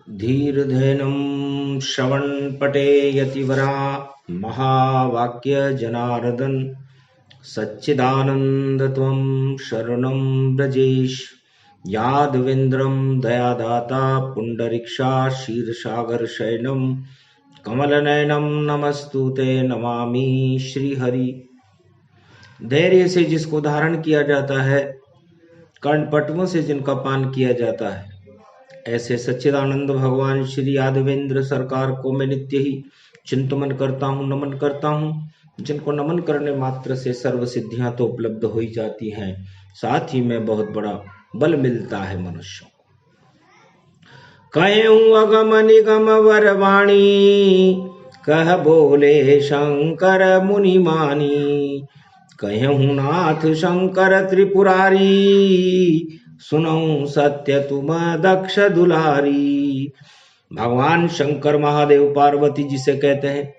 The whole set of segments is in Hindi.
धीर्धेनुं श्रवणपटे यतिवरा महावाक्य जनार्दन सच्चिदानन्दत्वं शरणं व्रजेश। यादवेन्द्रं दयादाता पुण्डरीक्षा क्षीरसागरशयनं कमलनयनं नमस्तुते नमामि श्रीहरि। धैर्य से जिसको धारण किया जाता है, कर्णपटुओं से जिनका पान किया जाता है, ऐसे सच्चिदानंद भगवान श्री यादवेंद्र सरकार को मैं नित्य ही चिंतन करता हूँ, नमन करता हूँ, जिनको नमन करने मात्र से सर्व सिद्धियां तो उपलब्ध हो ही जाती हैं, साथ ही में बहुत बड़ा बल मिलता है मनुष्यों को। कहूँ अगम निगम वरवाणी, कह बोले शंकर मुनि मानी। कहूँ नाथ शंकर त्रिपुरारी, सुनऊं सत्य तुम दक्ष दुलारी। भगवान शंकर महादेव पार्वती जिसे कहते हैं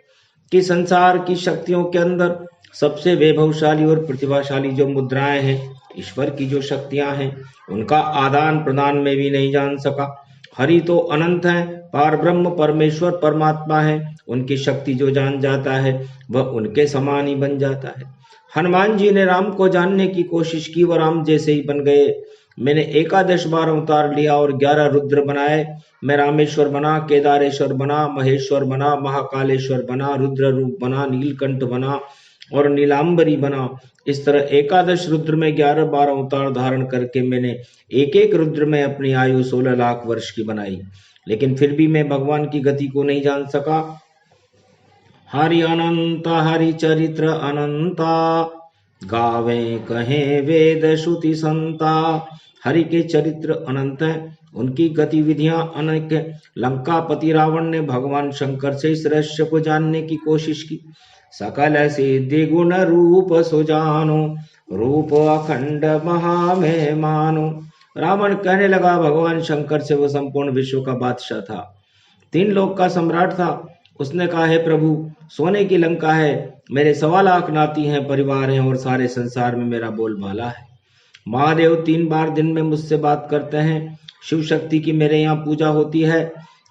कि संसार की शक्तियों के अंदर सबसे वैभवशाली और प्रतिभाशाली जो मुद्राएं हैं, ईश्वर की जो शक्तियां हैं, उनका आदान प्रदान में भी नहीं जान सका। हरि तो अनंत है, पार ब्रह्म परमेश्वर परमात्मा है, उनकी शक्ति जो जान जाता है वह उनके समान ही बन जाता है। हनुमान जी ने राम को जानने की कोशिश की, वह राम जैसे ही बन गए। मैंने 11 बार अवतार लिया और 11 रुद्र बनाए। मैं रामेश्वर बना, केदारेश्वर बना, महेश्वर बना, महाकालेश्वर बना, रुद्र रूप बना, नीलकंठ बना और नीलांबरी बना। इस तरह 11 रुद्र में 11 बार अवतार धारण करके मैंने एक एक रुद्र में अपनी आयु 16 लाख वर्ष की बनाई, लेकिन फिर भी मैं भगवान की गति को नहीं जान सका। हरि अनंत हरि चरित्र अनंता, गावे कहे वेद श्रुति संता। हरि के चरित्र अनंत हैं, उनकी गतिविधियां अनेक हैं। लंकापति रावण ने भगवान शंकर से इस रहस्य को जानने की कोशिश की। सकल सिद्धि गुण रूप सुजानो, रूप अखंड महामेमानो। रावण कहने लगा भगवान शंकर से, वो संपूर्ण विश्व का बादशाह था, 3 लोक का सम्राट था। उसने कहा, है प्रभु, सोने की लंका है, मेरे 1.25 लाख नाती हैं, परिवार हैं और सारे संसार में मेरा बोलबाला है। महादेव 3 बार दिन में मुझसे बात करते हैं। शिव शक्ति की मेरे यहाँ पूजा होती है।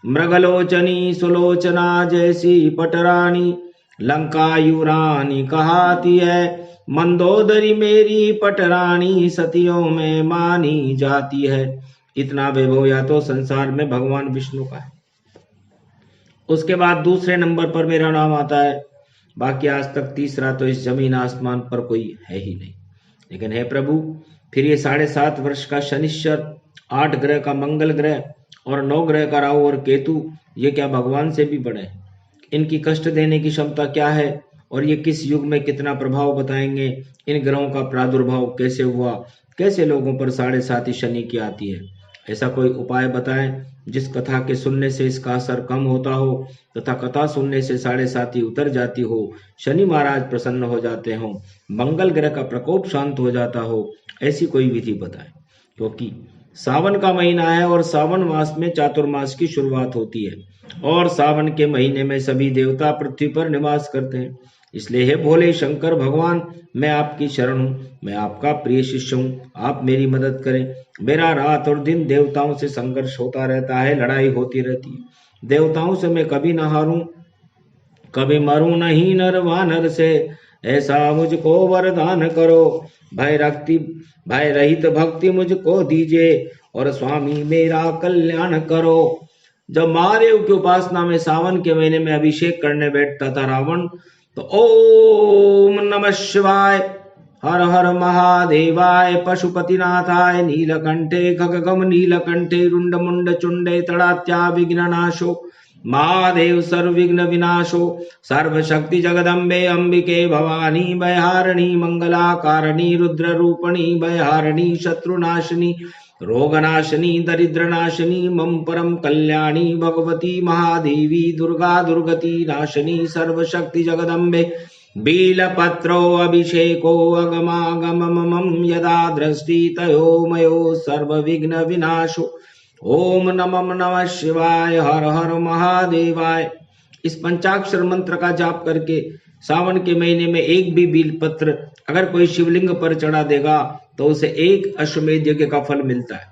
मृगलोचनी सुलोचना जैसी पटरानी, लंका युरानी कहाती है। मंदोदरी मेरी पटरानी, सतियों में मानी जाती है। इतना वैभव या तो संसार में भगवान विष्णु का है, उसके बाद दूसरे नंबर पर मेरा नाम आता है, बाकी आज तक तीसरा तो इस जमीन आसमान पर कोई है ही नहीं। लेकिन हे प्रभु, फिर ये 7.5 वर्ष का शनिश्चर, 8 ग्रह का मंगल ग्रह और 9 ग्रह का राहु और केतु, ये क्या भगवान से भी बड़े हैं? इनकी कष्ट देने की क्षमता क्या है और ये किस युग में कितना प्रभाव बताएंगे? इन ग्रहों का प्रादुर्भाव कैसे हुआ? कैसे लोगों पर 7.5 शनि की आती है? ऐसा कोई उपाय बताएं जिस कथा के सुनने से इसका असर कम होता हो तथा कथा सुनने से 7.5 उतर जाती हो, शनि महाराज प्रसन्न हो जाते हो, मंगल ग्रह का प्रकोप शांत हो जाता हो। ऐसी कोई विधि बताएं, क्योंकि सावन का महीना है और सावन मास में चातुर्मास की शुरुआत होती है और सावन के महीने में सभी देवता पृथ्वी पर निवास करते हैं। इसलिए हे भोले शंकर भगवान, मैं आपकी शरण हूँ, मैं आपका प्रिय शिष्य हूँ, आप मेरी मदद करें। मेरा रात और दिन देवताओं से संघर्ष होता रहता है, लड़ाई होती रहती है। देवताओं से मैं कभी न हारूं, कभी मरूं नहीं नर वानर से, ऐसा मुझको वरदान करो। भय रहित भक्ति मुझको दीजिए और स्वामी मेरा कल्याण करो। जब महादेव की उपासना में सावन के महीने में अभिषेक करने बैठता था रावण, तो ओम नमः शिवाय, हर हर महादेवाय, पशुपतिनाथाय, नीलकंठे खगगम नीलकंठे, रुंड मुंड चुंडे तड़ात्या विघ्ननाशो, महादेव सर्वविघ्न विनाशो, सर्वशक्ति जगदम्बे अंबिके भवानी, भयहारिणी मंगलाकारिणी, रुद्र रूपिणी भयहारिणी, शत्रुनाशिनी रोगनाशिनी, दरिद्रनाशिनी, मम परम कल्याणी, भगवती महादेवी दुर्गा दुर्गति नाशिनी, सर्वशक्ति जगदम्बे, बीलपत्रो अभिषेको अगमागम मम, यदा दृष्टि तयो मयो सर्वविघ्न विनाशो। ओम नमः शिवाय, हर हर महादेवाय। इस पंचाक्षर मंत्र का जाप करके सावन के महीने में एक भी बीलपत्र अगर कोई शिवलिंग पर चढ़ा देगा तो उसे 1 अश्वमेध यज्ञ का फल मिलता है।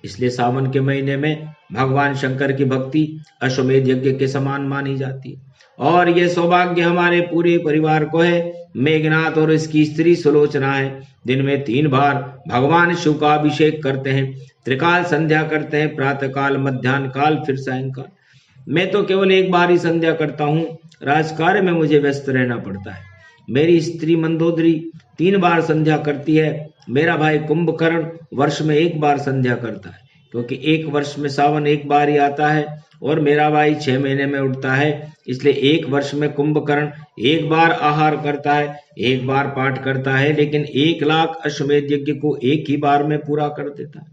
इसलिए सावन के महीने में भगवान शंकर की भक्ति अश्वमेध यज्ञ के समान मानी जाती है। और ये सौभाग्य हमारे पूरे परिवार को है। मेघनाथ और इसकी स्त्री सुलोचना है, दिन में 3 बार भगवान शिव का अभिषेक करते हैं, त्रिकाल संध्या करते हैं, प्रातः काल, मध्याह्न काल, फिर सायंकाल। मैं तो केवल 1 बार ही संध्या करता हूँ, राजकार्य में मुझे व्यस्त रहना पड़ता है। मेरी स्त्री मंदोदरी 3 बार संध्या करती है। मेरा भाई कुंभकर्ण वर्ष में 1 बार संध्या करता है, क्योंकि 1 वर्ष में सावन 1 बार ही आता है और मेरा भाई 6 महीने में उठता है। इसलिए 1 वर्ष में कुंभकर्ण 1 बार आहार करता है, 1 बार पाठ करता है, लेकिन 1 लाख अश्वमेध यज्ञ को 1 ही बार में पूरा कर देता है।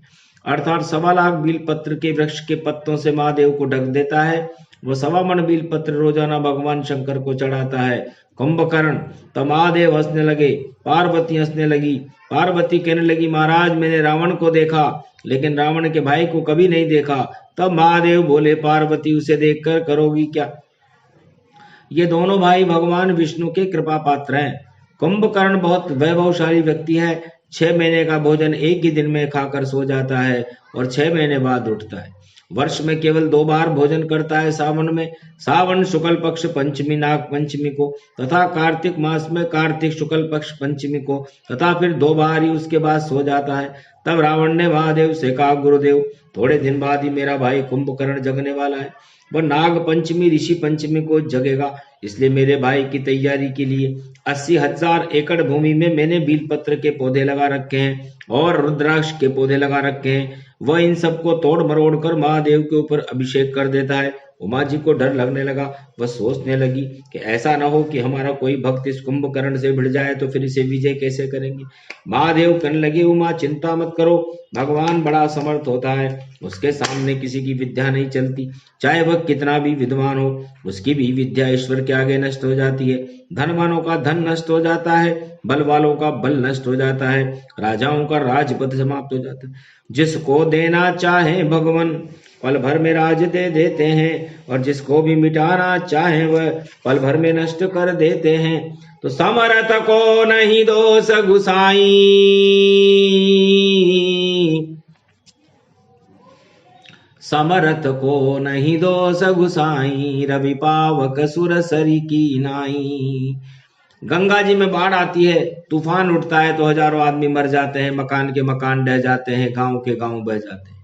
अर्थात 1.25 लाख बेलपत्र के वृक्ष के पत्तों से महादेव को ढक देता है। वो 1.25 मन बेलपत्र रोजाना भगवान शंकर को चढ़ाता है। कुंभकर्ण तब महादेव हंसने लगे, पार्वती हंसने लगी। पार्वती कहने लगी, महाराज मैंने रावण को देखा, लेकिन रावण के भाई को कभी नहीं देखा। तब महादेव बोले, पार्वती उसे देखकर करोगी क्या? ये दोनों भाई भगवान विष्णु के कृपा पात्र हैं। कुंभकर्ण बहुत वैभवशाली व्यक्ति है। 6 महीने का भोजन एक ही दिन में खाकर सो जाता है और 6 महीने बाद उठता है। वर्ष में केवल 2 बार भोजन करता है, सावन में, सावन शुक्ल पक्ष पंचमी नाग पंचमी को, तथा कार्तिक मास में कार्तिक शुक्ल पक्ष पंचमी को, तथा फिर 2 बार ही उसके बाद सो जाता है। तब रावण ने महादेव से कहा, गुरुदेव थोड़े दिन बाद ही मेरा भाई कुंभकर्ण जगने वाला है, वह नाग पंचमी ऋषि पंचमी को जगेगा। इसलिए मेरे भाई की तैयारी के लिए 80,000 एकड़ भूमि में मैंने बेलपत्र के पौधे लगा रखे हैं और रुद्राक्ष के पौधे लगा रखे हैं। वह इन सबको तोड़ मरोड़ कर महादेव के ऊपर अभिषेक कर देता है। उमा जी को डर लगने लगा। वह सोचने लगी कि ऐसा न हो कि हमारा कोई भक्त इस कुंभकर्ण से भिड़ जाए तो फिर इसे विजय कैसे करेंगे। महादेव कहने लगे, उमा चिंता मत करो, भगवान बड़ा समर्थ होता है, उसके सामने किसी की विद्या नहीं चलती। चाहे वह कितना भी विद्वान हो, उसकी भी विद्या ईश्वर के आगे नष्ट हो जाती है। धनवानों का धन नष्ट हो जाता है, बल वालों का बल नष्ट हो जाता है, राजाओं का राजपद समाप्त हो जाता है। जिसको देना चाहे भगवान पल भर में राज दे देते हैं, और जिसको भी मिटाना चाहे वह पल भर में नष्ट कर देते हैं। तो समर्थ को नहीं दोष गुसाई, समर्थ को नहीं दोष गुसाई, रवि पावक सुर सरी की नाई। गंगा जी में बाढ़ आती है, तूफान उठता है तो हजारों आदमी मर जाते हैं, मकान के मकान ढह जाते हैं, गांव के गांव बह जाते हैं।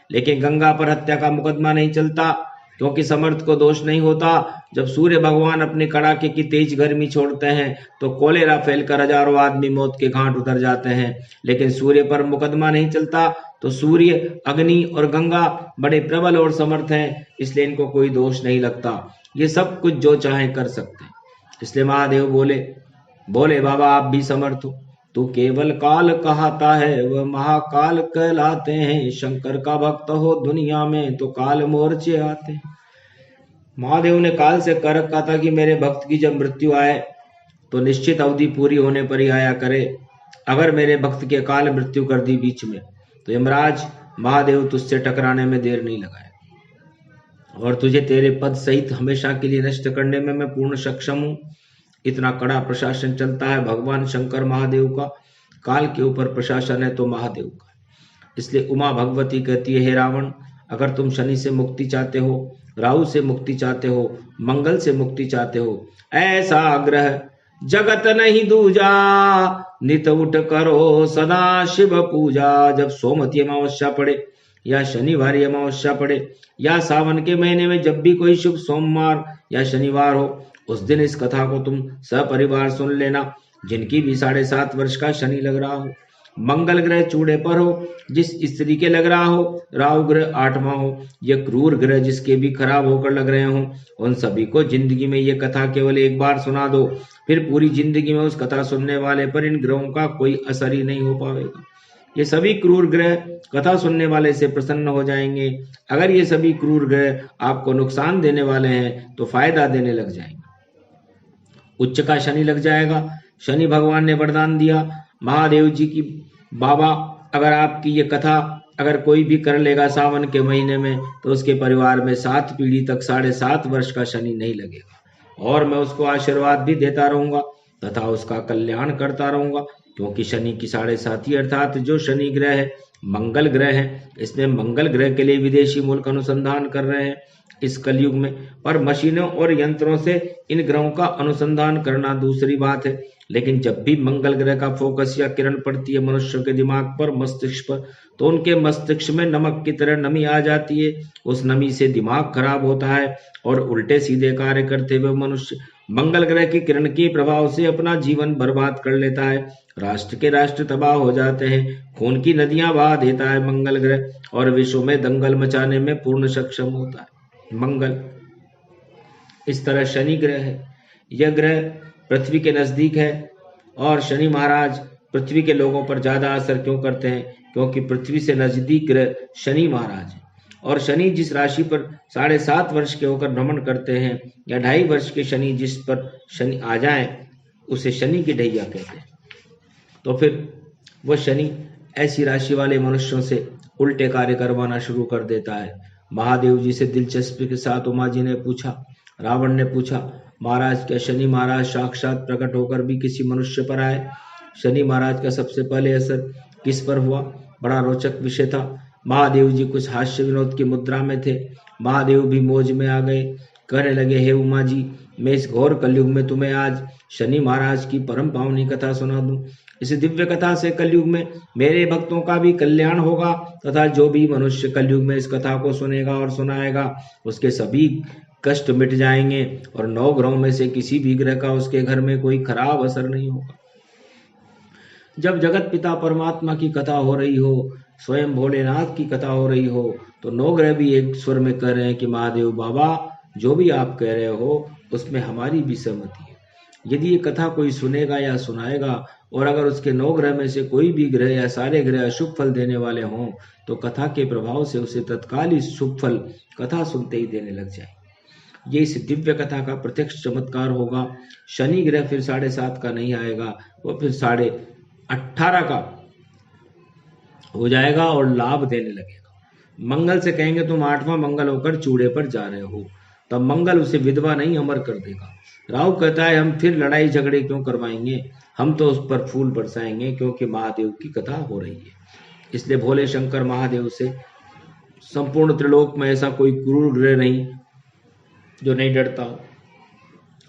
लेकिन गंगा पर हत्या का मुकदमा नहीं चलता, क्योंकि समर्थ को दोष नहीं होता। जब सूर्य भगवान अपने कड़ाके की तेज गर्मी छोड़ते हैं तो कोलेरा फैलकर हजारों आदमी मौत के घाट उतर जाते हैं, लेकिन सूर्य पर मुकदमा नहीं चलता। तो सूर्य, अग्नि और गंगा बड़े प्रबल और समर्थ हैं, इसलिए इनको कोई दोष नहीं लगता। ये सब कुछ जो चाहे कर सकते हैं। इसलिए महादेव बोले बाबा आप भी समर्थ हो, तू केवल काल कहता है, वह महाकाल कहलाते हैं। शंकर का भक्त हो दुनिया में तो काल मोर्चे आते हैं। महादेव ने काल से कर रखा था कि मेरे भक्त की जब मृत्यु आए तो निश्चित अवधि पूरी होने पर ही आया करे। अगर मेरे भक्त की अकाल मृत्यु कर दी बीच में तो यमराज महादेव तुझसे टकराने में देर नहीं लगाए, और तुझे तेरे पद सहित हमेशा के लिए नष्ट करने में मैं पूर्ण सक्षम हूँ। इतना कड़ा प्रशासन चलता है भगवान शंकर महादेव का। काल के ऊपर प्रशासन है तो महादेव का। इसलिए उमा भगवती कहती है, हे रावण, अगर तुम शनि से मुक्ति चाहते हो, राहु से मुक्ति चाहते हो, मंगल से मुक्ति चाहते हो, ऐसा आग्रह जगत नहीं दूजा, नित उठ करो सदा शिव पूजा। जब सोमवती अमावस्या पड़े या शनिवार अमावस्या पड़े या सावन के महीने में जब भी कोई शुभ सोमवार या शनिवार हो, उस दिन इस कथा को तुम सपरिवार सुन लेना। जिनकी भी 7.5 वर्ष का शनि लग रहा हो, मंगल ग्रह चूड़े पर हो, जिस स्त्री के लग रहा हो, राहु ग्रह 8वां हो, या क्रूर ग्रह जिसके भी खराब होकर लग रहे हो, उन सभी को जिंदगी में ये कथा केवल 1 बार सुना दो। फिर पूरी जिंदगी में उस कथा सुनने वाले पर इन ग्रहों का कोई असर ही नहीं हो पाएगा। ये सभी क्रूर ग्रह कथा सुनने वाले से प्रसन्न हो जाएंगे। अगर ये सभी क्रूर ग्रह आपको नुकसान देने वाले हैं तो फायदा देने लग जाएंगे। उच्च का शनि लग जाएगा। शनि भगवान ने वरदान दिया महादेव जी की, बाबा अगर आपकी ये कथा अगर कोई भी कर लेगा सावन के महीने में तो उसके परिवार में 7 पीढ़ी तक 7.5 वर्ष का शनि नहीं लगेगा, और मैं उसको आशीर्वाद भी देता रहूंगा तथा उसका कल्याण करता रहूंगा। क्योंकि शनि की 7.5 अर्थात जो शनि ग्रह है मंगल ग्रह है, इसमें मंगल ग्रह के लिए विदेशी मुल्क अनुसंधान कर रहे हैं इस कलयुग में। पर मशीनों और यंत्रों से इन ग्रहों का अनुसंधान करना दूसरी बात है। लेकिन जब भी मंगल ग्रह का फोकस या किरण पड़ती है मनुष्य के दिमाग पर, मस्तिष्क पर, तो उनके मस्तिष्क में नमक की तरह नमी आ जाती है। उस नमी से दिमाग खराब होता है और उल्टे सीधे कार्य करते हुए मनुष्य मंगल ग्रह की किरण के प्रभाव से अपना जीवन बर्बाद कर लेता है। राष्ट्र के राष्ट्र तबाह हो जाते हैं, खून की नदियां बहा देता है मंगल ग्रह, और विश्व में दंगल मचाने में पूर्ण सक्षम होता है मंगल। इस तरह शनि ग्रह है, यह ग्रह पृथ्वी के नजदीक है। और शनि महाराज पृथ्वी के लोगों पर ज्यादा असर क्यों करते हैं? क्योंकि पृथ्वी से नजदीक ग्रह शनि महाराज है। और शनि जिस राशि पर 7.5 वर्ष के होकर भ्रमण करते हैं, या 2.5 वर्ष के शनि जिस पर शनि आ जाए, उसे शनि की ढैया कहते हैं। तो फिर वह शनि ऐसी राशि वाले मनुष्यों से उल्टे कार्य करवाना शुरू कर देता है। महादेव जी से दिलचस्पी के साथ उमा जी ने पूछा, रावण ने पूछा, महाराज क्या शनि महाराज साक्षात प्रकट होकर भी किसी मनुष्य पर आए? शनि महाराज का सबसे पहले असर किस पर हुआ? बड़ा रोचक विषय था। महादेव जी कुछ हास्य विनोद की मुद्रा में थे। महादेव भी मौज में आ गए, कहने लगे, हे उमा जी, मैं इस घोर कलयुग में तुम्हें आज शनि महाराज की परम पावनी कथा सुना दूं। इस दिव्य कथा से कलयुग में मेरे भक्तों का भी कल्याण होगा, तथा जो भी मनुष्य कलयुग में इस कथा को सुनेगा और सुनाएगा, उसके सभी कष्ट मिट जाएंगे, और 9 ग्रहों में से किसी भी ग्रह का उसके घर में कोई खराब असर नहीं होगा। जब जगत पिता परमात्मा की कथा हो रही हो, स्वयं भोलेनाथ की कथा हो रही हो, तो 9 ग्रह भी एक स्वर में कह रहे हैं कि महादेव बाबा, जो भी आप कह रहे हो उसमें हमारी भी सहमति है। यदि ये कथा कोई सुनेगा या सुनाएगा, और अगर उसके 9 ग्रह में से कोई भी ग्रह या सारे ग्रह अशुभ फल देने वाले हों, तो कथा के प्रभाव से उसे तत्काल ही शुभ फल कथा सुनते ही देने लग जाए। ये इस दिव्य कथा का प्रत्यक्ष चमत्कार होगा। शनि ग्रह फिर 7.5 का नहीं आएगा, वो फिर 18.5 का हो जाएगा और लाभ देने लगेगा। मंगल से कहेंगे तुम 8वां मंगल होकर चूड़े पर जा रहे हो, तब मंगल उसे विधवा नहीं अमर कर देगा। राहु कहता है हम फिर लड़ाई झगड़े क्यों करवाएंगे, हम तो उस पर फूल बरसाएंगे, क्योंकि महादेव की कथा हो रही है। इसलिए भोले शंकर महादेव से संपूर्ण त्रिलोक में ऐसा कोई क्रूर ग्रह नहीं जो नहीं डरता हो।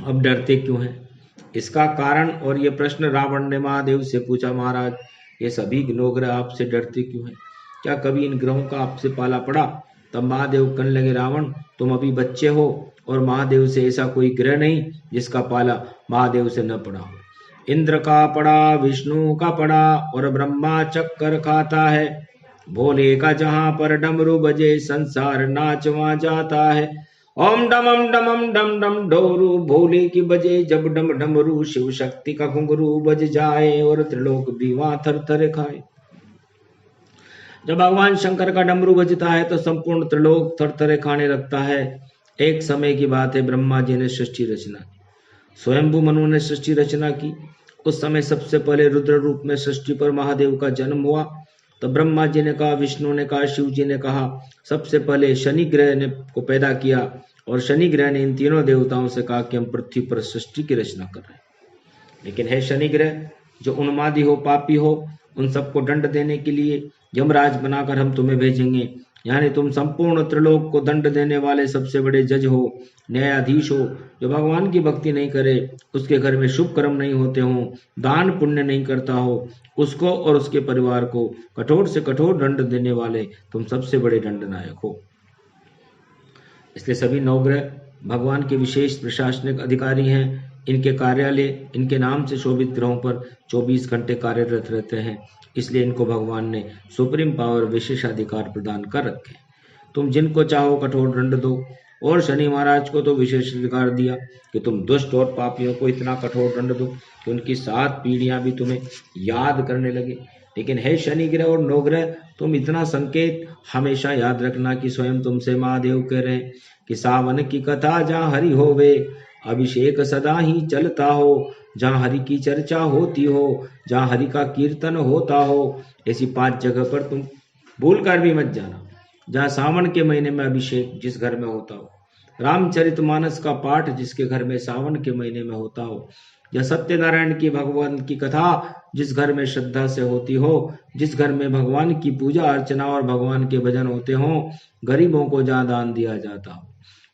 अब डरते क्यों हैं? इसका कारण और ये प्रश्न रावण ने महादेव से पूछा, महाराज ये सभी 9 ग्रह आपसे डरते क्यों हैं? क्या कभी इन ग्रहों का आपसे पाला पड़ा? तब महादेव कहने लगे, रावण तुम अभी बच्चे हो, और महादेव से ऐसा कोई ग्रह नहीं जिसका पाला महादेव से न पड़ा हो। इंद्र का पड़ा, विष्णु का पड़ा, और ब्रह्मा चक्कर खाता है। भोले का जहां पर डमरू बजे संसार नाच वहां जाता है। ओम डमम डमम डम डम डोरू, भोले की बजे जब डम डमरू, शिव शक्ति का घुंघरू बज जाए, और त्रिलोक भी वहां थर थर खाए। जब भगवान शंकर का डमरू बजता है तो संपूर्ण त्रिलोक थर थर खाने लगता है। एक समय की बात है, ब्रह्मा जी ने सृष्टि रचना की, स्वयंभू मनु ने सृष्टि रचना की। उस समय सबसे पहले रुद्र रूप में सृष्टि पर महादेव का जन्म हुआ। तो ब्रह्मा जी ने कहा, विष्णु ने कहा, शिव जी ने कहा, सबसे पहले शनि ग्रह ने को पैदा किया, और शनि ग्रह ने इन तीनों देवताओं से कहा कि हम पृथ्वी पर सृष्टि की रचना कर रहे हैं। लेकिन है शनि ग्रह जो उन्मादी हो, पापी हो, उन सबको दंड देने के लिए यमराज बनाकर हम तुम्हें भेजेंगे। यानी तुम संपूर्ण त्रिलोक को दंड देने वाले सबसे बड़े जज हो, न्यायाधीश हो। जो भगवान की भक्ति नहीं करे, उसके घर में शुभ कर्म नहीं होते हो, दान पुण्य नहीं करता हो, उसको और उसके परिवार को कठोर से कठोर दंड देने वाले तुम सबसे बड़े दंडनायक हो। इसलिए सभी 9 ग्रह भगवान के विशेष प्रशासनिक अधिकारी हैं। इनके कार्यालय इनके नाम से शोभित ग्रहों पर 24 घंटे कार्यरत रहते हैं। इसलिए इनको भगवान ने सुप्रीम पावर, विशेषाधिकार प्रदान कर रखे। तुम जिनको चाहो कठोर दंड दो, और शनि महाराज को तो विशेष अधिकार दिया कि तुम दुष्ट और पापियों को इतना कठोर दंड दो कि उनकी 7 पीढ़ियां भी तुम्हें याद करने लगे। लेकिन है शनि ग्रह और 9 ग्रह, तुम इतना संकेत हमेशा याद रखना कि स्वयं तुमसे महादेव कह रहे हैं कि सावन की कथा जहाँ हरि होवे, अभिषेक सदा ही चलता हो, जहाँ हरि की चर्चा होती हो, जहाँ हरि का कीर्तन होता हो। ऐसी 5 जगह पर तुम भूल कर भी मत जाना जहाँ सावन के महीने में अभिषेक जिस घर में होता हो, रामचरितमानस का पाठ जिसके घर में सावन के महीने में होता हो, यह सत्यनारायण की भगवान की कथा जिस घर में श्रद्धा से होती हो, जिस घर में भगवान की पूजा अर्चना और भगवान के भजन होते हो, गरीबों को जहाँ दान दिया जाता हो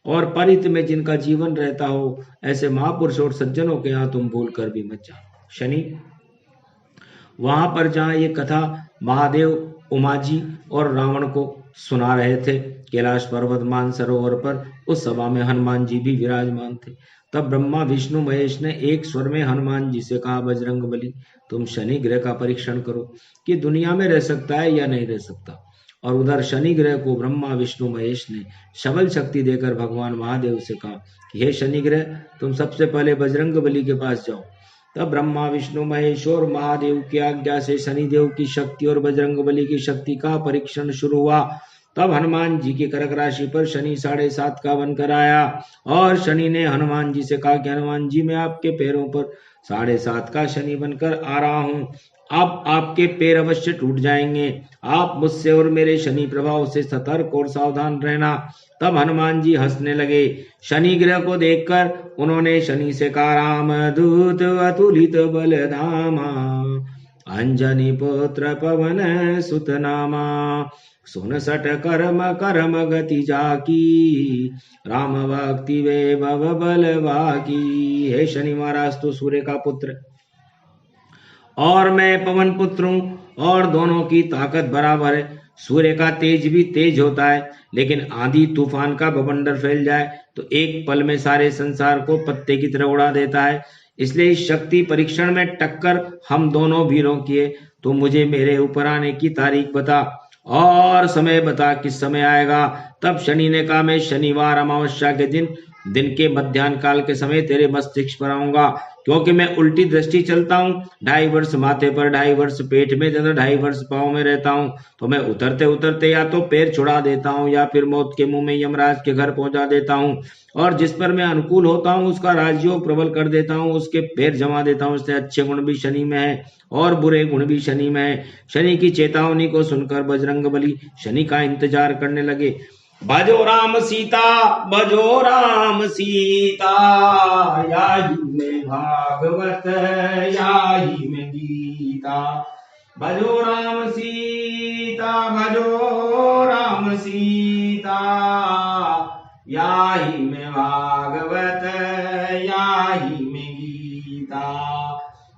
और परित में जिनका जीवन रहता हो, ऐसे महापुरुष और सज्जनों के यहाँ तुम भूल कर भी मत जाओ। शनि वहां पर जहाँ ये कथा महादेव उमा जी और रावण को सुना रहे थे कैलाश पर्वत मान सरोवर पर, उस सभा में हनुमान जी भी विराजमान थे। तब ब्रह्मा विष्णु महेश ने एक स्वर में हनुमान जी से कहा, बजरंग बली तुम शनि ग्रह का परीक्षण करो कि दुनिया में रह सकता है या नहीं रह सकता। और उधर शनि ग्रह को ब्रह्मा विष्णु महेश ने सबल शक्ति देकर भगवान महादेव से कहा कि हे शनि ग्रह, तुम सबसे पहले बजरंग बली के पास जाओ। तब ब्रह्मा विष्णु महेश और महादेव की आज्ञा से शनिदेव की शक्ति और बजरंग बली की शक्ति का परीक्षण शुरू हुआ। तब हनुमान जी की कर्क राशि पर शनि 7.5 का बनकर आया और शनि ने हनुमान जी से कहा कि हनुमान जी, मैं आपके पैरों पर 7.5 का शनि बनकर आ रहा हूँ। अब आपके पैर अवश्य टूट जाएंगे। आप मुझसे और मेरे शनि प्रभाव से सतर्क और सावधान रहना। तब हनुमान जी हंसने लगे। शनि ग्रह को देखकर उन्होंने शनि से कहा, राम दूत अतुलित बलधामा, अंजनी पुत्र पवन सुत नामा, 69 कर्म कर्म गति जाकी, राम भक्ति वे भव बलवाकी। हे शनि महाराज, तो सूर्य का पुत्र और मैं पवन पुत्र हूँ और दोनों की ताकत बराबर है। सूर्य का तेज भी तेज होता है, लेकिन आंधी तूफान का बवंडर फैल जाए तो एक पल में सारे संसार को पत्ते की तरह उड़ा देता है। इसलिए इस शक्ति परीक्षण में टक्कर हम दोनों वीरों की है। तो मुझे मेरे ऊपर आने की तारीख बता और समय बता, किस समय आएगा। तब शनि ने कहा, मैं शनिवार अमावस्या के दिन के मध्याह्न काल के समय तेरे मस्तिष्क पर आऊंगा, क्योंकि मैं उल्टी दृष्टि चलता हूँ। 2.5 वर्ष माथे पर, 2.5 वर्ष पेट में, 2.5 वर्ष पाँव में रहता हूँ। तो मैं उतरते उतरते या तो पैर छुड़ा देता हूँ या फिर मौत के मुंह में यमराज के घर पहुंचा देता हूँ। और जिस पर मैं अनुकूल होता हूँ उसका राजयोग प्रबल कर देता हूँ, उसके पैर जमा देता हूँ। इसलिए अच्छे गुण भी शनि में है और बुरे गुण भी शनि में है। शनि की चेतावनी को सुनकर बजरंग बली शनि का इंतजार करने लगे। भजो राम सीता, भजो राम सीता, याही में भागवत याही में गीता। भजो राम सीता, भजो राम सीता, याही में भागवत याही में गीता।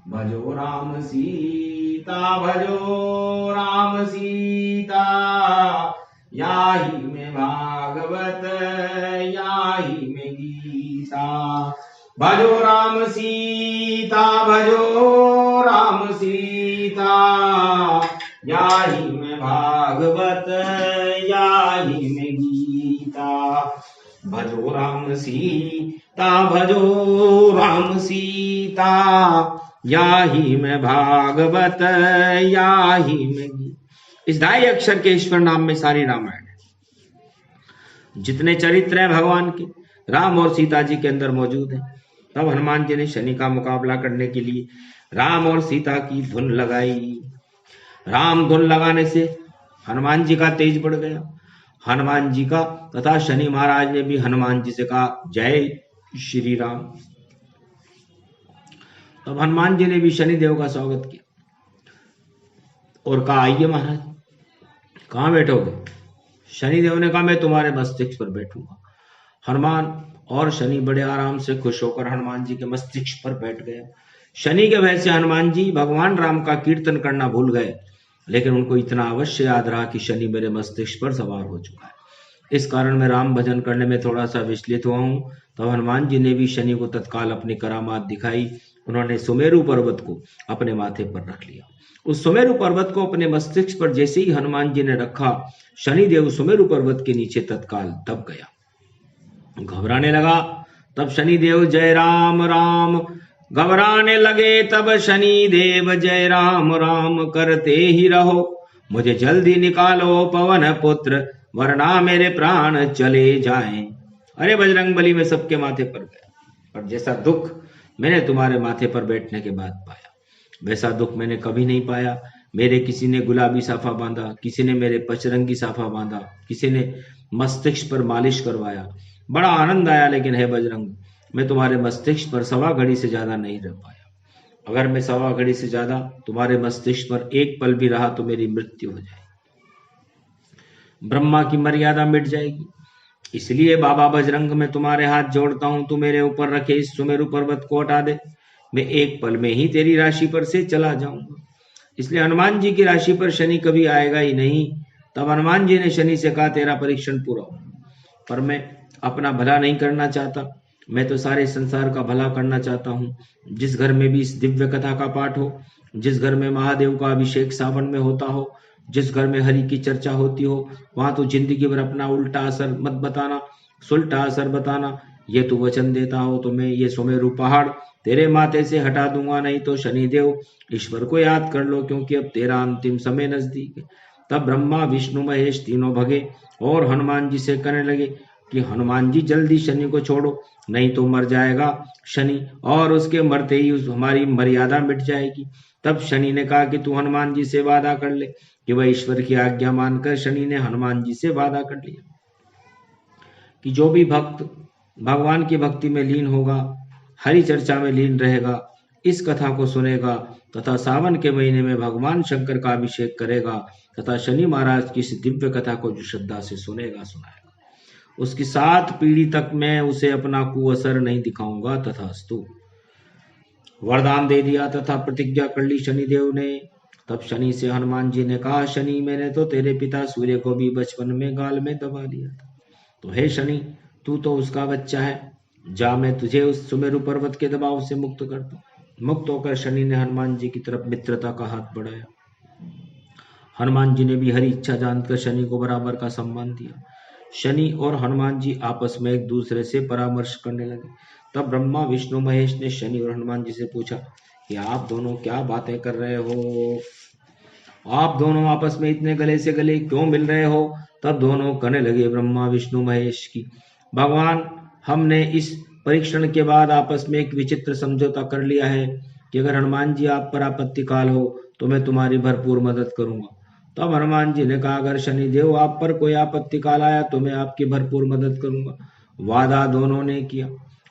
भजो राम सीता, भजो राम सीता, याही में भागवत याही में गीता। भजो राम सीता, भजो राम सीता, याही में भागवत याही में गीता। भजो राम सीता, भजो राम सीता, याही में भागवत याही में गीता। इस 2.5 अक्षर के ईश्वर नाम में सारी रामायण है। जितने चरित्र हैं भगवान के, राम और सीता जी के अंदर मौजूद हैं। तब हनुमान जी ने शनि का मुकाबला करने के लिए राम और सीता की धुन लगाई। राम धुन लगाने से हनुमान जी का तेज बढ़ गया। हनुमान जी का तथा शनि महाराज ने भी हनुमान जी से कहा, जय श्री राम। तब हनुमान जी ने भी शनिदेव का स्वागत किया और कहा, आइए महाराज, कहाँ बैठोगे? शनिदेव ने कहा, मैं तुम्हारे मस्तिष्क पर बैठूंगा। हनुमान और शनि बड़े आराम से खुश होकर हनुमान जी के मस्तिष्क पर बैठ गए। शनि के भय से हनुमान जी भगवान राम का कीर्तन करना भूल गए, लेकिन उनको इतना अवश्य याद रहा कि शनि मेरे मस्तिष्क पर सवार हो चुका है। इस कारण मैं राम भजन करने में थोड़ा सा विचलित हुआ हूँ। तो हनुमान जी ने भी शनि को तत्काल अपनी करामात दिखाई। उन्होंने सुमेरु पर्वत को अपने माथे पर रख लिया। उस सुमेरु पर्वत को अपने मस्तिष्क पर जैसे ही हनुमान जी ने रखा, शनिदेव सुमेरु पर्वत के नीचे तत्काल दब गया, घबराने लगा। तब शनिदेव जय राम राम घबराने लगे। तब शनिदेव जय राम राम करते ही रहो, मुझे जल्दी निकालो पवन पुत्र, वरना मेरे प्राण चले जाएं। अरे बजरंग बली, मैं सबके माथे पर गया, पर जैसा दुख मैंने तुम्हारे माथे पर बैठने के बाद पाया, वैसा दुख मैंने कभी नहीं पाया। मेरे किसी ने गुलाबी साफा बांधा, किसी ने मेरे पचरंगी साफा बांधा, किसी ने मस्तिष्क पर मालिश करवाया, बड़ा आनंद आया। लेकिन है बजरंग, मैं तुम्हारे मस्तिष्क पर सवा घड़ी से ज्यादा नहीं रह पाया। अगर मैं सवा घड़ी से ज्यादा तुम्हारे मस्तिष्क पर एक पल भी रहा तो मेरी मृत्यु हो जाएगी, ब्रह्मा की मर्यादा मिट जाएगी। इसलिए बाबा बजरंग, मैं तुम्हारे हाथ जोड़ता हूं, तू मेरे ऊपर रखे इस सुमेरु पर्वत को हटा दे, मैं एक पल में ही तेरी राशि पर से चला जाऊंगा। इसलिए हनुमान जी की राशि पर शनि कभी आएगा ही नहीं। तब हनुमान जी ने शनि से कहा, तेरा परीक्षण पूरा हो, पर मैं अपना भला नहीं करना चाहता, मैं तो सारे संसार का भला करना चाहता हूँ। जिस घर में भी इस दिव्य कथा का पाठ हो, जिस घर में महादेव का अभिषेक सावन में होता हो, जिस घर में हरि की चर्चा होती हो, वहां तो जिंदगी भर अपना उल्टा असर मत बताना, सुलटा असर बताना। ये तू वचन देता हो तो मैं ये सुमेरु पहाड़ तेरे माथे से हटा दूंगा, नहीं तो शनिदेव ईश्वर को याद कर लो, क्योंकि अब तेरा अंतिम समय नजदीक है। तब ब्रह्मा विष्णु महेश तीनों भगे और हनुमान जी से कहने लगे कि हनुमान जी जल्दी शनि को छोड़ो, नहीं तो मर जाएगा शनि, और उसके मरते ही हमारी मर्यादा मिट जाएगी। तब शनि ने कहा कि तू हनुमान जी से वादा कर ले, कि वह ईश्वर की आज्ञा मानकर शनि ने हनुमान जी से वादा कर लिया कि जो भी भक्त भगवान की भक्ति में लीन होगा, हरि चर्चा में लीन रहेगा, इस कथा को सुनेगा तथा सावन के महीने में भगवान शंकर का अभिषेक करेगा तथा शनि महाराज की इस दिव्य कथा को जो श्रद्धा से सुनेगा सुनाएगा, उसकी 7 पीढ़ी तक मैं उसे अपना कुअसर नहीं दिखाऊंगा। तथास्तु। वरदान दे दिया तथा प्रतिज्ञा कर ली शनिदेव ने। तब शनि से हनुमान जी ने कहा, शनि, मैंने तो तेरे पिता सूर्य को भी बचपन में गाल में दबा लिया था, तो हे शनि, तू तो उसका बच्चा है, जा मैं तुझे उस सुमेरु पर्वत के दबाव से मुक्त करता हूं। मुक्त होकर शनि ने हनुमान जी की तरफ मित्रता का हाथ बढ़ाया। हनुमान जी ने भी हरी इच्छा जानकर शनि को बराबर का सम्मान दिया। शनि और हनुमान जी आपस में एक दूसरे से परामर्श करने लगे। तब ब्रह्मा विष्णु महेश ने शनि और हनुमान जी से पूछा कि आप दोनों क्या बातें कर रहे हो, आप दोनों आपस में इतने गले से गले क्यों मिल रहे हो। तब दोनों कहने लगे ब्रह्मा विष्णु महेश की, भगवान, हमने इस परीक्षण के बाद आपस में एक विचित्र समझौता कर लिया है कि अगर हनुमान जी आप पर आपत्ति काल हो तो मैं तुम्हारी भरपूर मदद करूंगा। तब हनुमान जी ने कहा, अगर शनिदेव आप पर कोई आपत्ति काल आया तो मैं आपकी भरपूर मदद करूंगा। वादा दोनों ने किया।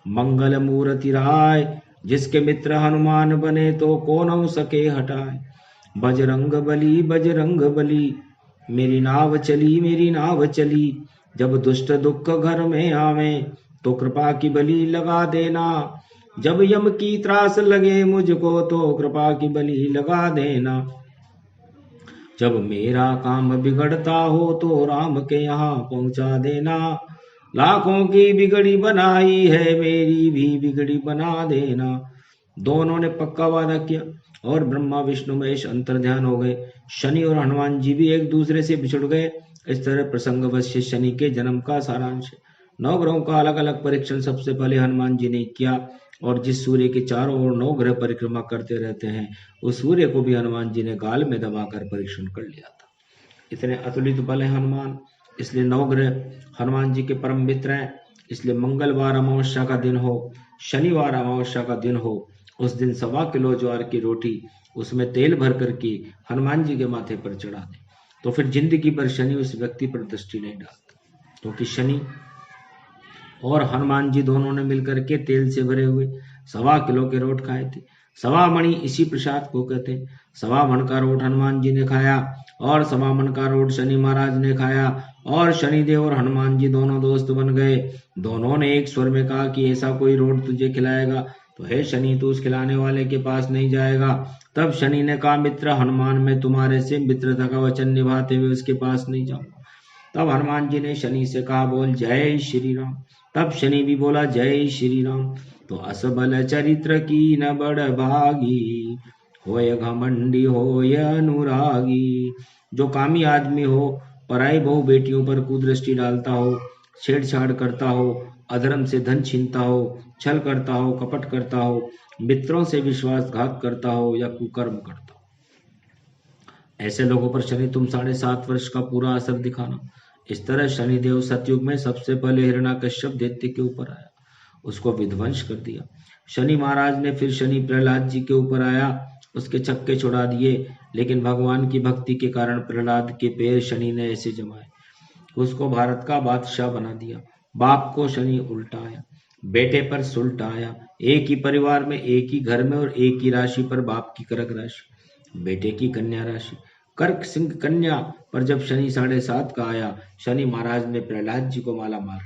मंगल मूर्ति राय, जिसके मित्र हनुमान बने तो कौन हो सके हटाए। बजरंग बली, मेरी नाव चली मेरी नाव चली, जब दुष्ट दुख घर में आवे तो कृपा की बली लगा देना। जब यम की त्रास लगे मुझको तो कृपा की बली लगा देना। जब मेरा काम बिगड़ता हो तो राम के यहाँ पहुंचा देना। लाखों की बिगड़ी बनाई है, मेरी भी बिगड़ी बना देना। दोनों ने पक्का वादा किया और ब्रह्मा विष्णु महेश अंतर ध्यान हो गए। शनि और हनुमान जी भी एक दूसरे से बिछुड़ गए। इस तरह प्रसंगवश शनि के जन्म का सारांश। 9 ग्रहों का अलग अलग परीक्षण सबसे पहले हनुमान जी ने किया, और जिस सूर्य के चारों ओर 9 ग्रह परिक्रमा करते रहते हैं, उस सूर्य को भी हनुमान जी ने गाल में दबाकर परीक्षण कर लिया था। इतने अतुलित बल है हनुमान, इसलिए 9 ग्रह हनुमान जी के परम मित्र हैं। इसलिए मंगलवार अमावस्या का दिन हो, शनिवार अमावस्या का दिन हो, उस दिन 1.25 किलो ज्वार की रोटी उसमें तेल भर करके हनुमान जी के माथे पर चढ़ा दे, तो फिर जिंदगी भर शनि उस व्यक्ति पर दृष्टि नहीं डालता। क्योंकि शनि और हनुमान जी दोनों ने मिलकर के तेल से भरे हुए 1.25 किलो के रोट खाए थे। 1.25 मणि इसी प्रसाद को कहते हैं। 1.25 मण का रोट हनुमान जी ने खाया और 1.25 मण का रोट शनि महाराज ने खाया, और शनिदेव और हनुमान जी दोनों दोस्त बन गए। दोनों ने एक स्वर में कहा कि ऐसा कोई रोट तुझे खिलाएगा तो हे शनि, तू उस खिलाने वाले के पास नहीं जाएगा। तब शनि ने कहा, मित्र हनुमान, मैं तुम्हारे से मित्रता का वचन निभाते हुए उसके पास नहीं जाऊंगा। तब हनुमान जी ने शनि से कहा, बोल जय श्री राम। तब शनि भी बोला, जय श्री राम। तो असबल चरित्र की न बड़ भागी, होय घमंडी होय अनुरागी। जो कामी आदमी हो, पराई बहु बेटियों पर कुदृष्टि डालता हो, छेड़छाड़ करता हो, अधर्म से धन छीनता हो, छल करता हो, कपट करता हो, मित्रों से विश्वासघात करता हो या कुकर्म करता हो, ऐसे लोगों पर शनि तुम 7.5 वर्ष का पूरा असर दिखाना। इस तरह शनिदेव सतयुग में सबसे पहले हिरण्याकश्यप दैत्य के ऊपर आया, उसको विध्वंस कर दिया। शनि महाराज ने फिर शनि प्रहलाद जी के ऊपर आया, उसके छक्के छुड़ा दिए, लेकिन भगवान की भक्ति के कारण प्रहलाद के पैर शनि ने ऐसे जमाए, उसको भारत का बादशाह बना दिया। बाप को शनि उल्टा आया। बेटे पर सुलट आया, एक ही परिवार में, एक ही घर में और एक ही राशि पर बाप की कर्क राशि, बेटे की कन्या राशि। कर्क सिंह कन्या पर जब शनि 7.5 का आया, शनि महाराज ने प्रहलाद जी को माला मार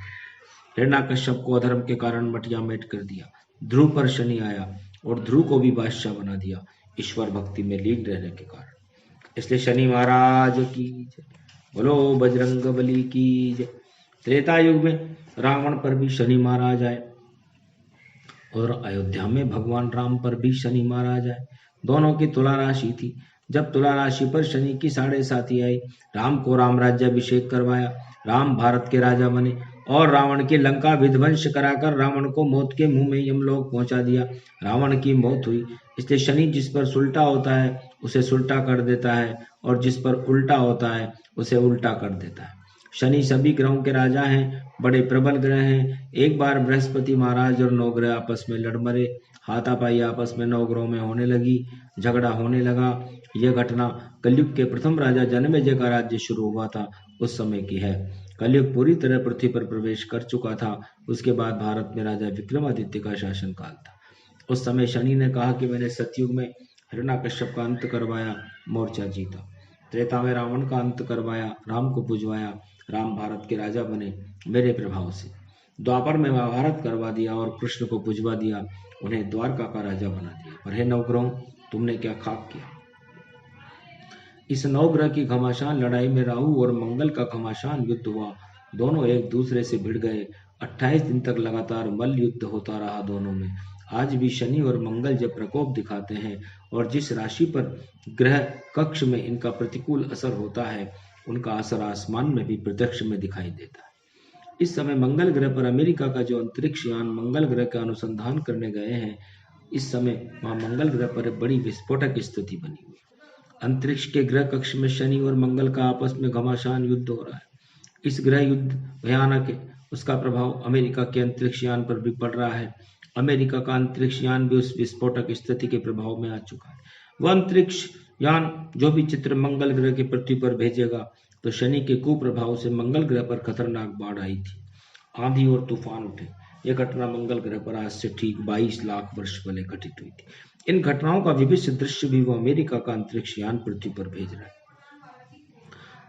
हिरण्यकश्यप को अधर्म के कारण मटिया मेट कर दिया। ध्रुव पर शनि आया और ध्रुव को भी बादशाह बना दिया, ईश्वर भक्ति में लीन रहने के कारण। इसलिए शनि महाराज की जय। बोलो बजरंग बली की जय। त्रेता युग में रावण पर भी शनि महाराज आए और अयोध्या में भगवान राम पर भी शनि महाराज आए। दोनों की तुला राशि थी। जब तुला राशि पर शनि की 7.5 आई, राम को राम राज्याभिषेक करवाया, राम भारत के राजा बने और रावण की लंका विध्वंस कराकर रावण को मौत के मुंह में यमलोक पहुंचा दिया। रावण की मौत हुई। इसलिए शनि जिस पर सुलटा होता है उसे सुलटा कर देता है और जिस पर उल्टा होता है उसे उल्टा कर देता है। शनि सभी ग्रहों के राजा हैं, बड़े प्रबल ग्रह हैं। एक बार बृहस्पति महाराज और 9 ग्रह आपस में लड़ मरे, हाथापाई आपस में 9 ग्रहों में होने लगी, झगड़ा होने लगा। यह घटना कलयुग के प्रथम राजा जन्मेजय का राज्य शुरू हुआ था उस समय की है। कलयुग पूरी तरह पृथ्वी पर प्रवेश कर चुका था। उसके बाद भारत में राजा विक्रमादित्य का शासन काल था। उस समय शनि ने कहा कि मैंने सतयुग में हिरण्यकश्यप का अंत करवाया, मोर्चा जीता। त्रेता में रावण का अंत करवाया, राम को पुजवाया, राम भारत के राजा बने मेरे प्रभाव से। द्वापर में महाभारत करवा दिया और कृष्ण को पुजवा दिया, उन्हें द्वारका का राजा बना दिया। पर हे नवग्रहों, तुमने क्या खाक किया। इस 9 ग्रह की घमासान लड़ाई में राहु और मंगल का घमासान युद्ध हुआ। दोनों एक दूसरे से भिड़ गए। 28 दिन तक लगातार मल्ल युद्ध होता रहा दोनों में। आज भी शनि और मंगल जब प्रकोप दिखाते हैं और जिस राशि पर ग्रह कक्ष में इनका प्रतिकूल असर होता है, उनका असर आसमान में भी प्रत्यक्ष में दिखाई देता है। इस समय मंगल ग्रह पर अमेरिका का जो अंतरिक्ष यान मंगल ग्रह का अनुसंधान करने गए हैं, इस समय वहां मंगल ग्रह पर बड़ी विस्फोटक स्थिति बनी हुई। अंतरिक्ष के ग्रह कक्ष में शनि और मंगल का आपस में घमासान युद्ध हो रहा है। इस ग्रह युद्ध भयानक है। उसका प्रभाव अमेरिका के अंतरिक्ष यान पर भी पड़ रहा है। अमेरिका का अंतरिक्ष यान भी उस विस्फोटक स्थिति के प्रभाव में आ चुका है। वह अंतरिक्ष यान जो भी चित्र मंगल ग्रह की पृथ्वी पर भेजेगा, तो शनि के कुप्रभाव से मंगल ग्रह पर खतरनाक बाढ़ आई थी, आंधी और तूफान उठे। यह घटना मंगल ग्रह पर आज से ठीक 22 लाख वर्ष पहले घटित हुई थी। इन घटनाओं का विभिन्न दृश्य भी वो अमेरिका का अंतरिक्ष यान पृथ्वी पर भेज रहा है।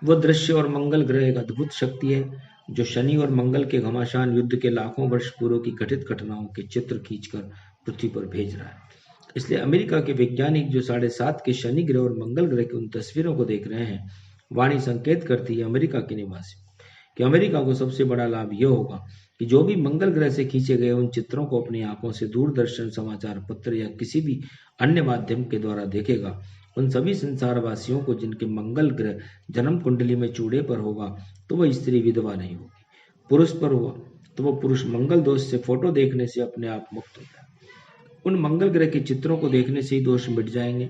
वह दृश्य और मंगल ग्रह एक अद्भुत शक्ति है जो शनि और मंगल के घमासान युद्ध के लाखों वर्ष पूर्व की घटित घटनाओं के चित्र खींचकर पृथ्वी पर भेज रहा है। इसलिए अमेरिका के वैज्ञानिक जो 7.5 के शनि ग्रह और मंगल ग्रह की उन तस्वीरों को देख रहे हैं, वाणी संकेत करती है अमेरिका के निवासी कि अमेरिका को सबसे बड़ा लाभ यह होगा कि जो भी मंगल ग्रह से खींचे गए उन चित्रों को अपनी आंखों से दूरदर्शन, समाचार पत्र या किसी भी अन्य माध्यम के द्वारा देखेगा, उन सभी संसारवासियों को जिनके मंगल ग्रह जन्म कुंडली में चूड़े पर होगा तो वह स्त्री विधवा नहीं होगी। पुरुष पर हुआ तो वह पुरुष मंगल दोष से फोटो देखने से अपने आप मुक्त हो जाए। उन मंगल ग्रह के चित्रों को देखने से ही दोष मिट जाएंगे।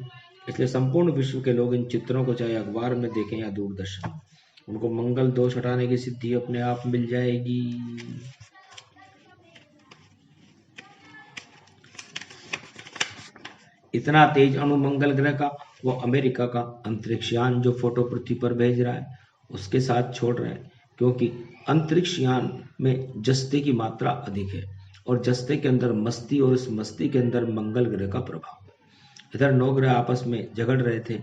इसलिए संपूर्ण विश्व के लोग इन चित्रों को चाहे अखबार में देखें या दूरदर्शन में, उनको मंगल दोष हटाने की सिद्धि अपने आप मिल जाएगी। इतना तेज अणु मंगल ग्रह का वो अमेरिका का अंतरिक्ष यान जो फोटो पृथ्वी पर भेज रहा है उसके साथ छोड़ रहा है, क्योंकि अंतरिक्ष यान में जस्ते की मात्रा अधिक है और जस्ते के अंदर मस्ती और उस मस्ती के अंदर मंगल ग्रह का प्रभाव है। इधर 9 ग्रह आपस में झगड़ रहे थे।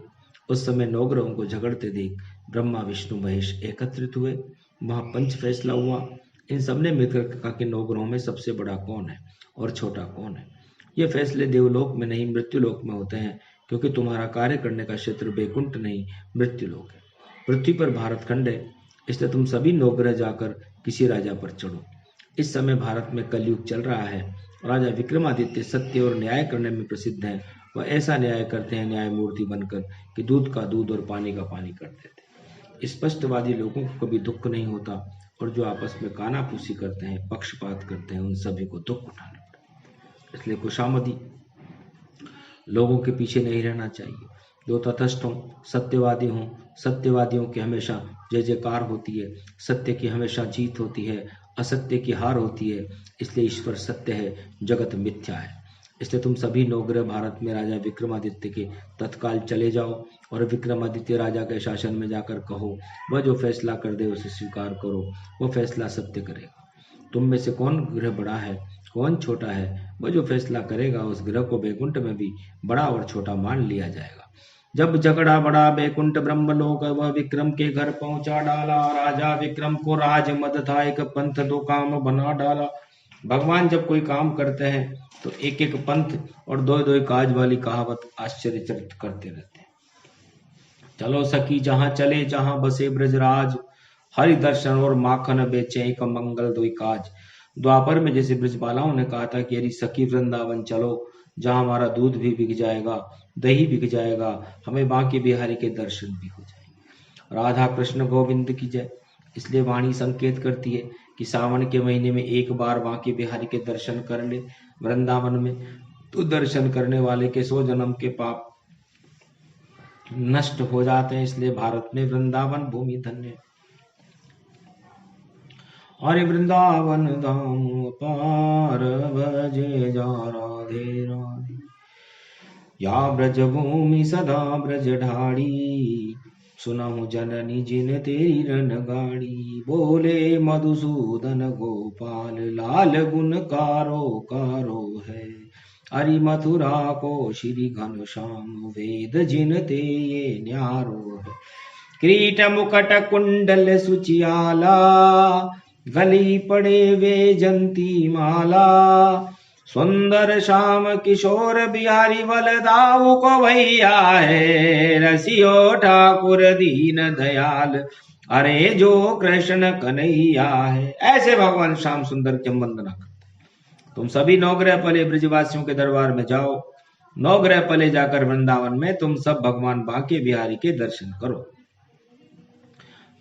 उस समय 9 ग्रहों को झगड़ते देख ब्रह्मा विष्णु महेश एकत्रित हुए। वहां पंच फैसला हुआ। इन सबने मिलकर कहा कि 9 ग्रहों में सबसे बड़ा कौन है और छोटा कौन है। ये फैसले देवलोक में नहीं मृत्युलोक में होते हैं, क्योंकि तुम्हारा कार्य करने का क्षेत्र बैकुंठ नहीं मृत्युलोक है। पृथ्वी पर भारत खंड है, इसलिए तुम सभी 9 ग्रह जाकर किसी राजा पर चढ़ो। इस समय भारत में कलयुग चल रहा है। राजा विक्रमादित्य सत्य और न्याय करने में प्रसिद्ध हैं। वह ऐसा न्याय करते हैं न्यायमूर्ति बनकर कि दूध का दूध और पानी का पानी कर देते। स्पष्टवादी लोगों को कभी दुख नहीं होता और जो आपस में कानाफूसी करते हैं, पक्षपात करते हैं, उन सभी को दुख उठाना पड़ता है। इसलिए खुशामदी लोगों के पीछे नहीं रहना चाहिए। जो तटस्थ हों, सत्यवादी हों, सत्यवादियों की हमेशा जय जयकार होती है, सत्य की हमेशा जीत होती है, असत्य की हार होती है। इसलिए ईश्वर सत्य है, जगत मिथ्या है। इसलिए तुम सभी 9 ग्रह भारत में राजा विक्रमादित्य के तत्काल चले जाओ और विक्रमादित्य राजा के शासन में जाकर कहो, वह जो फैसला कर दे उसे स्वीकार करो, वह फैसला सत्य करेगा। तुम में से कौन ग्रह बड़ा है कौन छोटा है? वह जो फैसला करेगा उस ग्रह को वैकुंठ में भी बड़ा और छोटा मान लिया जाएगा। जब झगड़ा बड़ा वैकुंठ ब्रह्मलोक, वह विक्रम के घर पहुंचा डाला। राजा विक्रम को राज मद था, एक पंथ दो काम बना डाला। भगवान जब कोई काम करते हैं तो एक एक पंथ और दो दो काज वाली कहावत आश्चर्यचकित करते रहते हैं। चलो सखी जहां चले जहां बसे ब्रजराज, हरि दर्शन और माखन बेचे एक मंगल दो काज। द्वापर में जैसे ब्रजबालाओं ने कहा था कि यदि सखी वृंदावन चलो, जहां हमारा दूध भी बिक जाएगा, दही बिक जाएगा, हमें बांके बिहारी के दर्शन भी हो जाएंगे। राधा कृष्ण गोविंद की जय। इसलिए वाणी संकेत करती है कि सावन के महीने में एक बार बांके बिहारी के दर्शन कर ले वृंदावन में, तो दर्शन करने वाले के 100 जन्म के पाप नष्ट हो जाते हैं। इसलिए भारत में वृंदावन भूमि धन्य है। हरि वृंदावन धाम पार, भजे जा राधे राधे। या ब्रज भूमि सदा ब्रज ढाड़ी, सुनहु जननी जिन तेरी रन गाड़ी। बोले मधुसूदन गोपाल, लाल गुण कारो कारो है। हरि मथुरा को श्री घनश्याम, वेद जिन ते ये न्यारो है। किरीट मुकट कुंडल सुचियाला, गली पड़े वे जंती माला। सुंदर श्याम किशोर बिहारी बलदाऊ को भैया है। रसियो ठाकुर दीन दयाल, अरे जो कृष्ण कन्हैया है। ऐसे भगवान श्याम सुंदर की हम वंदना करते हैं। तुम सभी नवग्रह पले ब्रजवासियों के दरबार में जाओ। नवग्रह पले जाकर वृंदावन में तुम सब भगवान बांके बिहारी के दर्शन करो।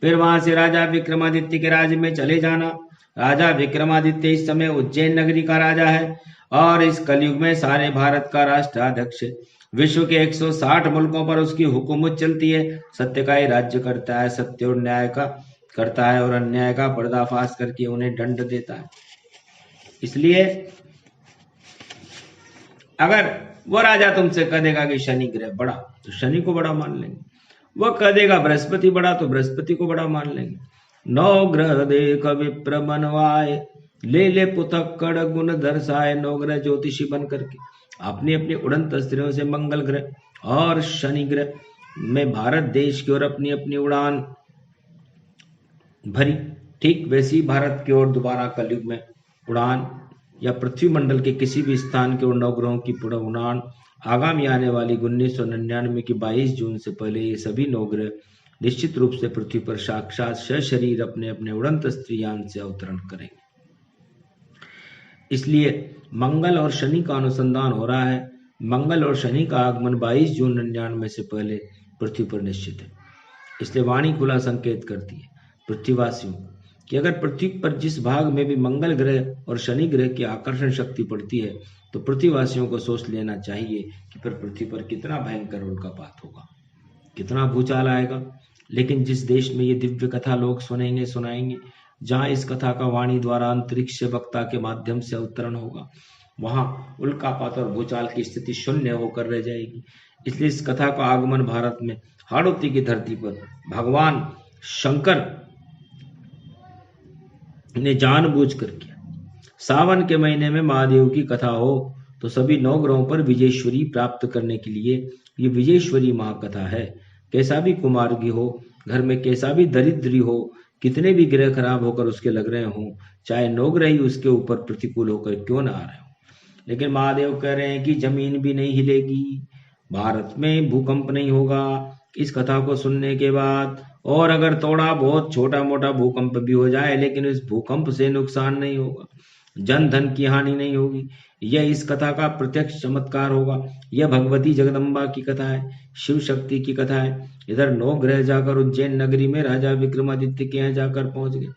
फिर वहां से राजा विक्रमादित्य के राज्य में चले जाना। राजा विक्रमादित्य इस समय उज्जैन नगरी का राजा है और इस कलयुग में सारे भारत का राष्ट्राध्यक्ष। विश्व के 160 मुल्कों पर उसकी हुकूमत चलती है। सत्य का ही राज्य करता है, सत्य और न्याय का करता है और अन्याय का पर्दाफाश करके उन्हें दंड देता है। इसलिए अगर वो राजा तुमसे कह देगा कि शनि ग्रह बड़ा, तो शनि को बड़ा मान लेंगे। वह कह देगा बृहस्पति बड़ा, तो बृहस्पति को बड़ा मान लेंगे। नौ ग्रह देख विप्र मनवाए, ले ले पुतक्कड़ गुण दर्शाए। नौ ग्रह ज्योतिषी बन करके अपनी अपनी उड़न तस्त्रियों से मंगल ग्रह और शनि ग्रह में भारत देश की ओर अपनी अपनी उड़ान भरी। ठीक वैसी भारत की ओर दोबारा कलयुग में उड़ान, या पृथ्वी मंडल के किसी भी स्थान के नवग्रहों की उड़ान आगामी आने वाली 1999 की 22 जून से पहले ये सभी नवग्रह निश्चित रूप से पृथ्वी पर साक्षात सशरीर अपने अपने उड़न तस्त्रियान से अवतरण करेंगे। इसलिए मंगल और शनि का अनुसंधान हो रहा है। मंगल और शनि का आगमन 22 जून 99 से पहले पृथ्वी पर निश्चित है। इसलिए वाणी खुला संकेत करती है पृथ्वीवासियों कि अगर पृथ्वी पर जिस भाग में भी मंगल ग्रह और शनि ग्रह की आकर्षण शक्ति पड़ती है, तो पृथ्वीवासियों को सोच लेना चाहिए कि फिर पृथ्वी पर कितना भयंकर उल्कापात होगा, कितना भूचाल आएगा। लेकिन जिस देश में ये दिव्य कथा लोग सुनेंगे सुनाएंगे, जहां इस कथा का वाणी द्वारा अंतरिक्ष वक्ता के माध्यम से अवतरण होगा, वहां उल्कापात और भूचाल की स्थिति शून्य होकर रह जाएगी। इसलिए इस कथा का आगमन भारत में हाड़ौती की धरती पर भगवान शंकर ने जानबूझकर किया। सावन के महीने में महादेव की कथा हो तो सभी 9 ग्रहों पर विजयेश्वरी प्राप्त करने के लिए ये विजयेश्वरी महाकथा है। कैसा भी कुमार्गी हो, घर में कैसा भी दरिद्री हो, कितने भी ग्रह खराब होकर उसके लग रहे हों, चाहे 9 ग्रह ही उसके ऊपर प्रतिकूल होकर क्यों ना आ रहे हो, लेकिन महादेव कह रहे हैं कि जमीन भी नहीं हिलेगी, भारत में भूकंप नहीं होगा। इस कथा को सुनने के बाद, और अगर थोड़ा बहुत छोटा मोटा भूकंप भी हो जाए, लेकिन इस भूकंप से नुकसान नहीं होगा, जन धन की हानि नहीं होगी। यह इस कथा का प्रत्यक्ष चमत्कार होगा। यह भगवती जगदम्बा की कथा है, शिव शक्ति की कथा है। इधर 9 ग्रह जाकर उज्जैन नगरी में राजा विक्रमादित्य के यहाँ जाकर पहुंच गए।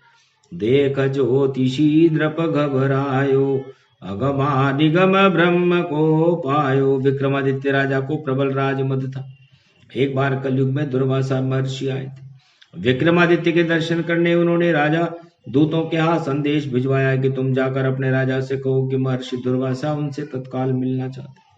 देख ज्योतिषी द्रप घबरायो, अगमा निगम ब्रह्म को पायो। विक्रमादित्य राजा को प्रबल राजमद था। एक बार कलयुग में दुर्वासा महर्षि आए थे। विक्रमादित्य के दर्शन करने उन्होंने राजा दूतों के हाथ संदेश भिजवाया कि तुम जाकर अपने राजा से कहो कि महर्षि दुर्वासा उनसे तत्काल मिलना चाहते।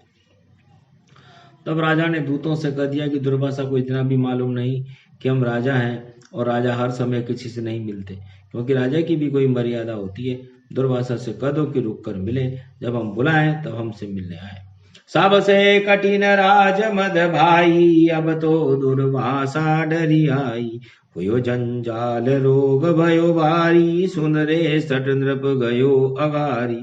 तब राजा ने दूतों से कह दिया कि दुर्वासा को इतना भी मालूम नहीं कि हम राजा हैं, और राजा हर समय किसी से नहीं मिलते, क्योंकि राजा की भी कोई मर्यादा होती है। दुर्वासा से कह दो कि रुक कर मिले, जब हम बुलाएं तब हमसे मिलने आए। सबसे कठिन राज मद भाई, अब तो दुर्वासा डरी आई। हुयो जंजाल रोग भयो भारी, सुन रे सट नृप गयो अगारी।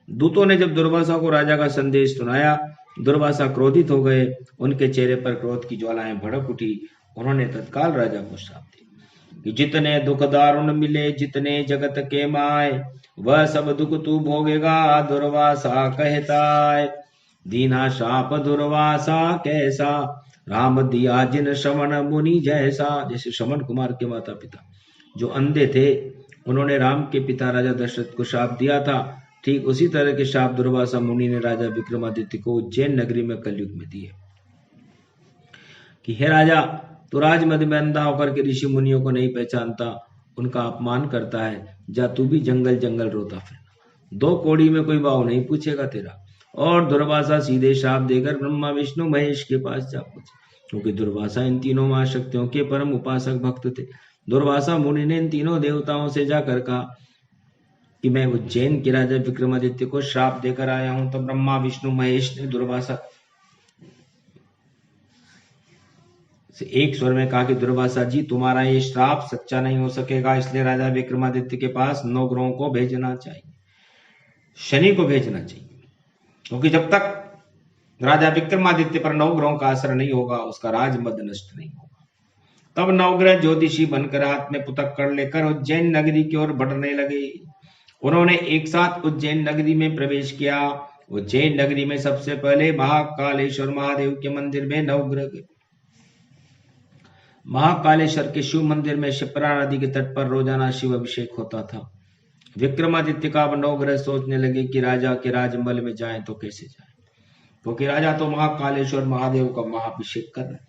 दूतों ने जब दुर्वासा को राजा का संदेश सुनाया, दुर्वासा क्रोधित हो गए। उनके चेहरे पर क्रोध की ज्वालाएं भड़क उठी। उन्होंने तत्काल राजा को श्राप दिया कि जितने दुख दारुण मिले, जितने जगत के माय, वह सब दुख तू भोगेगा, दुर्वासा कहता है। दीना शाप दुर्वासा कैसा, राम दिया जिन श्रवण मुनि जैसा। जैसे श्रवण कुमार के माता पिता जो अंधे थे, उन्होंने राम के पिता राजा दशरथ को शाप दिया था, ठीक उसी तरह के शाप दुर्वासा मुनि ने राजा विक्रमादित्य को उज्जैन नगरी में कलयुग में दिए कि हे राजा, तो राजमद में अंधा होकर के ऋषि मुनियों को नहीं पहचानता, उनका अपमान करता है, जा तू भी जंगल जंगल रोता फिरना, 2 कौड़ी में कोई भाव नहीं पूछेगा तेरा। और दुर्वासा सीधे शाप देकर ब्रह्मा विष्णु महेश के पास जा पहुंचे, क्योंकि दुर्वासा इन तीनों महाशक्तियों के परम उपासक भक्त थे। दुर्वासा मुनि ने इन तीनों देवताओं से जाकर कहा कि मैं उज्जैन के राजा विक्रमादित्य को श्राप देकर आया हूं। तो ब्रह्मा विष्णु महेश ने दुर्वासा से एक स्वर में कहा कि दुर्वासा जी, तुम्हारा ये श्राप सच्चा नहीं हो सकेगा, इसलिए राजा विक्रमादित्य के पास 9 ग्रहों को भेजना चाहिए, शनि को भेजना चाहिए, क्योंकि जब तक राजा विक्रमादित्य पर 9 ग्रहों का असर नहीं होगा, उसका राजमद नष्ट नहीं होगा। तब 9 ग्रह ज्योतिषी बनकर हाथ में पुतक्कड़ लेकर उज्जैन नगरी की ओर बढ़ने लगे। उन्होंने एक साथ उज्जैन नगरी में प्रवेश किया। उज्जैन नगरी में सबसे पहले महाकालेश्वर महादेव के मंदिर में नवग्रह गए। महाकालेश्वर के शिव मंदिर में शिप्रा नदी के तट पर रोजाना शिव अभिषेक होता था। विक्रमादित्य का अब 9 ग्रह सोचने लगे कि राजा के राजमहल में जाएं तो कैसे जाएं, क्योंकि राजा तो महाकालेश्वर महादेव का महाअभिषेक कर रहे हैं।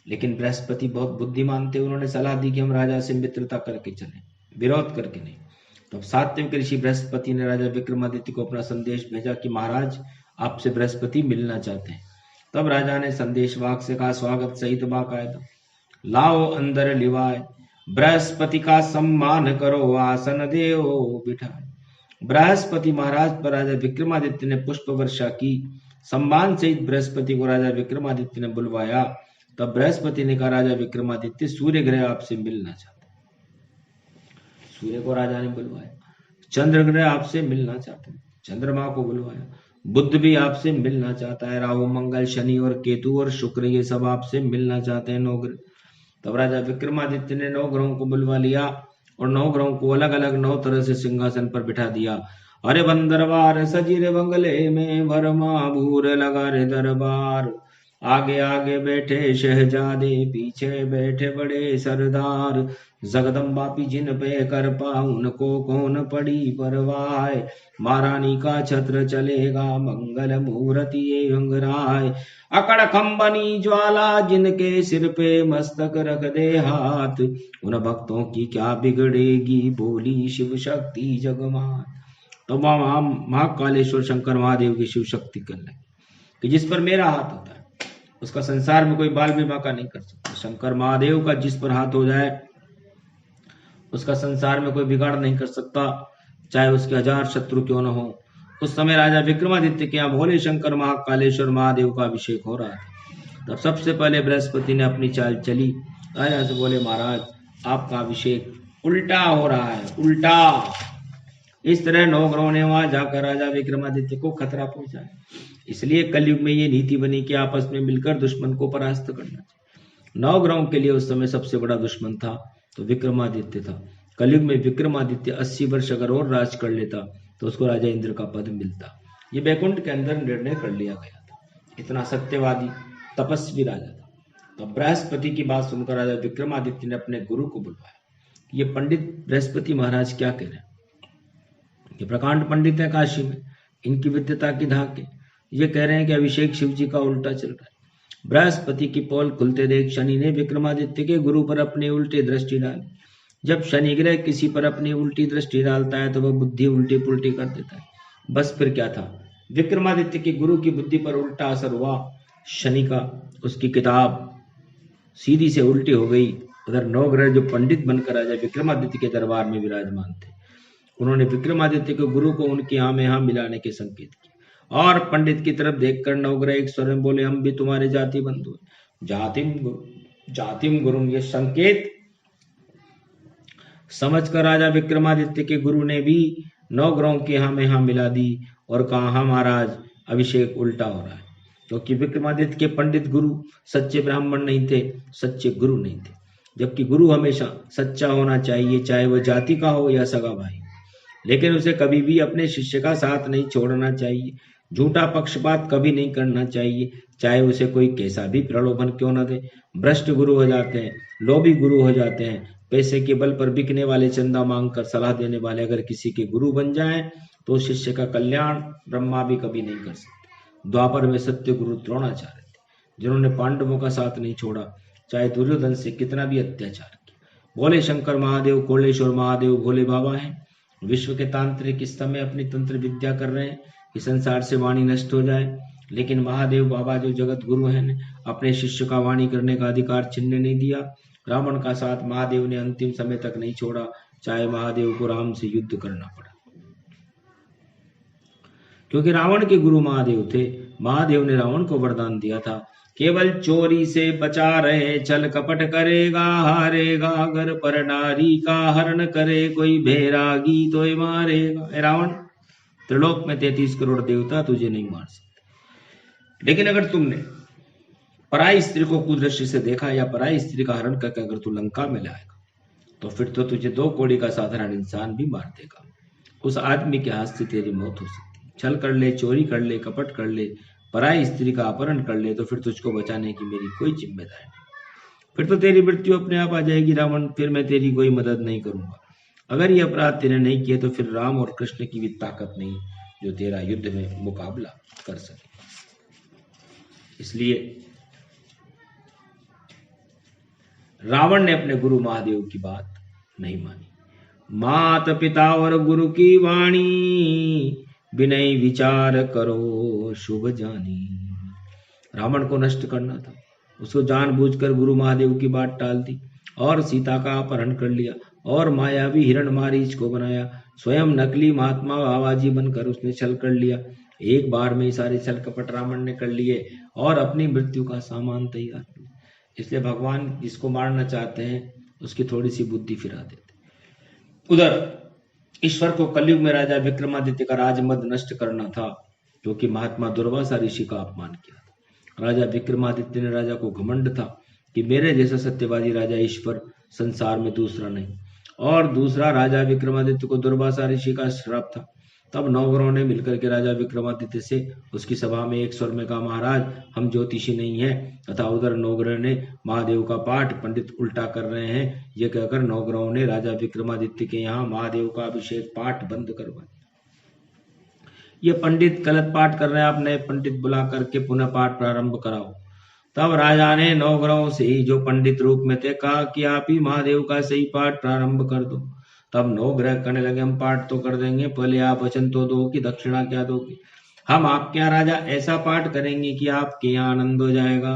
लेकिन बृहस्पति बहुत बुद्धिमान थे, उन्होंने सलाह दी कि हम राजा से मित्रता करके चलें, विरोध करके नहीं। तब सात्विक ऋषि बृहस्पति ने राजा विक्रमादित्य को अपना संदेश भेजा कि महाराज, आपसे बृहस्पति मिलना चाहते हैं। तब राजा ने संदेश वाक से कहा, स्वागत सहित बाकायदा, लाओ अंदर लिवाए, बृहस्पति का सम्मान करो, आसन देओ बिठाए। बृहस्पति महाराज पर राजा विक्रमादित्य ने पुष्प वर्षा की। सम्मान सहित बृहस्पति को राजा विक्रमादित्य ने बुलवाया। तब बृहस्पति ने कहा, राजा विक्रमादित्य, सूर्य ग्रह आपसे मिलना चाहते। सूर्य को राजा ने बुलवाया। चंद्र ग्रह आपसे मिलना चाहते हैं, चंद्रमा को बुलवाया। बुध भी आपसे मिलना चाहता है, राहु मंगल शनि और केतु और शुक्र, ये सब आपसे मिलना चाहते हैं 9 ग्रह। तब राजा विक्रमादित्य ने 9 ग्रहों को बुलवा लिया और 9 ग्रहों को अलग अलग 9 तरह से सिंहासन पर बिठा दिया। अरे बंदरवार सजीरे बंगले में, भरमा भूर लगा रे दरबार, आगे आगे बैठे शहजादे, पीछे बैठे बड़े सरदार, जगदम्बा पी जिन पे कर पाऊं, उनको कौन पड़ी परवाह, महारानी का छत्र चलेगा, मंगल मूर्ति ये अंगराय, अकड़ खम्बनी ज्वाला जिनके सिर पे मस्तक रख दे हाथ, उन भक्तों की क्या बिगड़ेगी, बोली शिव शक्ति जगमात। तो महाकालेश्वर शंकर महादेव की शिव शक्ति कर ले कि जिस पर मेरा हाथ होता है उसका संसार में कोई बाल विवाह का नहीं कर सकता। शंकर महादेव का जिस पर हाथ हो जाए उसका संसार में कोई बिगाड़ नहीं कर सकता, चाहे उसके 1000 शत्रु क्यों न हो। उस समय राजा विक्रमादित्य के यहाँ भोले शंकर महाकालेश्वर महादेव का अभिषेक हो रहा था। तब सबसे पहले बृहस्पति ने अपनी चाल चली, राजा से बोले, महाराज आपका अभिषेक उल्टा हो रहा है, उल्टा। इस तरह 9 ग्रहों ने वहां जाकर राजा विक्रमादित्य को खतरा पहुंचाया। इसलिए कलयुग में ये नीति बनी कि आपस में मिलकर दुश्मन को परास्त करना चाहिए। 9 ग्रहों के लिए उस समय सबसे बड़ा दुश्मन था तो विक्रमादित्य था। कलयुग में विक्रमादित्य 80 वर्ष अगर और राज कर लेता तो उसको राजा इंद्र का पद मिलता। ये बैकुंठ के अंदर निर्णय कर लिया गया था। इतना सत्यवादी तपस्वी राजा था। तो बृहस्पति की बात सुनकर राजा विक्रमादित्य ने अपने गुरु को बुलवाया। ये पंडित बृहस्पति महाराज क्या कह रहे हैं? ये प्रकांड पंडित है काशी में, इनकी विद्यता की धाक है। ये कह रहे हैं कि अभिषेक शिव जी का उल्टा चल रहा है। बृहस्पति की पोल खुलते देख शनि ने विक्रमादित्य के गुरु पर अपनी उल्टी दृष्टि डाली। जब शनि ग्रह किसी पर अपनी उल्टी दृष्टि डालता है तो वह बुद्धि उल्टी पुल्टी कर देता है। बस फिर क्या था, विक्रमादित्य के गुरु की बुद्धि पर उल्टा असर हुआ शनि का। उसकी किताब सीधी से उल्टी हो गई, उधर नवग्रह जो पंडित बनकर राजा विक्रमादित्य के दरबार में विराजमान थे, उन्होंने विक्रमादित्य के गुरु को उनके यहाँ में यहाँ मिलाने के संकेत किए, और पंडित की तरफ देखकर नवग्रह एक स्वर में बोले, हम भी तुम्हारे जाति बंधु हैं। जातिम गुरु, ये संकेत समझकर राजा विक्रमादित्य के गुरु ने भी नवग्रहों के यहाँ में यहाँ मिला दी और कहा, हाँ महाराज, अभिषेक उल्टा हो रहा है, क्योंकि विक्रमादित्य के पंडित गुरु सच्चे ब्राह्मण नहीं थे, सच्चे गुरु नहीं थे, जबकि गुरु हमेशा सच्चा होना चाहिए, चाहे वह जाति का हो या सगा भाई, लेकिन उसे कभी भी अपने शिष्य का साथ नहीं छोड़ना चाहिए, झूठा पक्षपात कभी नहीं करना चाहिए, चाहे उसे कोई कैसा भी प्रलोभन क्यों न दे। भ्रष्ट गुरु हो जाते हैं, लोभी गुरु हो जाते हैं, पैसे के बल पर बिकने वाले, चंदा मांगकर सलाह देने वाले अगर किसी के गुरु बन जाएं तो शिष्य का कल्याण ब्रह्मा भी कभी नहीं कर सकते। द्वापर में सत्य गुरु द्रोणाचार्य थे, जिन्होंने पांडवों का साथ नहीं छोड़ा, चाहे दुर्योधन से कितना भी अत्याचार किया। बोले शंकर महादेव, कोलेश्वर महादेव भोले बाबा हैं। विश्व के तांत्रिक इस समय अपनी तंत्र विद्या कर रहे हैं कि संसार से वाणी नष्ट हो जाए, लेकिन महादेव बाबा जो जगत गुरु हैं, अपने शिष्य का वाणी करने का अधिकार छीनने नहीं दिया। रावण का साथ महादेव ने अंतिम समय तक नहीं छोड़ा, चाहे महादेव को राम से युद्ध करना पड़ा, क्योंकि रावण के गुरु महादेव थे। महादेव ने रावण को वरदान दिया था, केवल चोरी से बचा रहे, छल कपट करेगा हारेगा, अगर पर नारी का हरण करे, कोई बैरागी तो मारेगा। रावण, त्रिलोक में 33 करोड़ देवता तुझे नहीं मार सकते, लेकिन अगर तुमने पराई स्त्री को कुदृष्टि से देखा या पराई स्त्री का हरण करके अगर तू लंका में लाएगा, तो फिर तो तुझे 2 कौड़ी का साधारण इंसान भी मार देगा। उस आदमी के हाथ से तेरी मौत हो सकती है। छल कर ले, चोरी कर ले, कपट कर ले, पराई स्त्री का अपहरण कर ले, तो फिर तुझको बचाने की मेरी कोई जिम्मेदारी नहीं, फिर तो तेरी मृत्यु अपने आप आ जाएगी रावण, फिर मैं तेरी कोई मदद नहीं करूंगा। अगर ये अपराध तेरे नहीं किए तो फिर राम और कृष्ण की भी ताकत नहीं जो तेरा युद्ध में मुकाबला कर सके। इसलिए रावण ने अपने गुरु महादेव की बात नहीं मानी। मात पिता और गुरु की वाणी, विनय विचार करो शुभ जानी। रावण को नष्ट करना था, उसको जानबूझकर गुरु महादेव की बात टाल दी और सीता का अपहरण कर लिया और मायावी हिरण मारीच को बनाया। स्वयं नकली महात्मा बाबाजी बनकर उसने छल कर लिया। एक बार में सारे छल कपट रावण ने कर लिए और अपनी मृत्यु का सामान तैयार किया। इसलिए भगवान जिसको मारना चाहते हैं उसकी थोड़ी सी बुद्धि फिरा देते। उधर ईश्वर को कलयुग में राजा विक्रमादित्य का राजमद नष्ट करना था, क्योंकि महात्मा दुर्वासा ऋषि का अपमान किया था। राजा विक्रमादित्य ने, राजा को घमंड था कि मेरे जैसा सत्यवादी राजा ईश्वर संसार में दूसरा नहीं, और दूसरा राजा विक्रमादित्य को दुर्वासा ऋषि का श्राप था। तब नवग्रहों ने मिलकर के राजा विक्रमादित्य से उसकी सभा में एक स्वर में कहा, महाराज हम ज्योतिषी नहीं हैं, तथा उधर नवग्रह ने महादेव का पाठ पंडित उल्टा कर रहे हैं। ये कहकर नवग्रहों ने राजा विक्रमादित्य के यहाँ महादेव का अभिषेक पाठ बंद करवा दिया। ये पंडित गलत पाठ कर रहे हैं, आप नए पंडित बुला करके पुनः पाठ प्रारंभ कराओ। तब राजा ने नवग्रहों से ही जो पंडित रूप में थे कहा कि आप ही महादेव का सही पाठ प्रारंभ कर दो। तब नवग्रह कहने लगे, हम पाठ तो कर देंगे, पहले आप वचन तो दो कि दक्षिणा क्या दोगे। हम आपके यहाँ राजा ऐसा पाठ करेंगे कि आपके यहाँ आनंद हो जाएगा।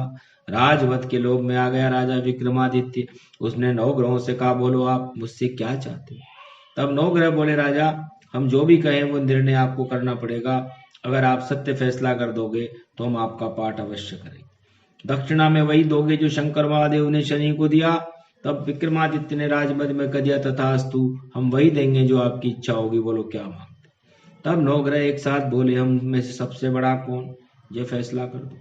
राजवत के लोभ में आ गया राजा विक्रमादित्य। उसने नवग्रहों से कहा, बोलो आप मुझसे क्या चाहते हो। तब नवग्रह बोले, राजा हम जो भी कहें वो निर्णय आपको करना पड़ेगा। अगर आप सत्य फैसला कर दोगे तो हम आपका पाठ अवश्य करेंगे। दक्षिणा में वही दोगे जो शंकर महादेव ने शनि को दिया। तब विक्रमादित्य ने राजमद में कह दिया, तथास्तु, हम वही देंगे जो आपकी इच्छा होगी, बोलो क्या मांगते। तब नवग्रह एक साथ बोले, हम में से सबसे बड़ा कौन, ये फैसला कर दो।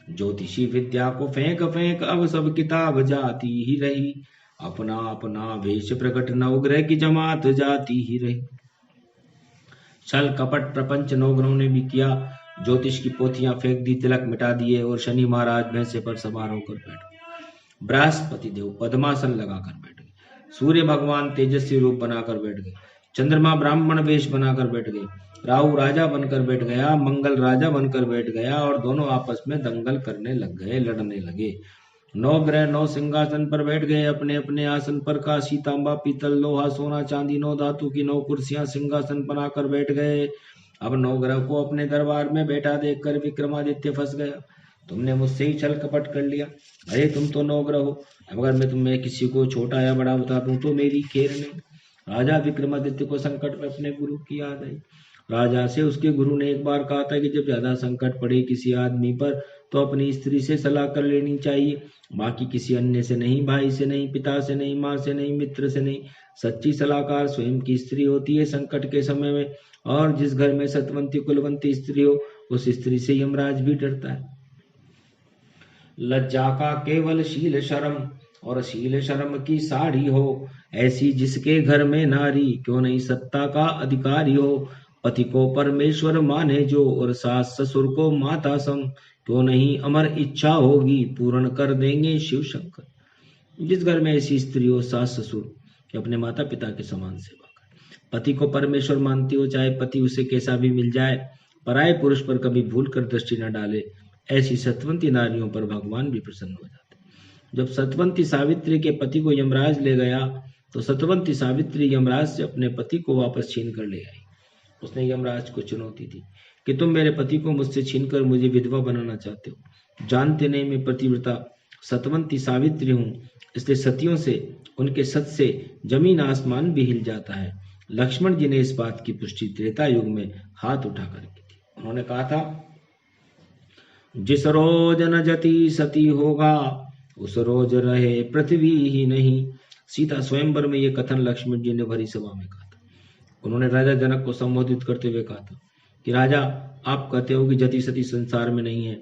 ज्योतिषी विद्या को फेंक फेंक अब सब किताब जाती ही रही, अपना अपना वेश प्रकट नवग्रह की जमात जाती ही रही। छल कपट प्रपंच नवग्रहों ने भी किया। ज्योतिष की पोथियां फेंक दी, तिलक मिटा दिए और शनि महाराज भैंसे पर सवार होकर बैठ गए। बृहस्पति देव पद्मासन लगाकर बैठ गए। सूर्य भगवान तेजस्वी रूप बनाकर बैठ गए। चंद्रमा ब्राह्मण वेश बनाकर बैठ गए। राहु राजा बनकर बैठ गया, मंगल राजा बनकर बैठ गया और दोनों आपस में दंगल करने लग गए, लड़ने लगे। 9 ग्रह 9 सिंहासन पर बैठ गए अपने अपने आसन पर। काशी तांबा पीतल लोहा सोना चांदी 9 धातु की 9 कुर्सियां सिंहासन बनाकर बैठ गए। अब 9 ग्रह को अपने दरबार में बैठा देखकर विक्रमादित्य फंस गया। तुमने मुझसे ही छल कपट कर लिया। अरे तुम तो 9 ग्रह हो, अगर मैं तुम्हें किसी को छोटा या बड़ा बता दूं तो मेरी खैर नहीं। राजा विक्रमादित्य को संकट में अपने गुरु की याद आई। राजा से उसके गुरु ने एक बार कहा था कि जब ज्यादा संकट पड़े किसी आदमी पर तो अपनी स्त्री से सलाह कर लेनी चाहिए, बाकी किसी अन्य से नहीं, भाई से नहीं, पिता से नहीं, माँ से नहीं, मित्र से नहीं। सच्ची सलाहकार स्वयं की स्त्री होती है संकट के समय में, और जिस घर में सतवंती कुलवंती स्त्री हो उस स्त्री से यमराज भी डरता है। लज्जा का केवल शील शर्म और शील शर्म की साड़ी हो, ऐसी जिसके घर में नारी क्यों नहीं सत्ता का अधिकारी हो। पति को परमेश्वर माने जो और सास ससुर को माता सम, क्यों नहीं अमर इच्छा होगी पूर्ण कर देंगे शिव शंकर। जिस घर में ऐसी स्त्री हो, सास ससुर कि अपने माता पिता के समान सेवा करे, पति को परमेश्वर मानती हो, चाहे पति उसे कैसा भी मिल जाए, पराये पुरुष पर कभी भूल कर दृष्टि न डाले, ऐसी सतवंती नारियों पर भगवान भी प्रसन्न हो जाते। जब सतवंती सावित्री के पति को यमराज ले गया तो सतवंती सावित्री यमराज से अपने पति को वापस छीन कर ले आई। उसने यमराज को चुनौती दी कि तुम मेरे पति को मुझसे छीनकर मुझे विधवा बनाना चाहते हो। जानते नहीं मैं पतिव्रता सतवंती सावित्री हूँ, इसलिए सतियों से, उनके सत से जमीन आसमान भी हिल जाता है। लक्ष्मण जी ने इस बात की पुष्टि त्रेता युग में हाथ उठाकर की थी। उन्होंने कहा था, जिस रोज न जति सती होगा उस रोज रहे पृथ्वी ही नहीं। सीता स्वयंवर में यह कथन लक्ष्मण जी ने भरी सभा में कहा था। उन्होंने राजा जनक को संबोधित करते हुए कहा था कि राजा, आप कहते हो कि जति सती संसार में नहीं है,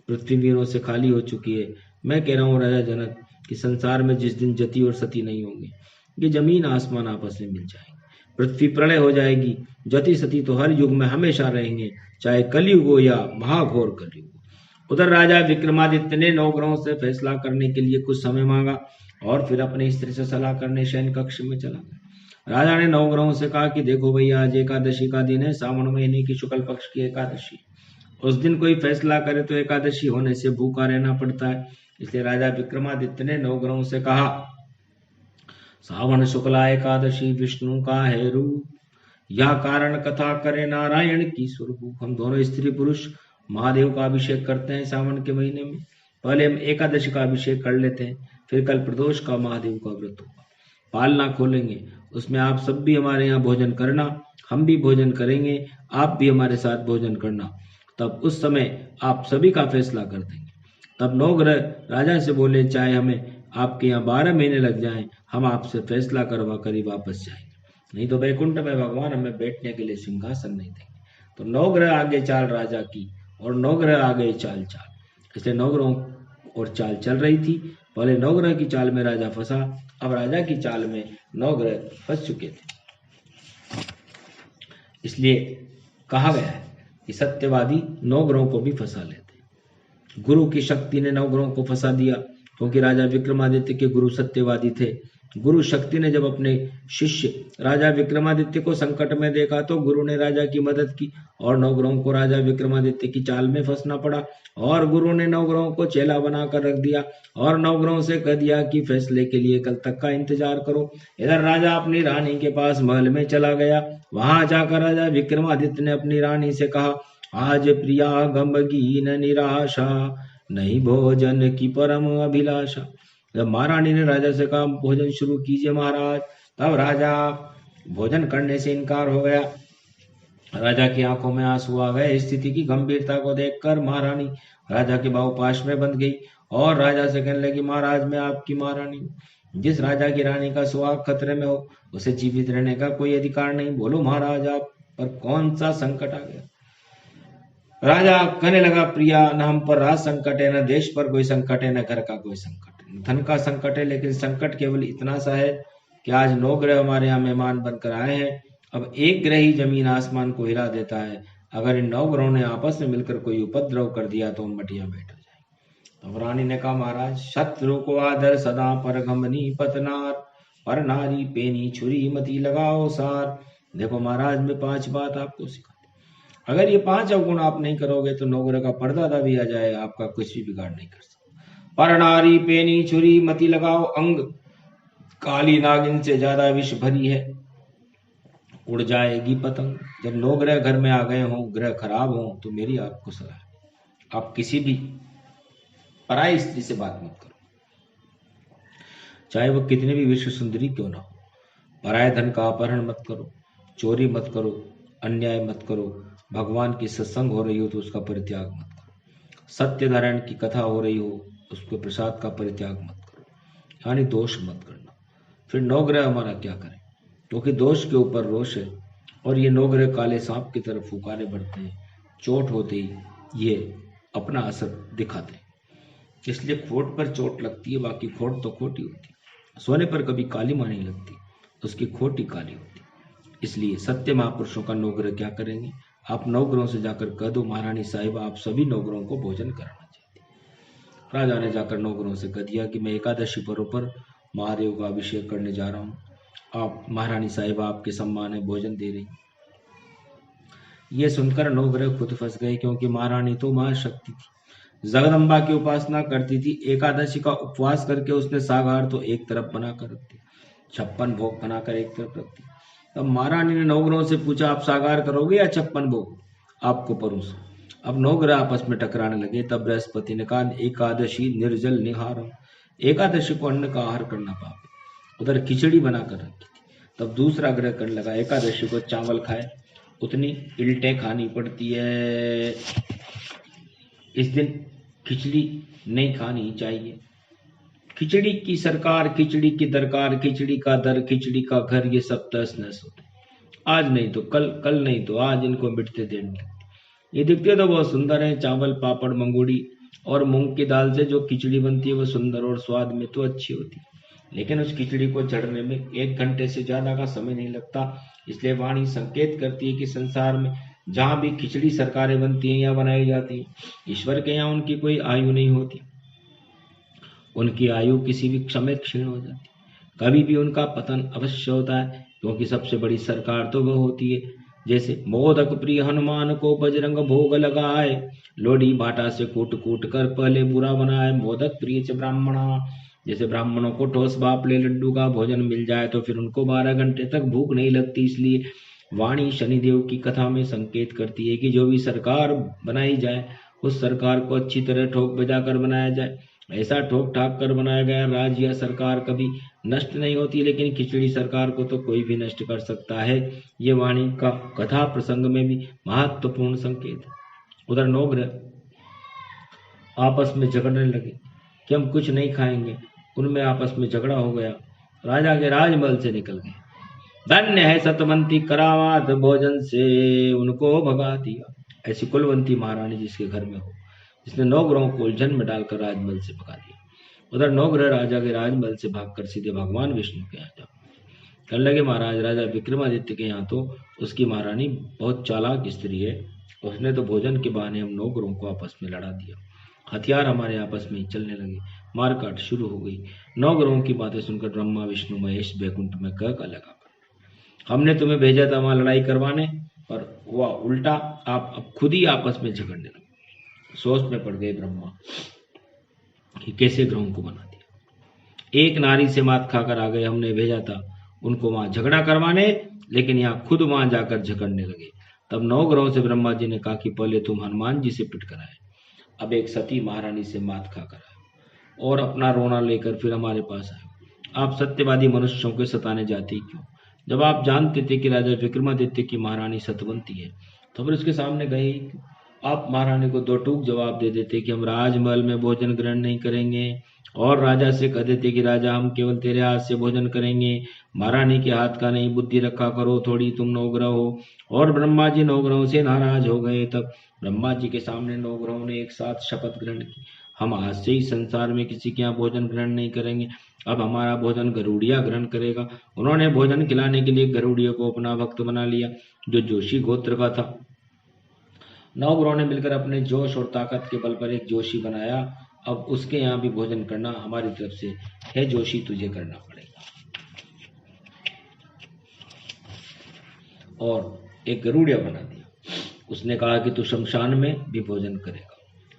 पृथ्वी वीरों से खाली हो चुकी है। मैं कह रहा हूँ राजा जनक कि संसार में जिस दिन जति और सती नहीं होंगे, ये जमीन आसमान आपस में मिल जाएंगे, पृथ्वी प्रलय हो जाएगी। जति सती तो हर युग में हमेशा रहेंगे, चाहे कलयुग हो या महाघोर कलयुग। उधर राजा विक्रमादित्य ने नवग्रहों से फैसला करने के लिए कुछ समय मांगा और फिर अपनी स्त्री से सलाह करने शयन कक्ष में चला गया। राजा ने नवग्रहों से कहा कि देखो भैया, आज एकादशी का दिन है, सावन महीने की शुक्ल पक्ष की एकादशी। उस दिन कोई फैसला करे तो एकादशी होने से भूखा रहना पड़ता है। इसलिए राजा विक्रमादित्य ने नवग्रहों से कहा, सावन शुक्ला एकादशी विष्णु का है रूप, यह कारण कथा करे नारायण की स्वरूप। हम दोनों स्त्री पुरुष महादेव का अभिषेक करते हैं सावन के महीने में। पहले हम एकादशी का अभिषेक कर लेते हैं, फिर कल प्रदोष का महादेव का व्रत होगा, पालना खोलेंगे, उसमें आप सब भी हमारे यहाँ भोजन करना, हम भी भोजन करेंगे, आप भी हमारे साथ भोजन करना। तब उस समय आप सभी का फैसला कर देंगे। तब नवग्रह राजा से बोले, चाहे हमें आपके यहाँ 12 महीने लग जाएं, हम आपसे फैसला करवा कर ही वापस जाएंगे, नहीं तो वैकुंठ में भगवान हमें बैठने के लिए सिंहासन नहीं देंगे। तो नवग्रह आगे चाल राजा की और नवग्रह आगे चाल। इसलिए नवग्रहों और चाल चल रही थी। पहले नवग्रह की चाल में राजा फंसा, अब राजा की चाल में नवग्रह फंस चुके थे। इसलिए कहा गया है कि सत्यवादी नवग्रहों को भी फंसा लेते। गुरु की शक्ति ने नवग्रहों को फंसा दिया, क्योंकि राजा विक्रमादित्य के गुरु सत्यवादी थे। गुरु शक्ति ने जब अपने शिष्य राजा विक्रमादित्य को संकट में देखा तो गुरु ने राजा की मदद की और नवग्रहों को राजा विक्रमादित्य की चाल में फंसना पड़ा। और गुरु ने नवग्रहों को चेला बनाकर रख दिया और नवग्रहों से कह दिया कि फैसले के लिए कल तक का इंतजार करो। इधर राजा अपनी रानी के पास महल में चला गया। वहां जाकर राजा विक्रमादित्य ने अपनी रानी से कहा, आज प्रिया गमगीन निराशा, नहीं भोजन की परम अभिलाषा। जब महारानी ने राजा से कहा, भोजन शुरू कीजिए महाराज, तब राजा भोजन करने से इनकार हो गया। राजा की आंखों में आंसू आ गए। स्थिति की गंभीरता को देखकर महारानी राजा के बाहुपाश में बंध गई और राजा से कहने लगी, महाराज मैं आपकी महारानी हूं। जिस राजा की रानी का सुहाग खतरे में हो उसे जीवित रहने का कोई अधिकार नहीं। बोलो महाराज, आप पर कौन सा संकट आ गया? राजा कहने लगा, प्रिया, न हम पर राज संकट है, न देश पर कोई संकट है, न घर का कोई संकट है, धन का संकट है, लेकिन संकट केवल इतना सा है कि आज 9 ग्रह हमारे यहाँ मेहमान बनकर आए हैं। अब एक ग्रह ही जमीन आसमान को हिला देता है। अगर इन 9 ग्रहों ने आपस में मिलकर कोई उपद्रव कर दिया तो हम मटिया बैठ जाएंगे। तब रानी ने कहा, महाराज, शत्रु को आदर सदा पर गमनी पतनार, पर नारी पेनी छुरी मती लगाओ सार। देखो महाराज, मैं 5 बात आपको सिखाती, अगर ये 5 अवगुण आप नहीं करोगे तो 9 ग्रह का पर्दा भी आ जाए, आपका कुछ भी बिगाड़ नहीं कर सकता। पर नारी पेनी छुरी मती लगाओ अंग, काली नागिन से ज्यादा विष भरी है, उड़ जाएगी पतंग। जब 9 ग्रह घर में आ गए हों, ग्रह खराब हों, तो मेरी आपको सलाह, आप किसी भी पराई स्त्री से बात मत करो। चाहे वह कितने भी विश्व सुंदरी क्यों ना हो। पराये धन का अपहरण मत करो, चोरी मत करो, अन्याय मत करो, भगवान की सत्संग हो रही हो तो उसका परित्याग मत करो, सत्य नारायण की कथा हो रही हो उसके प्रसाद का परित्याग मत करो, यानी दोष मत करना। फिर नवग्रह हमारा क्या करें, क्योंकि दोष के ऊपर रोष है और ये नवग्रह काले सांप की तरफ फुकारे बढ़ते हैं, चोट होते ही ये अपना असर दिखाते हैं। इसलिए खोट पर चोट लगती है, बाकी खोट तो खोटी होती है। सोने पर कभी काली मां नहीं लगती, उसकी खोट ही काली होती। इसलिए सत्य महापुरुषों का नवग्रह क्या करेंगे, आप नवग्रहों से जाकर कह दो महारानी साहिबा आप सभी नवग्रहों को भोजन कराना चाहती। राजा ने जाकर नवग्रहों से कह दिया कि मैं एकादशी पर्व पर महादेव का अभिषेक करने जा रहा हूँ, आप महारानी साहिबा आपके सम्मान में भोजन दे रही। ये सुनकर नवग्रह खुद फंस गए, क्योंकि महारानी तो महाशक्ति थी, जगदम्बा की उपासना करती थी। एकादशी का उपवास करके उसने सागार तो एक तरफ बनाकर रख दी, 56 भोग बनाकर एक तरफ रख दी। तब महारानी ने नवग्रहों से पूछा आप सागार करोगे या 56 भोग आपको परोसो। अब नवग्रह आपस में टकराने लगे। तब बृहस्पति ने कहा एकादशी निर्जल निहारम, एकादशी को अन्न का आहार करना पाप है। उधर खिचड़ी बनाकर रखी थी। तब दूसरा ग्रह करने लगा एकादशी को चावल खाए उतनी इल्टें खानी पड़ती है, इस दिन खिचड़ी नहीं खानी चाहिए। खिचड़ी की सरकार, खिचड़ी की दरकार, खिचड़ी का दर, खिचड़ी का घर, ये सब तहस नहस होते। आज नहीं तो कल, कल नहीं तो आज इनको मिटते देने लगते। ये दिखते तो बहुत सुंदर है, चावल पापड़ मंगूड़ी और मूंग की दाल से जो खिचड़ी बनती है वो सुंदर और स्वाद में तो अच्छी होती है, लेकिन उस खिचड़ी को चढ़ने में 1 घंटे से ज्यादा का समय नहीं लगता। इसलिए वाणी संकेत करती है कि संसार में जहां भी खिचड़ी सरकारें बनती हैं या बनाई जाती हैं, ईश्वर के यहाँ उनकी कोई आयु नहीं होती, उनकी आयु किसी भी क्षण क्षीण हो जाती, कभी भी उनका पतन अवश्य होता है, क्योंकि सबसे बड़ी सरकार तो वह होती है। जैसे मोदक प्रिय हनुमान को बजरंग भोग लगाए, लोढ़ी भाटा से कूट कूट कर पहले बुरा बनाए, मोदक प्रिय च ब्राह्मणा। जैसे ब्राह्मणों को ठोस बापले लड्डू का भोजन मिल जाए तो फिर उनको 12 घंटे तक भूख नहीं लगती। इसलिए वाणी शनिदेव की कथा में संकेत करती है कि जो भी सरकार बनाई जाए उस सरकार को अच्छी तरह ठोक बजा कर बनाया जाए। ऐसा ठोक ठाक कर बनाया गया राज या सरकार कभी नष्ट नहीं होती, लेकिन खिचड़ी सरकार को तो कोई भी नष्ट कर सकता है। ये वाणी का कथा प्रसंग में भी महत्वपूर्ण संकेत है। उधर नवग्रह आपस में झगड़ने लगे कि हम कुछ नहीं खाएंगे। उनमें आपस में झगड़ा हो गया, राजा के राजमहल से निकल गए। धन्य है सतवंती करामात भोजन से उनको भगा दिया। ऐसी कुलवंती महारानी जिसके घर में हो, जिसने 9 ग्रहों को उलझन में डालकर राजमहल से भगा दिया। उधर 9 ग्रह राजा के राजमहल से भागकर सीधे भगवान विष्णु के यहाँ जा कहने लगे महाराज राजा विक्रमादित्य के यहाँ तो उसकी महारानी बहुत चालाक स्त्री है, उसने तो भोजन के बहाने हम 9 ग्रहों को आपस में लड़ा दिया, हथियार हमारे आपस में ही चलने लगे, मारकाट शुरू हो गई। 9 ग्रहों की बातें सुनकर ब्रह्मा विष्णु महेश बैकुंठ में कह लगा, हमने तुम्हें भेजा था वहां लड़ाई करवाने, पर हुआ उल्टा, आप अब खुद ही आपस में झगड़ने लगे। सोच में पड़ गए ब्रह्मा कि कैसे ग्रहों को बना दिया। एक नारी से मात खाकर आ गए, हमने भेजा था उनको वहां झगड़ा करवाने, लेकिन यहाँ खुद वहां जाकर झगड़ने लगे। तब 9 ग्रहों से ब्रह्मा जी ने कहा कि पहले तुम हनुमान जी से पिट कर आए, अब एक सती महारानी से मात खाकर आए और अपना रोना लेकर फिर हमारे पास आए। आप सत्यवादी मनुष्यों को सताने जाते क्यों? जब आप जानते थे कि राजा विक्रमादित्य की महारानी सतवंती है तो फिर उसके सामने गए क्यों? आप महारानी को 2 टूक जवाब दे देते कि हम राजमहल में भोजन ग्रहण नहीं करेंगे, और राजा से कह देते कि राजा हम केवल तेरे हाथ से भोजन करेंगे, महारानी के हाथ का नहीं, बुद्धि रखा करो थोड़ी, तुम 9 ग्रह हो। और ब्रह्मा जी 9 ग्रहों से नाराज हो गए। तब ब्रह्मा जी के सामने 9 ग्रहों ने एक साथ शपथ ग्रहण की, हम आज से ही संसार में किसी के यहाँ भोजन ग्रहण नहीं करेंगे, अब हमारा भोजन गरुड़िया ग्रहण करेगा। उन्होंने भोजन खिलाने के लिए गरुड़िया को अपना भक्त बना लिया, जो जोशी गोत्र का था। 9 ग्रहों ने मिलकर अपने जोश और ताकत के बल पर एक जोशी बनाया, अब उसके यहाँ भी भोजन करना हमारी तरफ से है जोशी, तुझे करना पड़ेगा। और एक गरुड़िया बना दिया। उसने कहा कि तू शमशान में भी भोजन करेगा,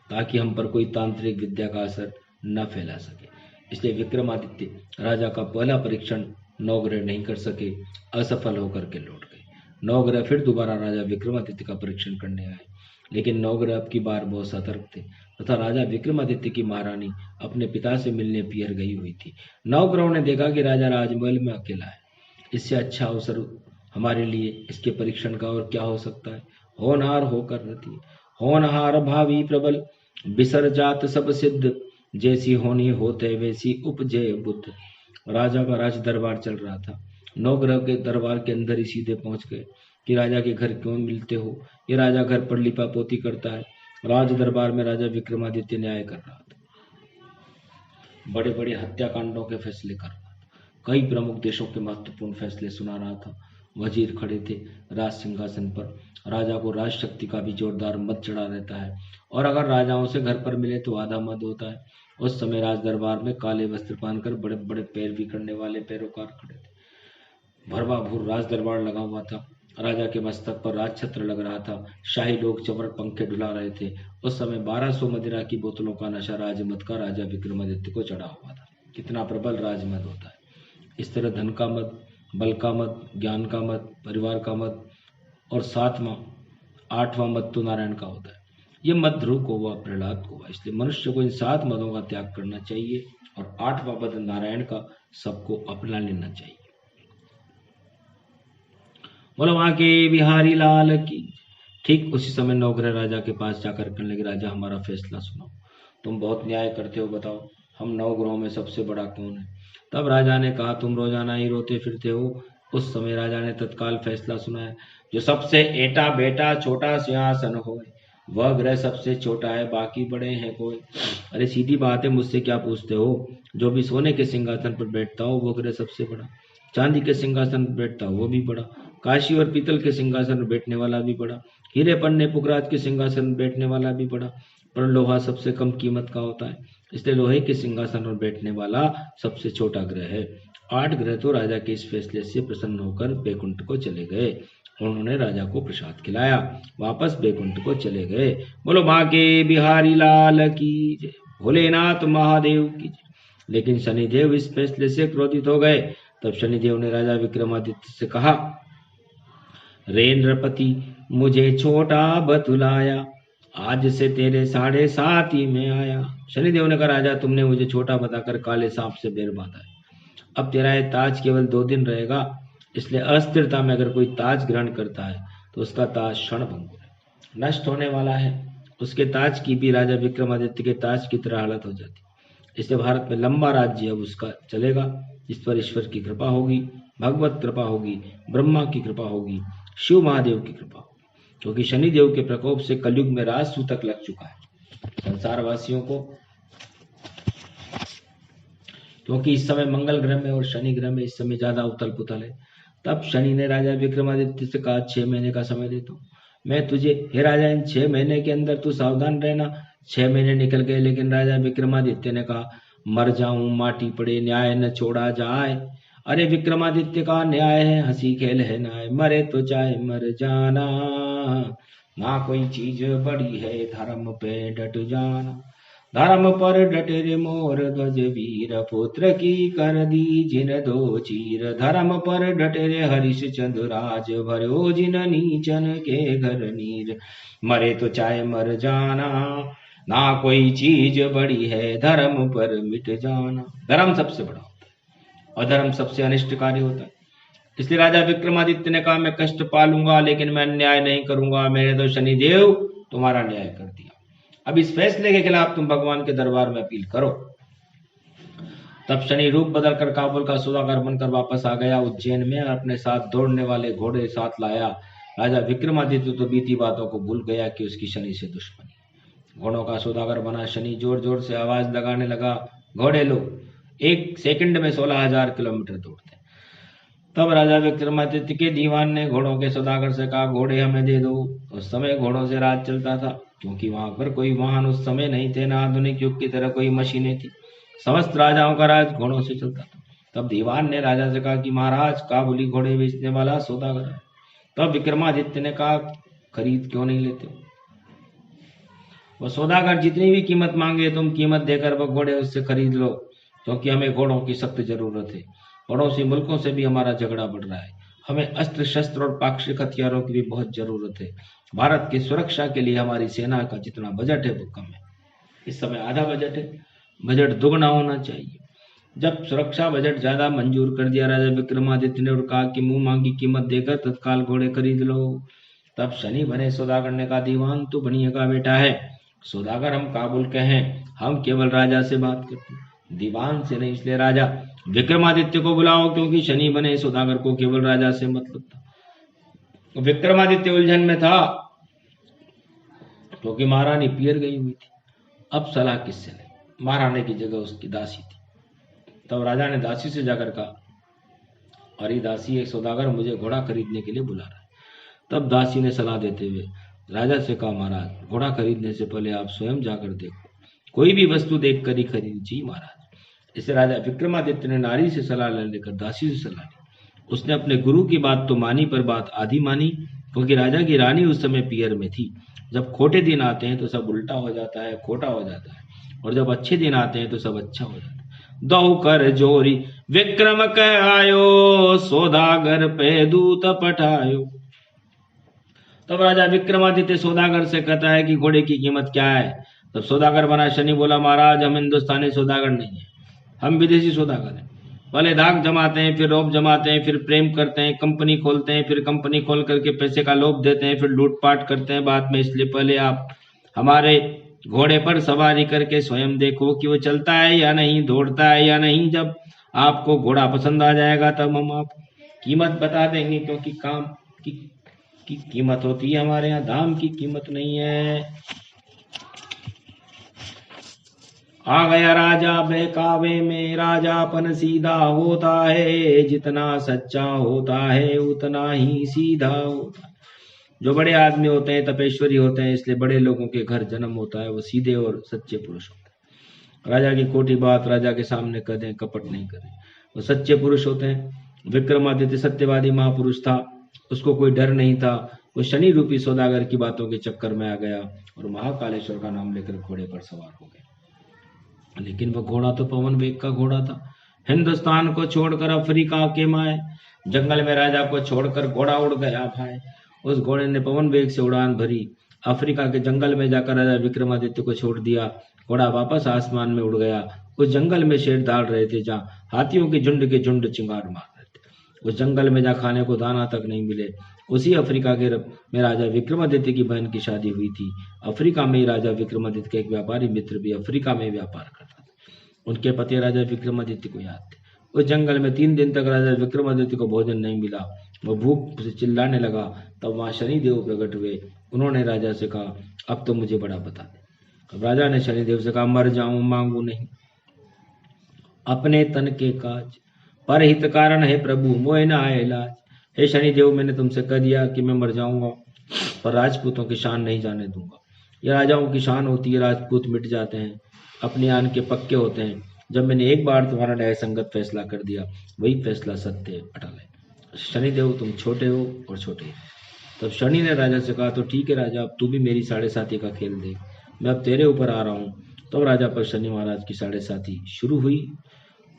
ताकि हम पर कोई तांत्रिक विद्या का असर न फैला सके। इसलिए विक्रमादित्य राजा का पहला परीक्षण 9 ग्रह नहीं कर सके, असफल होकर के लौट गए। 9 ग्रह फिर दोबारा राजा विक्रमादित्य का परीक्षण करने आए, लेकिन 9 ग्रह अब की बार बहुत सतर्क थे। तथा राजा विक्रमादित्य की महारानी अपने पिता से मिलने पियर गई हुई थी। नवग्रहों ने देखा कि राजा राजमहल में अकेला है। इससे अच्छा अवसर हमारे लिए इसके परीक्षण का और क्या हो सकता है। होनहार होकर रति, होनहार भावी प्रबल, बिसर जात सब सिद्ध, जैसी होनी होते वैसी उपजे बुद्ध। राजा का राज दरबार चल रहा था। नवग्रह के दरबार के अंदर ही सीधे पहुंच गए कि राजा के घर क्यों मिलते हो। ये राजा घर पर लिपापोती करता है। राज दरबार में राजा विक्रमादित्य न्याय कर रहा था, बड़े बड़े हत्याकांडों के फैसले कर रहा था, कई प्रमुख देशों के महत्वपूर्ण फैसले सुना रहा था। वजीर खड़े थे राज सिंहासन पर। राजा को राज शक्ति का भी जोरदार मत चढ़ा रहता है और अगर राजाओं से घर पर मिले तो आधा मत होता है। उस समय राज दरबार में काले वस्त्र पहनकर बड़े बड़े पैरवी करने वाले पैरोकार खड़े थे। भरवा भूर राज दरबार लगा हुआ था। राजा के मस्तक पर राज छत्र लग रहा था। शाही लोग चमर पंखे डुला रहे थे। उस समय 1200 मदिरा की बोतलों का नशा राजमद का राजा विक्रमादित्य को चढ़ा हुआ था। कितना प्रबल राजमद होता है। इस तरह धन का मद, बल का मद, ज्ञान का मद, परिवार का मद और 8वां मद तो नारायण का होता है। ये मद ध्रुव को हुआ, प्रहलाद को हुआ। इसलिए मनुष्य को इन 7 मदों का त्याग करना चाहिए और 8वां मद नारायण का सबको अपना लेना चाहिए। बोलो वहां के बिहारी लाल की। ठीक उसी समय नवग्रह राजा के पास जाकर कहने लगे, राजा हमारा फैसला सुनो, तुम बहुत न्याय करते हो, बताओ हम 9 ग्रहों में सबसे बड़ा कौन है। तब राजा ने कहा, तुम रोजाना ही रोते फिरते हो। उस समय राजा ने तत्काल फैसला सुनाया, जो सबसे एटा बेटा छोटा सिंहासन हो वह ग्रह सबसे छोटा है, बाकी बड़े हैं कोई। अरे सीधी बात है, मुझसे क्या पूछते हो। जो भी सोने के सिंहासन पर बैठता हो वो ग्रह सबसे बड़ा, चांदी के सिंहासन पर बैठता हो वो भी बड़ा, काशी और पीतल के सिंहासन पर बैठने वाला भी बड़ा, हीरे पन्ने पुखराज के सिंहासन पर बैठने वाला भी बड़ा, पर लोहा सबसे कम कीमत का होता है, इसलिए लोहे के सिंहासन पर बैठने वाला सबसे छोटा ग्रह है। 8 ग्रह तो राजा के इस फैसले से प्रसन्न होकर बैकुंठ को चले गए। उन्होंने राजा को प्रसाद खिलाया, वापस बैकुंठ को चले गए। बोलो बांके बिहारी लाल की जय, भोलेनाथ महादेव की जय। लेकिन शनिदेव इस फैसले से क्रोधित हो गए। तब शनिदेव ने राजा विक्रमादित्य से कहा, रेंद्रपति मुझे छोटा बतुलाया, आज से तेरे 7.5 ही में आया। शनिदेव ने कहा, राजा तुमने मुझे छोटा बताकर काले सांप से बैर बांधा है। अब तेरा ये ताज केवल 2 दिन रहेगा, इसलिए अस्थिरता में अगर कोई ताज ग्रहण करता है तो उसका ताज क्षणभंगुर है, नष्ट होने वाला है। उसके ताज की भी राजा विक्रमादित्य के ताज की तरह हालत हो जाती। इसलिए भारत में लंबा राज्य अब उसका चलेगा, जिस पर ईश्वर की कृपा होगी, भगवत कृपा होगी, ब्रह्मा की कृपा होगी, शिव महादेव की कृपा होगी। क्योंकि शनिदेव के प्रकोप से कलयुग में राजसू तक लग चुका है संसार वासियों को। क्योंकि इस समय मंगल ग्रह में और शनि ग्रह में इस समय ज्यादा उथल पुथल है। तब शनि ने राजा विक्रमादित्य से कहा, 6 महीने का समय देता हूँ मैं तुझे। हे राजा, इन 6 महीने के अंदर तू सावधान रहना। 6 महीने निकल गए, लेकिन राजा विक्रमादित्य ने कहा, मर जाऊं माटी पड़े, न्याय न छोड़ा जाए। अरे विक्रमादित्य का न्याय है, हंसी खेल है नाय, मरे तो चाहे मर जाना, ना कोई चीज बड़ी है धर्म पे डट जाना। धर्म पर डटे रे मोर ध्वज वीर, पुत्र की कर दी जिन 2 चीर। धर्म पर डटे रे हरिश्चंद्र राज, भरो जिन नीचन के घर नीर। मरे तो चाहे मर जाना, ना कोई चीज बड़ी है धर्म पर मिट जाना। धर्म सबसे बड़ा होता है, अधर्म सबसे अनिष्टकारी होता है। इसलिए राजा विक्रमादित्य ने कहा, मैं कष्ट पालूंगा लेकिन मैं अन्याय नहीं करूंगा। मैंने तो शनिदेव तुम्हारा न्याय कर दिया। अब इस फैसले के खिलाफ तुम भगवान के दरबार में अपील करो। तब शनि रूप बदलकर काबुल का सौदागर बनकर वापस आ गया उज्जैन में, और अपने साथ दौड़ने वाले घोड़े साथ लाया। राजा विक्रमादित्य तो बीती बातों को भूल गया कि उसकी शनि से दुश्मनी। घोड़ों का सौदागर बना शनि जोर जोर से आवाज लगाने लगा, घोड़े लो, 1 सेकंड में 16,000 किलोमीटर दौड़ते। तब राजा विक्रमादित्य के दीवान ने घोड़ों के सौदागर से कहा, घोड़े हमें दे दो। उस समय घोड़ों से राज चलता था, क्योंकि वहां पर कोई वाहन उस समय नहीं थे, ना आधुनिक युग की तरह कोई मशीनें थी। समस्त राजाओं का राज घोड़ों से चलता था। तब दीवान ने राजा से कहा कि महाराज, काबुली घोड़े बेचने वाला सौदागर है। तब विक्रमादित्य ने कहा, खरीद क्यों नहीं लेते? वो सौदागर जितनी भी कीमत मांगे तुम कीमत देकर वो घोड़े उससे खरीद लो, क्योंकि हमें घोड़ों की सख्त जरूरत है। पड़ोसी मुल्कों से भी हमारा झगड़ा बढ़ रहा है। हमें अस्त्र शस्त्र और पाक्षिक हथियारों की भी बहुत जरूरत है। भारत की सुरक्षा के लिए हमारी सेना का जितना बजट है वो कम है। इस समय आधा बजट है, बजट दुगना होना चाहिए। जब सुरक्षा बजट ज्यादा मंजूर कर दिया राजा विक्रमादित्य ने और कहा कि मुंह मांगी कीमत देकर तत्काल घोड़े खरीद लो, तब शनि बने सौदागर ने कहा, दीवान तो बनिया का बेटा है, सौदागर हम काबुल के हैं, हम केवल राजा से बात करते हैं, दीवान से नहीं। इसलिए राजा विक्रमादित्य को बुलाओ, क्योंकि शनि बने सौदागर को केवल राजा से मतलब था। विक्रमादित्य उलझन में था क्योंकि महारानी पियर गई हुई थी। अब सलाह किससे ले? महारानी की जगह उसकी दासी थी। तब राजा ने दासी से जाकर कहा, अरे दासी, एक सौदागर मुझे घोड़ा खरीदने के लिए बुला रहा है। तब दासी ने सलाह देते हुए राजा से कहा, महाराज, घोड़ा खरीदने से पहले आप स्वयं जाकर देखो, कोई भी वस्तु देखकर ही खरीदनी चाहिए महाराज। इससे राजा विक्रमादित्य ने नारी से सलाह लेकर दासी से सलाह ली। उसने अपने गुरु की बात तो मानी, पर बात आधी मानी, क्योंकि राजा की रानी उस समय पियर में थी। जब खोटे दिन आते हैं तो सब उल्टा हो जाता है, खोटा हो जाता है, और जब अच्छे दिन आते हैं तो सब अच्छा हो जाता है। दो कर जोरी विक्रम कह आयो, सौदागर पे दूत पठायो। तब राजा विक्रमादित्य सौदागर से कहता है कि घोड़े की कीमत क्या है। तब सौदागर बना शनि बोला, महाराज, हम हिंदुस्तानी सौदागर नहीं है, हम विदेशी सौदागर हैं। पहले धाक जमाते हैं, फिर रौब जमाते हैं, फिर प्रेम करते हैं, कंपनी खोलते हैं, फिर कंपनी खोल करके पैसे का लोभ देते हैं, फिर लूटपाट करते हैं बाद में। इसलिए पहले आप हमारे घोड़े पर सवारी करके स्वयं देखो कि वो चलता है या नहीं, दौड़ता है या नहीं। जब आपको घोड़ा पसंद आ जाएगा तब हम आप कीमत बता देंगे, क्योंकि काम की कीमत होती है हमारे यहाँ, दाम की कीमत नहीं है। आ गया राजा बहकावे में, राजापन सीधा होता है, जितना सच्चा होता है उतना ही सीधा होता है। जो बड़े आदमी होते हैं तपेश्वरी होते हैं, इसलिए बड़े लोगों के घर जन्म होता है, वो सीधे और सच्चे पुरुष होते हैं। राजा की कोटी बात राजा के सामने कर दें, कपट नहीं करें, वो सच्चे पुरुष होते हैं। विक्रमादित्य सत्यवादी महापुरुष था, उसको कोई डर नहीं था। वो शनि रूपी सौदागर की बातों के चक्कर में आ गया और महाकालेश्वर का नाम लेकर घोड़े पर सवार हो गया। लेकिन वह घोड़ा तो पवन वेग का घोड़ा था। हिंदुस्तान को छोड़कर अफ्रीका के माए, जंगल में राजा को छोड़कर घोड़ा उड़ गया भाई। उस घोड़े ने पवन वेग से उड़ान भरी, अफ्रीका के जंगल में जाकर राजा विक्रमादित्य को छोड़ दिया। घोड़ा वापस आसमान में उड़ गया। उस जंगल में शेर दौड़ रहे थे, जहाँ हाथियों के झुंड चिंगार मार रहे थे। उस जंगल में जहाँ खाने को दाना तक नहीं मिले, उसी अफ्रीका के में राजा विक्रमादित्य की बहन की शादी हुई थी। अफ्रीका में ही राजा विक्रमादित्य का एक व्यापारी मित्र भी अफ्रीका में व्यापार करता था। उनके पति राजा विक्रमादित्य को याद थे। उस जंगल में 3 दिन तक राजा विक्रमादित्य को भोजन नहीं मिला। वह भूख से चिल्लाने लगा। तब वहां शनिदेव प्रकट हुए। उन्होंने राजा से कहा, अब तो मुझे बड़ा बता दे। अब राजा ने शनिदेव से कहा, मर जाऊं मांगू नहीं, अपने तन के काज, पर हित कारण है प्रभु, मोह न आए इलाज। हे शनिदेव, मैंने तुमसे कह दिया कि मैं मर जाऊंगा, पर राजपूतों की शान नहीं जाने दूंगा। यह राजाओं की शान होती है, राजपूत मिट जाते हैं, अपने आन के पक्के होते हैं। जब मैंने एक बार तुम्हारा न्याय संगत फैसला कर दिया, वही फैसला सत्य अटल है। शनिदेव, तुम छोटे हो और छोटे। तब शनि ने राजा से कहा, तो ठीक है राजा, अब तू भी मेरी 7.5 का खेल दे, मैं अब तेरे ऊपर आ रहा हूँ। तब राजा पर शनि महाराज की 7.5 शुरू हुई।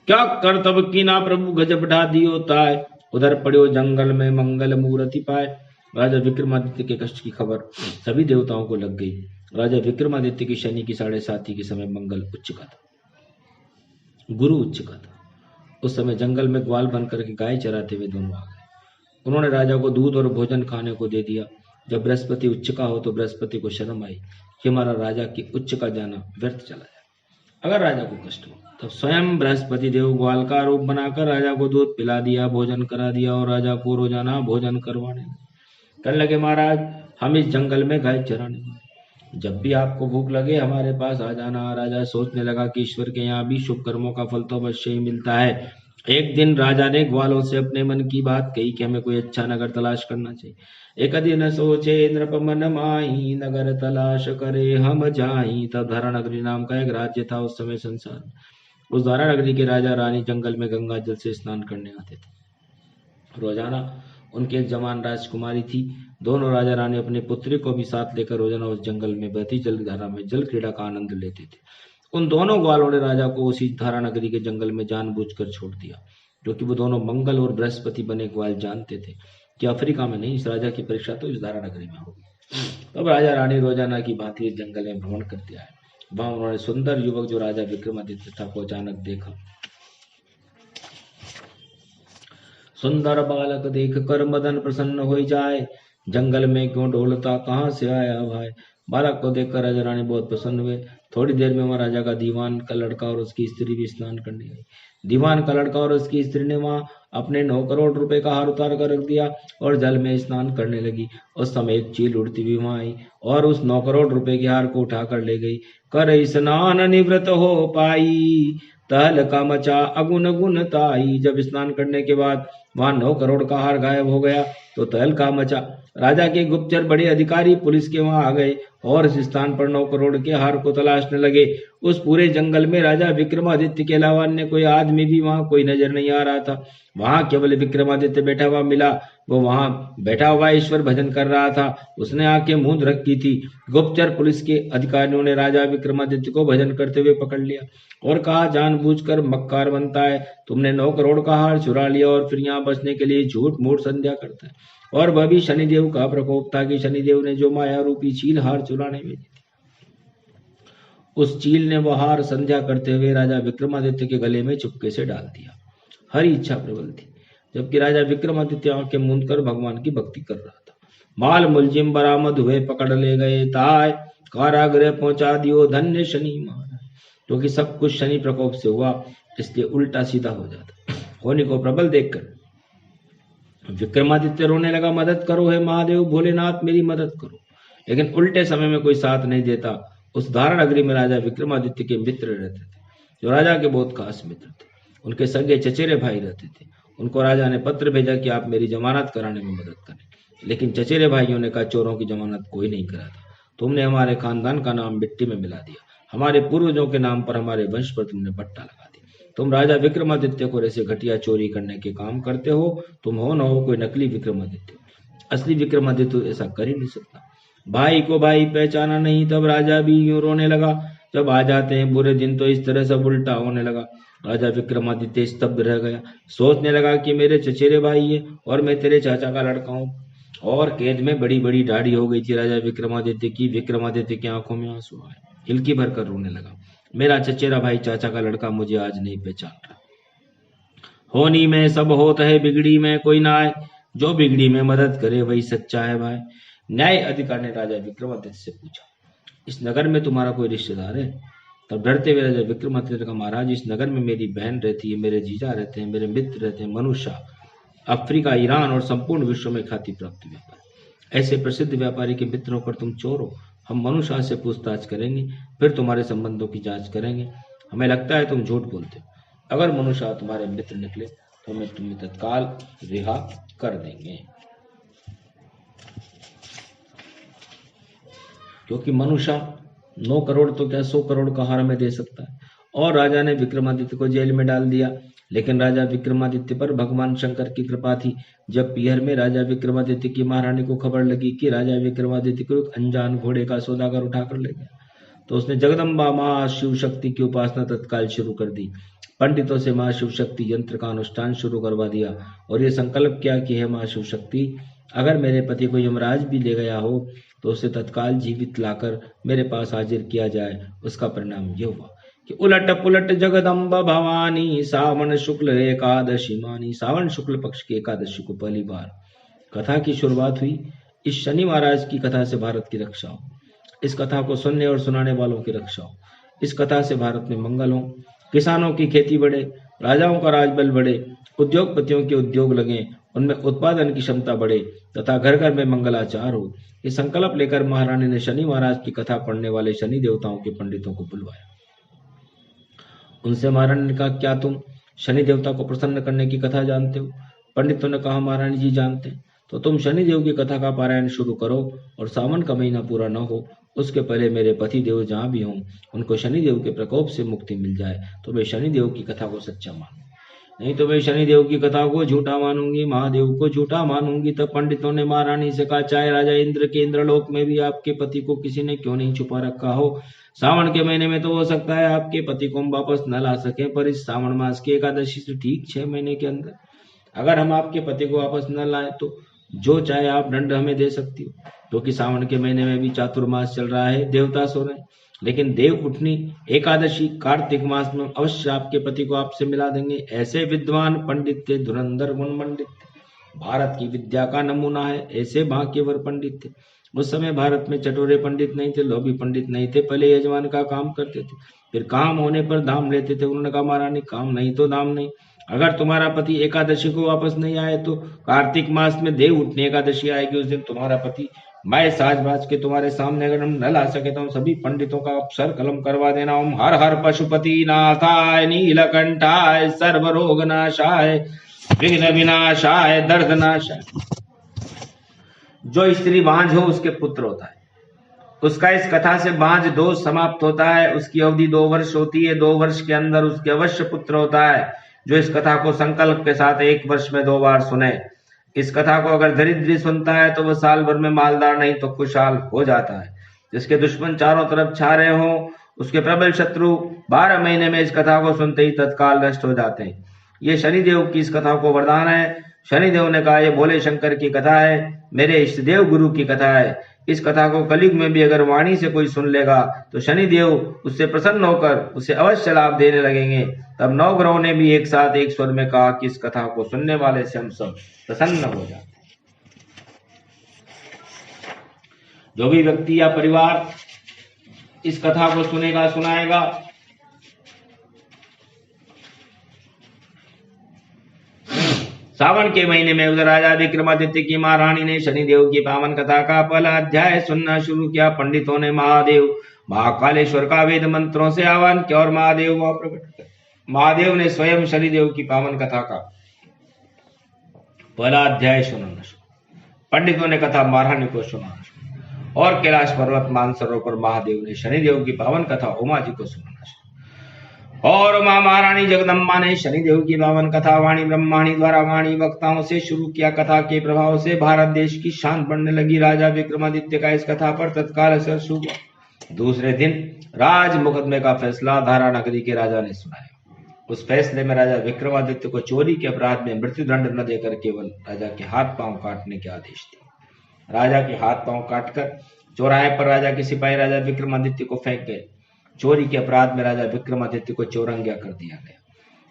क्या कर तब की ना प्रभु, गजब ढा दियो ताय, उधर पड़ो जंगल में मंगल मूर्ति पाए। राजा विक्रमादित्य के कष्ट की खबर सभी देवताओं को लग गई। राजा विक्रमादित्य की शनि की 7.5 के समय मंगल उच्च का था, गुरु उच्च का था। उस समय जंगल में ग्वाल बनकर के गाय चराते हुए दोनों आ गए। उन्होंने राजा को दूध और भोजन खाने को दे दिया। जब बृहस्पति उच्च का हो तो बृहस्पति को शर्म आई कि हमारा राजा की उच्च का जाना व्यर्थ चला जाए। अगर राजा को कष्ट हो, तब स्वयं बृहस्पति देव ग्वाल का रूप बनाकर राजा को दूध पिला दिया, भोजन करा दिया और राजा को रोजाना भोजन करवाने कहने लगे, महाराज, हम इस जंगल में गाय चराने वाले, जब भी आपको भूख लगे हमारे पास आ जाना। राजा सोचने लगा कि ईश्वर के यहाँ भी शुभ कर्मों का फल तो अवश्य ही मिलता है। एक दिन राजा ने ग्वालों से अपने मन की बात कही कि हमें कोई अच्छा नगर तलाश करना चाहिए। एक दिन सोचे नृप मन माही, नगर तलाश करे हम जाई। तब धारा नगरी नाम का एक राज्य था उस समय संसार। उस धारा नगरी के राजा रानी जंगल में गंगा जल से स्नान करने आते थे। रोजाना उनकी एक जवान राजकुमारी थी। दोनों राजा रानी अपने पुत्री को भी साथ लेकर रोजाना उस जंगल में बहती जल धारा में जल क्रीड़ा का आनंद लेते थे। उन दोनों ग्वालों ने राजा को उसी धारा नगरी के जंगल में जानबूझकर छोड़ दिया, क्योंकि वो दोनों मंगल और बृहस्पति बने ग्वाल जानते थे कि अफ्रीका में नहीं, इस राजा की परीक्षा तो इस धारा नगरी में होगी। तब राजा रानी रोजाना की भांति जंगल में भ्रमण करते आए। वहां उन्होंने सुंदर युवक जो राजा विक्रमादित्य था को अचानक देखा। सुंदर बालक देख कर मदन प्रसन्न हो जाए, जंगल में क्यों ढोलता कहाँ से आया भाई। बालक को देखकर राजा रानी बहुत प्रसन्न हुए। थोड़ी देर में वहां राजा का दीवान का लड़का और उसकी स्त्री भी स्नान करने गई। दीवान का लड़का और उसकी स्त्री ने वहां अपने 9 करोड़ रुपए का हार उतार कर रख दिया और जल में स्नान करने लगी। उस समय एक चील उड़ती हुई वहां आई और उस 9 करोड़ रुपए के हार को उठाकर ले गई। कर स्नान निवृत्त हो पाई, तहल का मचा अगुन गुन ताई। जब स्नान करने के बाद वहां 9 करोड़ का हार गायब हो गया तो तहल का मचा। राजा के गुप्तचर बड़े अधिकारी पुलिस के वहां आ गए और इस स्थान पर 9 करोड़ के हार को तलाशने लगे। उस पूरे जंगल में राजा विक्रमादित्य के अलावा अन्य कोई आदमी भी वहां कोई नजर नहीं आ रहा था। वहां केवल विक्रमादित्य बैठा हुआ मिला। वो वहां बैठा हुआ ईश्वर भजन कर रहा था। उसने आंखें मूंद रखी थी। गुप्तचर पुलिस के अधिकारियों ने राजा विक्रमादित्य को भजन करते हुए पकड़ लिया और कहा, जानबूझकर मक्कार बनता है, तुमने 9 करोड़ का हार चुरा लिया और फिर यहाँ बचने के लिए झूठ मूठ संध्या करता है। और वह भी शनिदेव का प्रकोप था कि शनिदेव ने जो माया रूपी चील हार चुराने में दी थी, उस चील ने वह हार संध्या करते हुए राजा विक्रमादित्य के गले में चुपके से डाल दिया। हरी इच्छा प्रबल थी, जबकि राजा विक्रमादित्य आंखें मूंद कर भगवान की भक्ति कर रहा था। माल मुलजिम बरामद हुए, पकड़ ले गए ताय, कारागृह पहुंचा दियो धन्य शनि महाराज। क्योंकि सब कुछ शनि प्रकोप से हुआ, इसलिए उल्टा सीधा हो जाता। होने को प्रबल देखकर विक्रमादित्य रोने लगा, मदद करो हे महादेव, भोलेनाथ मेरी मदद करो। लेकिन उल्टे समय में कोई साथ नहीं देता। उस धारण नगरी में राजा विक्रमादित्य के मित्र रहते थे, जो राजा के बहुत खास मित्र थे। उनके सगे चचेरे भाई रहते थे। उनको राजा ने पत्र भेजा कि आप मेरी जमानत कराने में मदद करें। लेकिन चचेरे भाइयों ने कहा, चोरों की जमानत कोई नहीं कराता। तुमने हमारे खानदान का नाम मिट्टी में मिला दिया। हमारे पूर्वजों के नाम पर, हमारे वंश पर तुमने पट्टा लगा दिया। तुम राजा विक्रमादित्य को ऐसे घटिया चोरी करने के काम करते हो। तुम हो न हो कोई नकली विक्रमादित्य, असली विक्रमादित्य ऐसा कर ही नहीं सकता। भाई को भाई पहचाना नहीं। तब राजा भी यूं रोने लगा। जब आ जाते हैं बुरे दिन तो इस तरह सब उल्टा होने लगा। राजा विक्रमादित्य स्तब्ध रह गया। सोचने लगा कि मेरे चचेरे भाई है और मैं तेरे चाचा का लड़का हूँ। और कैद में बड़ी बड़ी दाढ़ी हो गई थी राजा विक्रमादित्य की। विक्रमादित्य की आंखों में आंसू आए, हिलकी भरकर रोने लगा। मेरा चचेरा भाई चाचा का लड़का मुझे आज नहीं पहचान रहा। होनी में सब होता है, बिगड़ी में कोई ना आए। जो बिगड़ी में मदद करे वही सच्चा है भाई। न्याय अधिकारी ने राजा विक्रमादित्य से पूछा, इस नगर में तुम्हारा कोई रिश्तेदार है? तब डरते हुए राजा विक्रमादित्य का, महाराज इस नगर में मेरी बहन रहती है, मेरे जीजा रहते हैं, मेरे मित्र रहते हैं, मनुष्य, अफ्रीका, ईरान और संपूर्ण विश्व में ख्याति प्राप्त व्यापारी। ऐसे प्रसिद्ध व्यापारी के मित्रों पर तुम चोर हो। हम मनुष्य से पूछताछ करेंगे, फिर तुम्हारे संबंधों की जांच करेंगे। हमें लगता है तुम झूठ बोलते हो। अगर मनुष्य तुम्हारे मित्र निकले तो हमें तुम्हें तत्काल रिहा कर देंगे, क्योंकि मनुष्य 9 करोड़ तो क्या 100 करोड़ का हार हमें दे सकता है। और राजा ने विक्रमादित्य को जेल में डाल दिया। लेकिन राजा विक्रमादित्य पर भगवान शंकर की कृपा थी। जब पीहर में राजा विक्रमादित्य की महारानी को खबर लगी कि राजा विक्रमादित्य को एक अनजान घोड़े का सौदागर उठाकर ले गया, तो उसने जगदम्बा मां शिव शक्ति की उपासना तत्काल शुरू कर दी। पंडितों से मां शिव शक्ति यंत्र का अनुष्ठान शुरू करवा दिया और ये संकल्प किया कि हे मां शिव शक्ति, अगर मेरे पति को यमराज भी ले गया हो तो उसे तत्काल जीवित लाकर मेरे पास हाजिर किया जाए। उसका परिणाम ये हुआ कि उलट पुलट जगदम्बा भवानी सावन शुक्ल एकादशी मानी। सावन शुक्ल पक्ष की एकादशी को पहली बार कथा की शुरुआत हुई। इस शनि महाराज की कथा से भारत की रक्षा हो। इस कथा को सुनने और सुनाने वालों की रक्षा हो। इस कथा से भारत में मंगल हो, किसानों की खेती बढ़े, राजाओं का राजबल बढ़े, उद्योगपतियों के उद्योग लगे, उनमें उत्पादन की क्षमता बढ़े तथा घर घर में मंगलाचार हो। ये संकल्प लेकर महारानी ने शनि महाराज की कथा पढ़ने वाले शनि देवताओं के पंडितों को बुलवाया। उनसे महारानी ने कहा, क्या तुम शनि देवता को प्रसन्न करने की कथा जानते हो? पंडितों ने कहा, महारानी जी जानते हैं। तो तुम शनि देव की कथा का पारायण शुरू करो और सावन का महीना पूरा न हो उसके पहले मेरे पति देव जहाँ भी हों उनको शनि देव के प्रकोप से मुक्ति मिल जाए तो मैं शनि देव की कथा को सच्चा मानूं, नहीं तो मैं शनि देव की कथा को झूठा मानूंगी, महादेव को झूठा मानूंगी। तब पंडितों ने महारानी से कहा, चाहे राजा इंद्र के इंद्रलोक में भी आपके पति को किसी ने क्यों नहीं छुपा रखा हो, सावन के महीने में तो हो सकता है आपके पति को हम वापस न ला सके, पर इस सावन मास की एकादशी से ठीक 6 महीने के अंदर अगर हम आपके पति को वापस न लाए तो जो चाहे आप दंड हमें दे सकती हो, क्योंकि सावन के महीने में भी चातुर्मास चल रहा है, देवता सो रहे हैं। लेकिन देव उठनी एकादशी कार्तिक मास में अवश्य आपके पति को आपसे मिला देंगे। ऐसे विद्वान पंडित थे, धुरंधर गुण मंडित थे, भारत की विद्या का नमूना है। ऐसे भाग्यवर पंडित थे। उस समय भारत में चटोरे पंडित नहीं थे, लोभी पंडित नहीं थे। पहले यजमान का काम करते थे, फिर काम होने पर दाम लेते थे। उन्होंने कहा महारानी काम नहीं तो दाम नहीं। अगर तुम्हारा पति एकादशी को वापस नहीं आए तो कार्तिक मास में देव उठनी एकादशी आएगी, उस दिन तुम्हारा पति मैं साज बाज के तुम्हारे सामने अगर हम न ला सके तो हम सभी पंडितों का अवसर कलम करवा देना। ओम हर हर पशुपति नाथाय नीलकंठाय सर्व रोग नाशाय विघ्न विनाशाय दर्द नाशाय। जो स्त्री बांझ हो उसके पुत्र होता है, उसका इस कथा से बांझ दोष समाप्त होता है। उसकी अवधि 2 वर्ष होती है, 2 वर्ष के अंदर उसके अवश्य पुत्र होता है। जो इस कथा को संकल्प के साथ 1 वर्ष में 2 बार सुने। इस कथा को अगर दरिद्री सुनता है तो वह साल भर में मालदार नहीं तो खुशहाल हो जाता है। जिसके दुश्मन चारों तरफ छा रहे हो, उसके प्रबल शत्रु 12 महीने में इस कथा को सुनते ही तत्काल नष्ट हो जाते हैं। ये शनिदेव की इस कथा को वरदान है। शनिदेव ने कहा, ये भोले शंकर की कथा है, मेरे इष्टदेव गुरु की कथा है। इस कथा को कलयुग में भी अगर वाणी से कोई सुन लेगा तो शनिदेव उससे प्रसन्न होकर उसे अवश्य लाभ देने लगेंगे। तब 9 ग्रहों ने भी एक साथ एक स्वर में कहा कि इस कथा को सुनने वाले से हम सब प्रसन्न हो जाते हैं। जो भी व्यक्ति या परिवार इस कथा को सुनेगा सुनाएगा, सावन के महीने में उधर राजा विक्रमादित्य की महारानी ने शनिदेव की पावन कथा का पहला अध्याय सुनना शुरू किया। पंडितों ने महादेव महाकालेश्वर का वेद मंत्रों से आह्वान किया और महादेव वह प्रकट कर। महादेव ने स्वयं शनिदेव की पावन कथा का पहला अध्याय सुनाना शुरू। पंडितों ने कथा महारानी को सुनाना शुरू और कैलाश पर्वत मानसरोवर पर महादेव ने शनिदेव की पावन कथा उमा जी को सुनाना शुरू। और उमा महारानी जगदम्बा ने शनिदेव की पावन कथा वाणी ब्रह्माणी द्वारा वाणी वक्ताओं से शुरू किया। कथा के प्रभाव से भारत देश की शान बढ़ने लगी। राजा विक्रमादित्य का इस कथा पर तत्काल असर शुरू हुआ। दूसरे दिन राज मुकदमे का फैसला धारा नगरी के राजा ने सुनाया। उस फैसले में राजा विक्रमादित्य को चोरी के अपराध में मृत्युदंड न देकर केवल राजा के हाथ पांव काटने के आदेश दिए। राजा के हाथ पांव काटकर चौराहे पर राजा के सिपाही राजा विक्रमादित्य को फेंक गए। चोरी के अपराध में राजा विक्रमादित्य को चौरंगिया कर दिया गया।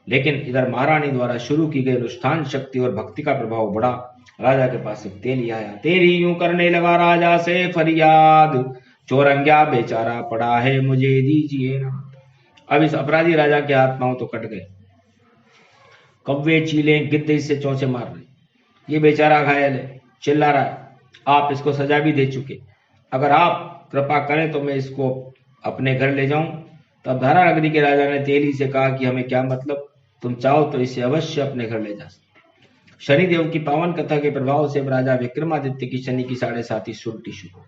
लेकिन इधर महारानी द्वारा शुरू की गई अनुष्ठान शक्ति और भक्ति का प्रभाव बढ़ा। राजा के पास एक तेली आया। तेली यूं करने लगा राजा से फरियाद, चौरंगिया बेचारा पड़ा है मुझे दीजिए ना। अब इस अपराधी राजा के हाथ पांव तो कट गए, कौवे चीले गिद्ध इससे चौंचे मार रहे। ये बेचारा घायल है, चिल्ला रहा है। आप इसको सजा भी दे चुके, अगर आप कृपा करें तो मैं इसको अपने घर ले जाऊं। तब धारा नगरी के राजा ने तेली से कहा कि हमें क्या मतलब, तुम चाहो तो इसे अवश्य अपने घर ले जा सकते। शनिदेव की पावन कथा के प्रभाव से राजा विक्रमादित्य की शनि की 7.5 उल्टी शुरू।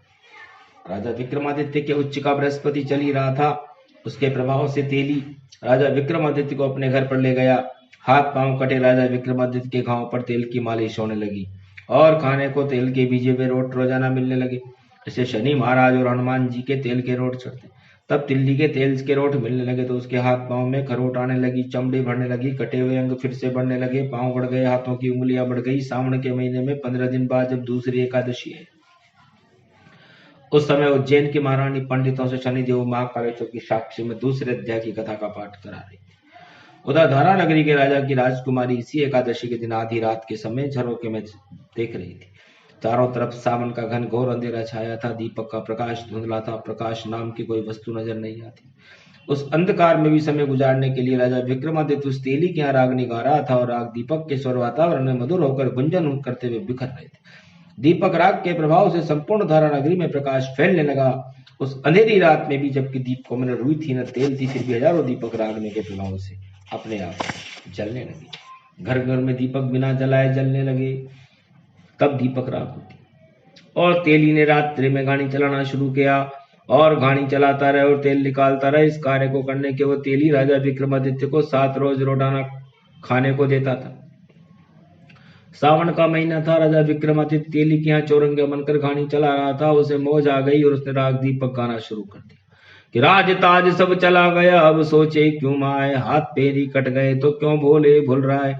राजा विक्रमादित्य के उच्च का बृहस्पति चल ही रहा था। उसके प्रभाव से तेली राजा विक्रमादित्य को अपने घर पर ले गया। हाथ पांव कटे राजा विक्रमादित्य के घाव पर तेल की मालिश होने लगी और खाने को तेल के बीजे हुए रोट रोजाना मिलने लगे। ऐसे शनि महाराज और हनुमान जी के तेल के रोट चढ़ते। तब तिल्ली के तेल के रोट मिलने लगे तो उसके हाथ पांव में खरोट आने लगी, चमड़ी बढ़ने लगी, कटे हुए अंग फिर से बढ़ने लगे, पांव बढ़ गए, हाथों की उंगलियां बढ़ गई। सावन के महीने में 15 दिन बाद जब दूसरी एकादशी है, उस समय उज्जैन की महारानी पंडितों से शनिदेव महाकालेश्वर की साक्षी में दूसरे अध्याय की कथा का पाठ करा रही। उधर धारा नगरी के राजा की राजकुमारी इसी एकादशी के दिन आधी रात के समय झरोके में देख रही थी। चारों तरफ सावन का घन घोर अंधेरा छाया था। दीपक का प्रकाश धुंधला था। प्रकाश नाम की कोई वस्तु नजर नहीं आती। उस अंधकार में भी समय गुजारने के लिए राजा विक्रमादित्य उस तेली के यहाँ रागनी गा रहा था और राग दीपक के स्वर वातावरण में मधुर होकर गुंजन करते हुए बिखर रहे थे। दीपक राग के प्रभाव से संपूर्ण धारा नगरी में प्रकाश फैलने लगा। उस अंधेरी रात में भी जबकि दीपकों में न रुई थी न तेल थी, फिर भी हजारों दीपक रागनी के प्रभाव से अपने आप जलने लगे। घर घर में दीपक बिना जलाए जलने लगे। तब दीपक राग होती और तेली ने रात्रि में घानी चलाना शुरू किया और घानी चलाता रहे और तेल निकालता रहे। इस कार्य को करने के वो तेली राजा विक्रमादित्य को 7 रोज रोजाना खाने को देता था। सावन का महीना था। राजा विक्रमादित्य तेली के यहाँ चौरंगिया बनकर घानी चला रहा था। उसे मौज आ गई और उसने राग दीपक गाना शुरू कर दिया कि राज ताज सब चला गया, अब सोचे क्यों माए, हाथ पैर ही कट गए तो क्यों भोले भूल रहा है।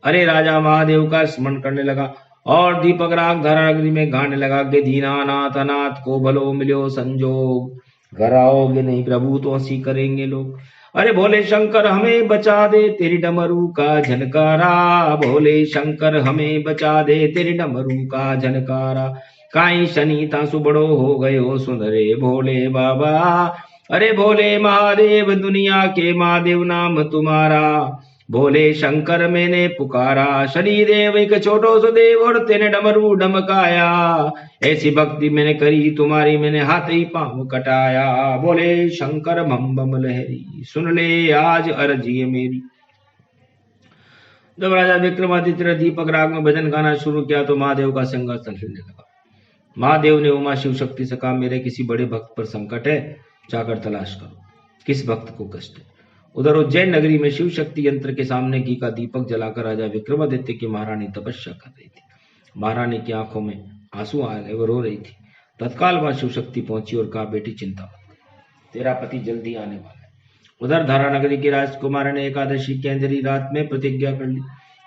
अरे राजा महादेव का स्मरण करने लगा और दीपक राग धारा नगरी में गाने लगा कि दीनानाथ अनाथ को भलो मिलो संजोग, घर आओगे नहीं प्रभु तो हंसी करेंगे लोग। अरे भोले शंकर हमें बचा दे तेरी डमरू का झनकारा, भोले शंकर हमें बचा दे तेरी डमरू का झनकारा। काई शनि तासु बड़ो हो गयो सुन रे भोले बाबा, अरे भोले महादेव दुनिया के महादेव नाम तुम्हारा। भोले शंकर मैंने पुकारा, शनि देव एक छोटो सो देव और तेने डमरू डमकाया। ऐसी भक्ति मैंने करी तुम्हारी, मैंने हाथ ही पांव कटाया। बोले शंकर बम बम लहरी, सुन ले आज अर्जी है मेरी। जब राजा विक्रमादित्य ने दीपक राग में भजन गाना शुरू किया तो महादेव का सिंहासन हिलने लगा। महादेव ने उमा शिव शक्ति से कहा, मेरे किसी बड़े भक्त पर संकट है, जाकर तलाश करो किस भक्त को कष्ट है। उधर उज्जैन नगरी में शिव शक्ति यंत्र के सामने घी का दीपक जलाकर राजा विक्रमादित्य की महारानी तपस्या कर रही थी। महारानी की आंखों में आंसू आ गए, वो रो रही थी। तत्काल वहां शिव शक्ति पहुंची और कहा, बेटी चिंता मत कर, तेरा पति जल्दी आने वाला है। उधर धारा नगरी की राजकुमारी ने एकादशी की अंधेरी रात में प्रतिज्ञा कर ली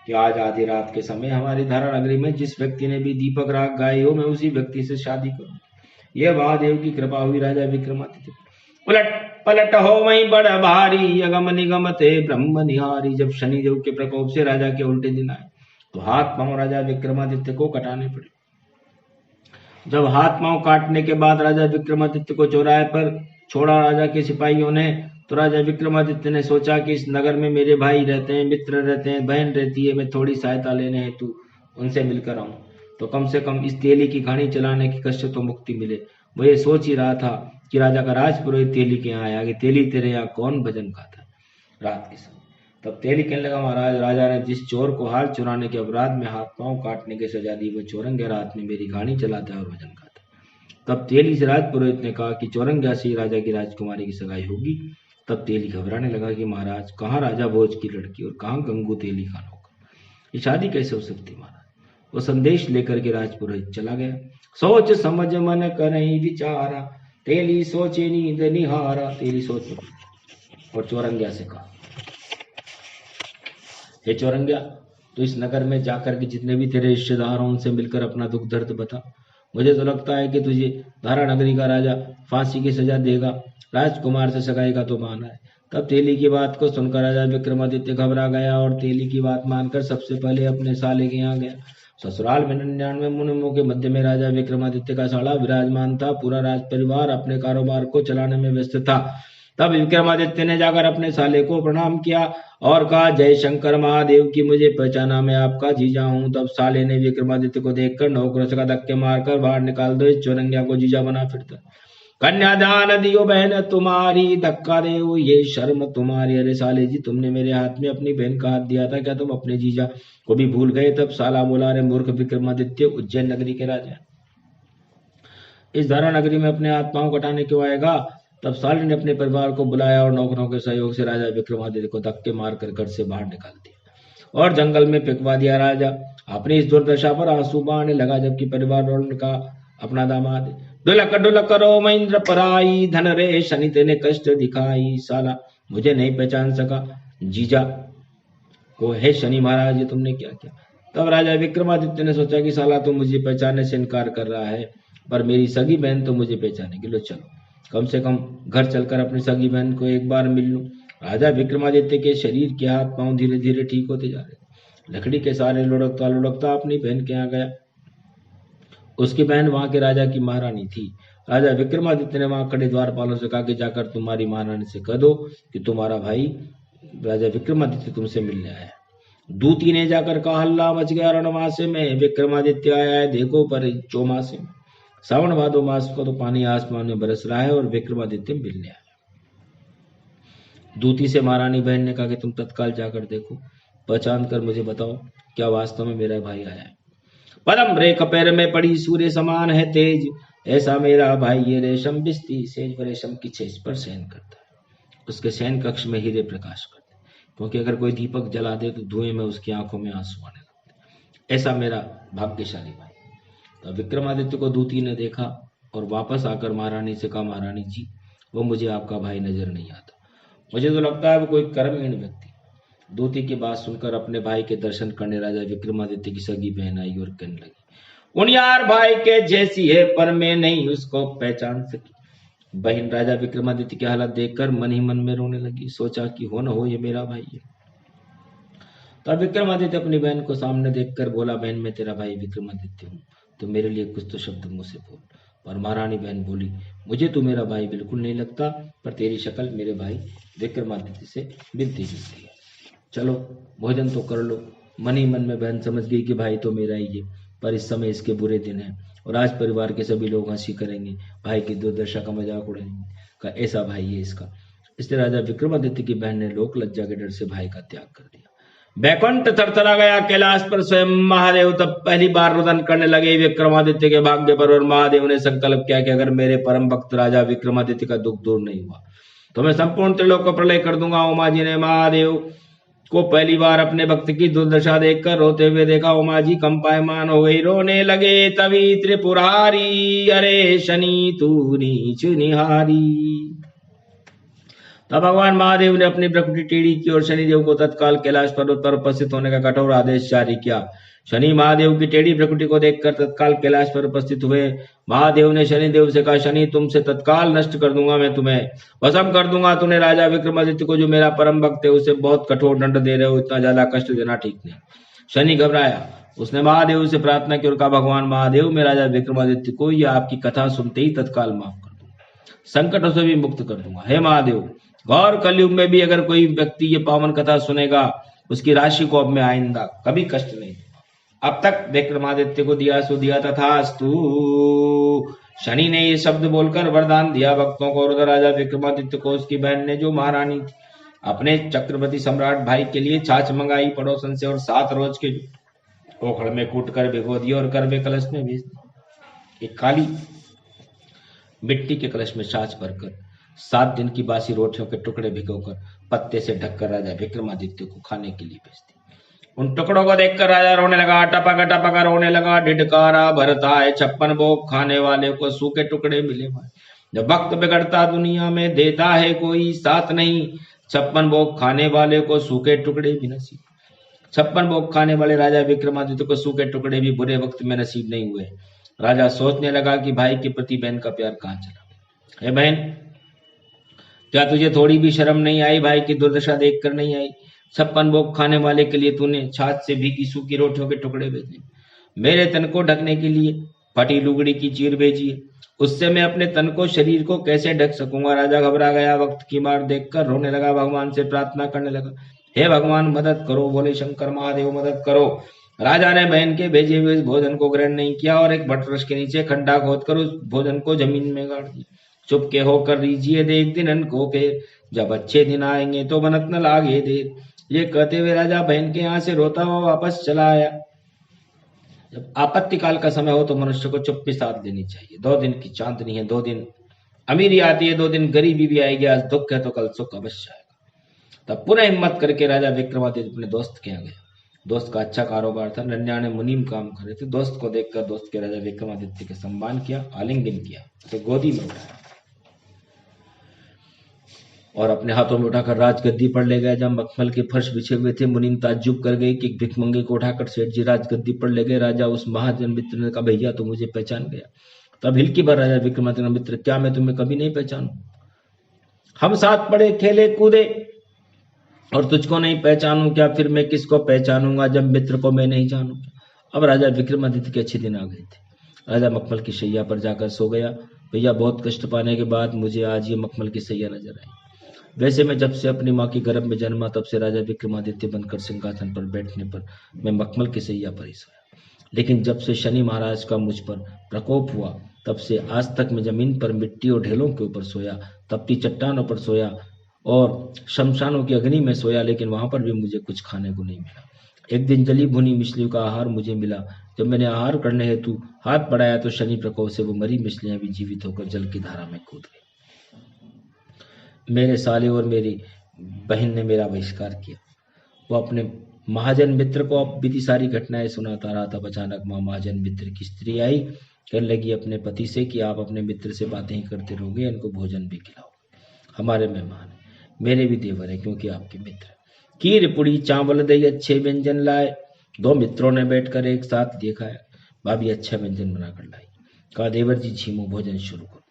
कि आज आधी रात के समय हमारी धारा नगरी में जिस व्यक्ति ने भी दीपक राग गाए हो, मैं उसी व्यक्ति से शादी करूंगी। यह महादेव की कृपा हुई। राजा विक्रमादित्य उलट पलट हो वहीं बड़ा भारी, अगम निगम थे ब्रह्म निहारी। जब शनिदेव के प्रकोप से राजा के उल्टे दिन आए तो हाथ पांव राजा विक्रमादित्य को कटाने पड़े। जब हाथ पांव काटने के बाद राजा विक्रमादित्य को चौराहे पर छोड़ा राजा के सिपाहियों ने, तो राजा विक्रमादित्य ने सोचा कि इस नगर में मेरे भाई रहते हैं, मित्र रहते हैं, बहन रहती है, मैं थोड़ी सहायता लेने हेतु उनसे मिलकर आऊं तो कम से कम इस तेली की घानी चलाने की कष्ट तो मुक्ति मिले। वो ये सोच ही रहा था कि राजा का राजपुरोहित तेली के यहाँ आया कि तेली तेरे यहाँ कौन भजन गाता है रात के समय। तब तेली कहने लगा, महाराज राजा ने जिस चोर को हार चुराने के अपराध में हाथ पांव काटने की सजा दी, वो चौरंगिया रात में मेरी घानी चलाता है और भजन गाता है। तब तेली से राजपुरोहित ने कहा कि चौरंगिया से राजा की राजकुमारी की सगाई होगी। तब तेली घबराने लगा कि महाराज कहाँ राजा भोज की लड़की और कहाँ गंगू तेली का नौकर, ये शादी कैसे हो सकती महाराज। वो संदेश लेकर के राजपुरोहित चला गया। सोच समझ मन करई विचारा, तेली सोचे नींद निहारा। तेली सोच और चौरंगिया से कहा, हे चौरंगिया, तो इस नगर में जाकर के जितने भी तेरे रिश्तेदार हों उनसे मिलकर अपना दुख दर्द बता। मुझे तो लगता है कि तुझे धारा नगरी का राजा फांसी की सजा देगा, राजकुमार से सगाई का तो बहाना है। तब तेली की बात को सुनकर राजा विक्रमादित्य घबरा गया और तेली की बात मानकर सबसे पहले अपने साले के यहाँ गया। ससुराल में 99 मुनिमों के मध्य में राजा विक्रमादित्य का साला विराजमान था। पूरा राज परिवार अपने कारोबार को चलाने में व्यस्त था। तब विक्रमादित्य ने जाकर अपने साले को प्रणाम किया और कहा, जय शंकर महादेव की मुझे पहचाना, मैं आपका जीजा हूँ। तब साले ने विक्रमादित्य को देखकर नौकरों से धक्के मारकर बाहर निकाल दो, इस चौरंगिया को जीजा बना फिरता। कन्यादान दियो बहन तुम्हारी, धक्का दे ये शर्म तुम्हारी। अरे साले जी, तुमने मेरे हाथ में अपनी बहन का हाथ दिया था, क्या तुम अपने जीजा को भी भूल गए। तब साला बोला, अरे मूर्ख विक्रमादित्य, उज्जैन नगरी के राजा इस धारा नगरी में अपने हाथ पांव कटाने क्यों आएगा। तब साले ने अपने परिवार को बुलाया और नौकरों के सहयोग से राजा विक्रमादित्य को धक्के मारकर घर से बाहर निकाल दिया और जंगल में फेंकवा दिया। राजा अपनी इस दुर्दशा पर आंसू बहाने लगा, जबकि परिवार वालों का अपना दामाद, डुलक डुलक रो महेंद्र पराई, धन रे शनि तेने कष्ट दिखाई। साला मुझे नहीं पहचान सका जीजा को, है शनि महाराज ये तुमने क्या किया। तब राजा विक्रमादित्य ने सोचा कि साला तो मुझे पहचानने से इनकार कर रहा है, पर मेरी सगी बहन तो मुझे पहचानेगी। लो चलो, कम से कम घर चलकर अपनी सगी बहन को एक बार मिल लूं। राजा विक्रमादित्य के शरीर के हाथ पांव धीरे धीरे ठीक होते जा रहे। लकड़ी के सहारे लुढ़कता लुढ़कता अपनी बहन के यहाँ गया। उसकी बहन वहां के राजा की महारानी थी। राजा विक्रमादित्य ने वहां खड़े द्वारपालों से कहा कि जाकर तुम्हारी महारानी से कह दो कि तुम्हारा भाई राजा विक्रमादित्य तुमसे मिलने आया है। दूती ने जाकर कहा, हल्ला मच गया रणमासे में, विक्रमादित्य आया है, देखो पर चौमासे में। सावन भादो मास को तो पानी आसमान में बरस रहा है और विक्रमादित्य मिलने आया। दूती से महारानी बहन ने कहा कि तुम तत्काल जाकर देखो, पहचान कर मुझे बताओ क्या वास्तव में मेरा भाई आया है। पदम रेख पैर में पड़ी सूर्य समान है तेज, ऐसा मेरा भाई ये रेशम बिस्ती सेज पर रेशम की छेज पर शयन करता है। उसके शयन कक्ष में हीरे प्रकाश करते, क्योंकि अगर कोई दीपक जला दे तो धुएं में उसकी आंखों में आंसू आने लगते। ऐसा मेरा भाग्यशाली भाई। तो विक्रमादित्य को दूती ने देखा और वापस आकर महारानी से कहा, महारानी जी, वो मुझे आपका भाई नजर नहीं आता, मुझे तो लगता है वो कोई कर्महीन व्यक्ति। दूती की बात सुनकर अपने भाई के दर्शन करने राजा विक्रमादित्य की सगी बहन आई और कहने लगी, उन यार भाई के जैसी है, पर मैं नहीं उसको पहचान सकी। बहन राजा विक्रमादित्य की हालत देखकर मन ही मन में रोने लगी। सोचा कि हो न हो ये मेरा भाई है। तब विक्रमादित्य अपनी बहन को सामने देखकर बोला, बहन मैं तेरा भाई विक्रमादित्य हूँ, तो मेरे लिए कुछ तो शब्द मुंह से बोल। पर महारानी बहन बोली, मुझे तू मेरा भाई बिल्कुल नहीं लगता, पर तेरी शक्ल मेरे भाई विक्रमादित्य से मिलती जुलती है। चलो भोजन तो कर लो। मन ही मन में बहन समझ गई कि भाई तो मेरा ही है, पर इस समय इसके बुरे दिन हैं और आज परिवार के सभी लोग हंसी करेंगे, भाई की दुर्दशा का मजाक उड़ाएंगे का ऐसा भाई है इसका। इसलिए राजा विक्रमादित्य की बहन ने लोक लज्जा के डर से भाई का त्याग कर दिया। बैकुंठ थरथरा गया। कैलाश पर स्वयं महादेव तब पहली बार रुदन करने लगे विक्रमादित्य के भाग्य पर, और महादेव ने संकल्प किया कि अगर मेरे परम भक्त राजा विक्रमादित्य का दुख दूर नहीं हुआ तो मैं संपूर्ण त्रिलोक को प्रलय कर दूंगा। उमा जी ने महादेव को पहली बार अपने भक्त की दुर्दशा देखकर रोते हुए देखा। उमा जी कंपायमान हो गई, रोने लगे। तभी त्रिपुरारी, अरे शनि तू नीच निहारी। तब भगवान महादेव ने अपनी प्रकृति टेढ़ी की और शनिदेव को तत्काल कैलाश पर्वत पर उपस्थित होने का कठोर आदेश जारी किया। शनि महादेव की टेढ़ी प्रकृति को देखकर तत्काल कैलाश पर उपस्थित हुए। महादेव ने शनिदेव से कहा, शनि तुमसे तत्काल नष्ट कर दूंगा, मैं तुम्हें भस्म कर दूंगा। तूने राजा विक्रमादित्य को जो मेरा परम भक्त है उसे बहुत कठोर दंड दे रहे हो, इतना ज्यादा कष्ट देना ठीक नहीं। शनि घबराया, उसने महादेव से प्रार्थना की और कहा, भगवान महादेव मैं राजा विक्रमादित्य को यह आपकी कथा सुनते ही तत्काल माफ कर दूंगा, संकटों से भी मुक्त कर दूंगा। हे महादेव, गौर कलयुग में भी अगर कोई व्यक्ति ये पावन कथा सुनेगा उसकी राशि को अब मैं आइंदा कभी कष्ट नहीं दूंगा। अब तक विक्रमादित्य को दिया सो दिया तथास्तु। शनि ने ये शब्द बोलकर वरदान दिया भक्तों को, और राजा विक्रमादित्य को उसकी बहन ने जो महारानी थी अपने चक्रवर्ती सम्राट भाई के लिए छाछ मंगाई पड़ोसन से और 7 रोज के ओखड़ में कूट कर भिगो दिया और करवे कलश में भेज दिया। एक काली मिट्टी के कलश में छाछ भरकर 7 दिन की बासी रोटियों के टुकड़े भिगोकर पत्ते से ढककर राजा विक्रमादित्य को खाने के लिए भेज दी। उन टुकड़ों को देखकर राजा रोने लगा, टपक टपक रोने लगा। ढिढकारा भरता है 56 भोग खाने वाले को सूखे टुकड़े मिले भाई। जब वक्त बिगड़ता दुनिया में देता है कोई साथ नहीं, 56 भोग खाने वाले को सूखे टुकड़े भी नसीब। 56 भोग खाने वाले राजा विक्रमादित्य को सूखे टुकड़े भी बुरे वक्त में नसीब नहीं हुए। राजा सोचने लगा कि भाई के प्रति बहन का प्यार कहाँ चला। हे बहन, क्या तुझे थोड़ी भी शर्म नहीं आई? भाई की दुर्दशा देखकर नहीं आई? 56 भोग खाने वाले के लिए तूने छाछ से भीगी सूखी रोटियों के टुकड़े भेजे, मेरे तन को ढकने के लिए फटी लुगड़ी की चीर भेजी है, उससे मैं अपने तन को शरीर को कैसे ढक सकूंगा? राजा घबरा गया, वक्त की मार देखकर रोने लगा, भगवान से प्रार्थना करने लगा, हे भगवान मदद करो, बोले शंकर महादेव मदद करो। राजा ने बहन के भेजे हुए भोजन को ग्रहण नहीं किया और एक वटवृक्ष के नीचे खड्डा खोदकर उस भोजन को जमीन में गाड़ दिया। चुपके होकर लीजिए देख दिन को फिर, जब अच्छे दिन आएंगे तो बनत न लागे देर। ये कहते हुए राजा बहन के यहाँ से रोता हुआ वापस चला आया। जब आपत्ति काल का समय हो तो मनुष्य को चुप्पी साध लेनी चाहिए। 2 दिन की चांदनी है, 2 दिन अमीरी आती है, 2 दिन गरीबी भी आएगी। आज दुख है तो कल सुख अवश्य आएगा। तब पुनः हिम्मत करके राजा विक्रमादित्य अपने दोस्त के यहाँ गया। दोस्त का अच्छा कारोबार था, 99 मुनीम काम कर रहे थे। दोस्त को देखकर दोस्त के राजा विक्रमादित्य के सम्मान किया, आलिंगन किया, उसे गोदी में उठाया और अपने हाथों में उठाकर राजगद्दी पर ले गए। जब मखमल के फर्श बिछे हुए थे, मुनीम ताज्जुब कर गए कि भिखमंगे को उठाकर सेठ जी राजगद्दी पर ले गए। राजा उस महाजन मित्र ने कहा, भैया तो मुझे पहचान गया। तब हिलकी भर राजा विक्रमादित्य, मित्र क्या मैं तुम्हें कभी नहीं पहचानू? हम साथ पढ़े खेले कूदे और तुझको नहीं पहचानू क्या? फिर मैं किसको पहचानूंगा जब मित्र को मैं नहीं जानू? अब राजा विक्रमादित्य के अच्छे दिन आ गए थे। राजा मखमल की शैया पर जाकर सो गया। भैया बहुत कष्ट पाने के बाद मुझे आज ये मखमल की शैया नजर आई। वैसे मैं जब से अपनी माँ की गर्भ में जन्मा तब से राजा विक्रमादित्य बनकर सिंहासन पर बैठने पर मैं मखमल की सैया पर ही सोया, लेकिन जब से शनि महाराज का मुझ पर प्रकोप हुआ तब से आज तक मैं जमीन पर मिट्टी और ढेलों के ऊपर सोया, तपती चट्टानों पर सोया और शमशानों की अग्नि में सोया, लेकिन वहां पर भी मुझे कुछ खाने को नहीं मिला। एक दिन जली भुनी मछलियों का आहार मुझे मिला। जब मैंने आहार करने हेतु हाथ बढ़ाया तो शनि प्रकोप से वो मरी मछलियां भी जीवित होकर जल की धारा में कूद गई। मेरे साले और मेरी बहन ने मेरा बहिष्कार किया। वो अपने महाजन मित्र को अब बीती सारी घटनाएं सुनाता रहा। तब अचानक महाजन मित्र की स्त्री आई, कहने लगी अपने पति से कि आप अपने मित्र से बातें ही करते रहोगे, इनको भोजन भी खिलाओ, हमारे मेहमान हैं, मेरे भी देवर हैं क्योंकि आपके मित्र। खीर पुड़ी चावल दही अच्छे व्यंजन लाए। 2 मित्रों ने बैठकर एक साथ देखा है। भाभी अच्छा व्यंजन बनाकर लाई। कहा देवर जी झीमो भोजन शुरू करो।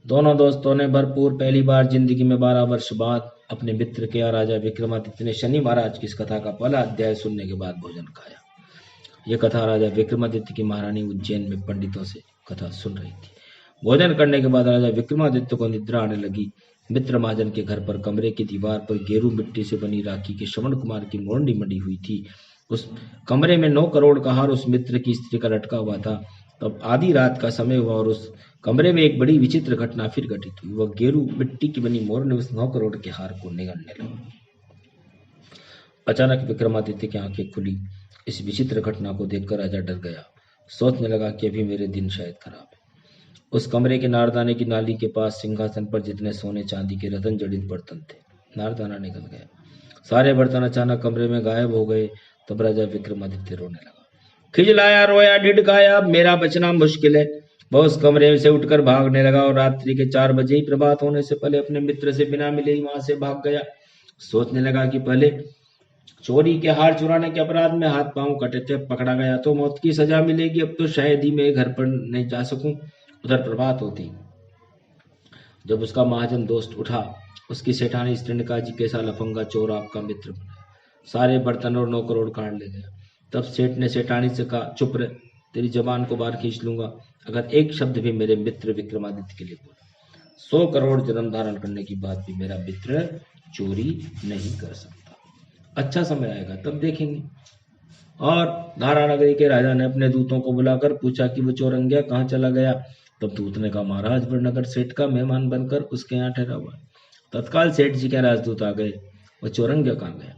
दोनों दोस्तों ने भरपूर पहली बार जिंदगी में 12 वर्ष बाद अपने मित्र के यहाँ राजा विक्रमादित्य ने शनि महाराज की इस कथा का पहला अध्याय सुनने के बाद भोजन खाया। यह कथा राजा विक्रमादित्य की महारानी उज्जैन में पंडितों से कथा सुन रही थी। भोजन करने के बाद राजा विक्रमादित्य को निद्रा आने लगी। मित्र महाजन के घर पर कमरे की दीवार पर गेरू मिट्टी से बनी राखी के श्रवण कुमार की मोरनी मंडी हुई थी। उस कमरे में 9 करोड़ का हार उस मित्र की स्त्री का लटका हुआ था। तब आधी रात का समय हुआ और उस कमरे में एक बड़ी विचित्र घटना फिर घटित हुई। वह गेरू मिट्टी की बनी मोर ने उस 9 करोड़ के हार को निगलने लगा। अचानक विक्रमादित्य की आंखें खुली। इस विचित्र घटना को देखकर राजा डर गया। सोचने लगा कि अभी मेरे दिन शायद खराब है। उस कमरे के नारदाने की नाली के पास सिंहासन पर जितने सोने चांदी के रतन जड़ित बर्तन थे, नारदाना निकल गया। सारे बर्तन अचानक कमरे में गायब हो गए। तब राजा विक्रमादित्य रोने लगा। खिजलाया, रोया, ढिढकाया, अब मेरा बचना मुश्किल है। वह उस कमरे से उठकर भागने लगा और रात्रि के 4 बजे ही प्रभात होने से पहले अपने मित्र से बिना मिले ही वहां से भाग गया। सोचने लगा कि पहले चोरी के हार चुराने के अपराध में हाथ पांव कटे थे, पकड़ा गया तो मौत की सजा मिलेगी। अब तो शायद ही मैं घर पर नहीं जा सकूं। उधर प्रभात होती जब उसका महाजन दोस्त उठा, उसकी सेठानी स्त्री ने कहा, जी कैसा लफंगा चोर आपका मित्र बनाया, सारे बर्तन और 9 करोड़ काट ले गया। तब सेठ ने सेठानी से कहा, चुप रह, तेरी जबान को बाहर खींच लूंगा अगर एक शब्द भी मेरे मित्र विक्रमादित्य के लिए बोला। 100 करोड़ जन्म धारण करने की बात भी मेरा मित्र चोरी नहीं कर सकता। अच्छा समय आएगा तब देखेंगे। और धारा नगरी के राजा ने अपने दूतों को बुलाकर पूछा कि वो चौरंगिया कहाँ चला गया। तब दूत ने कहा, महाराज वह नगर सेठ का मेहमान बनकर उसके यहाँ ठहरा हुआ है। तत्काल सेठ जी के राजदूत आ गए। वह चौरंगिया कहाँ गया।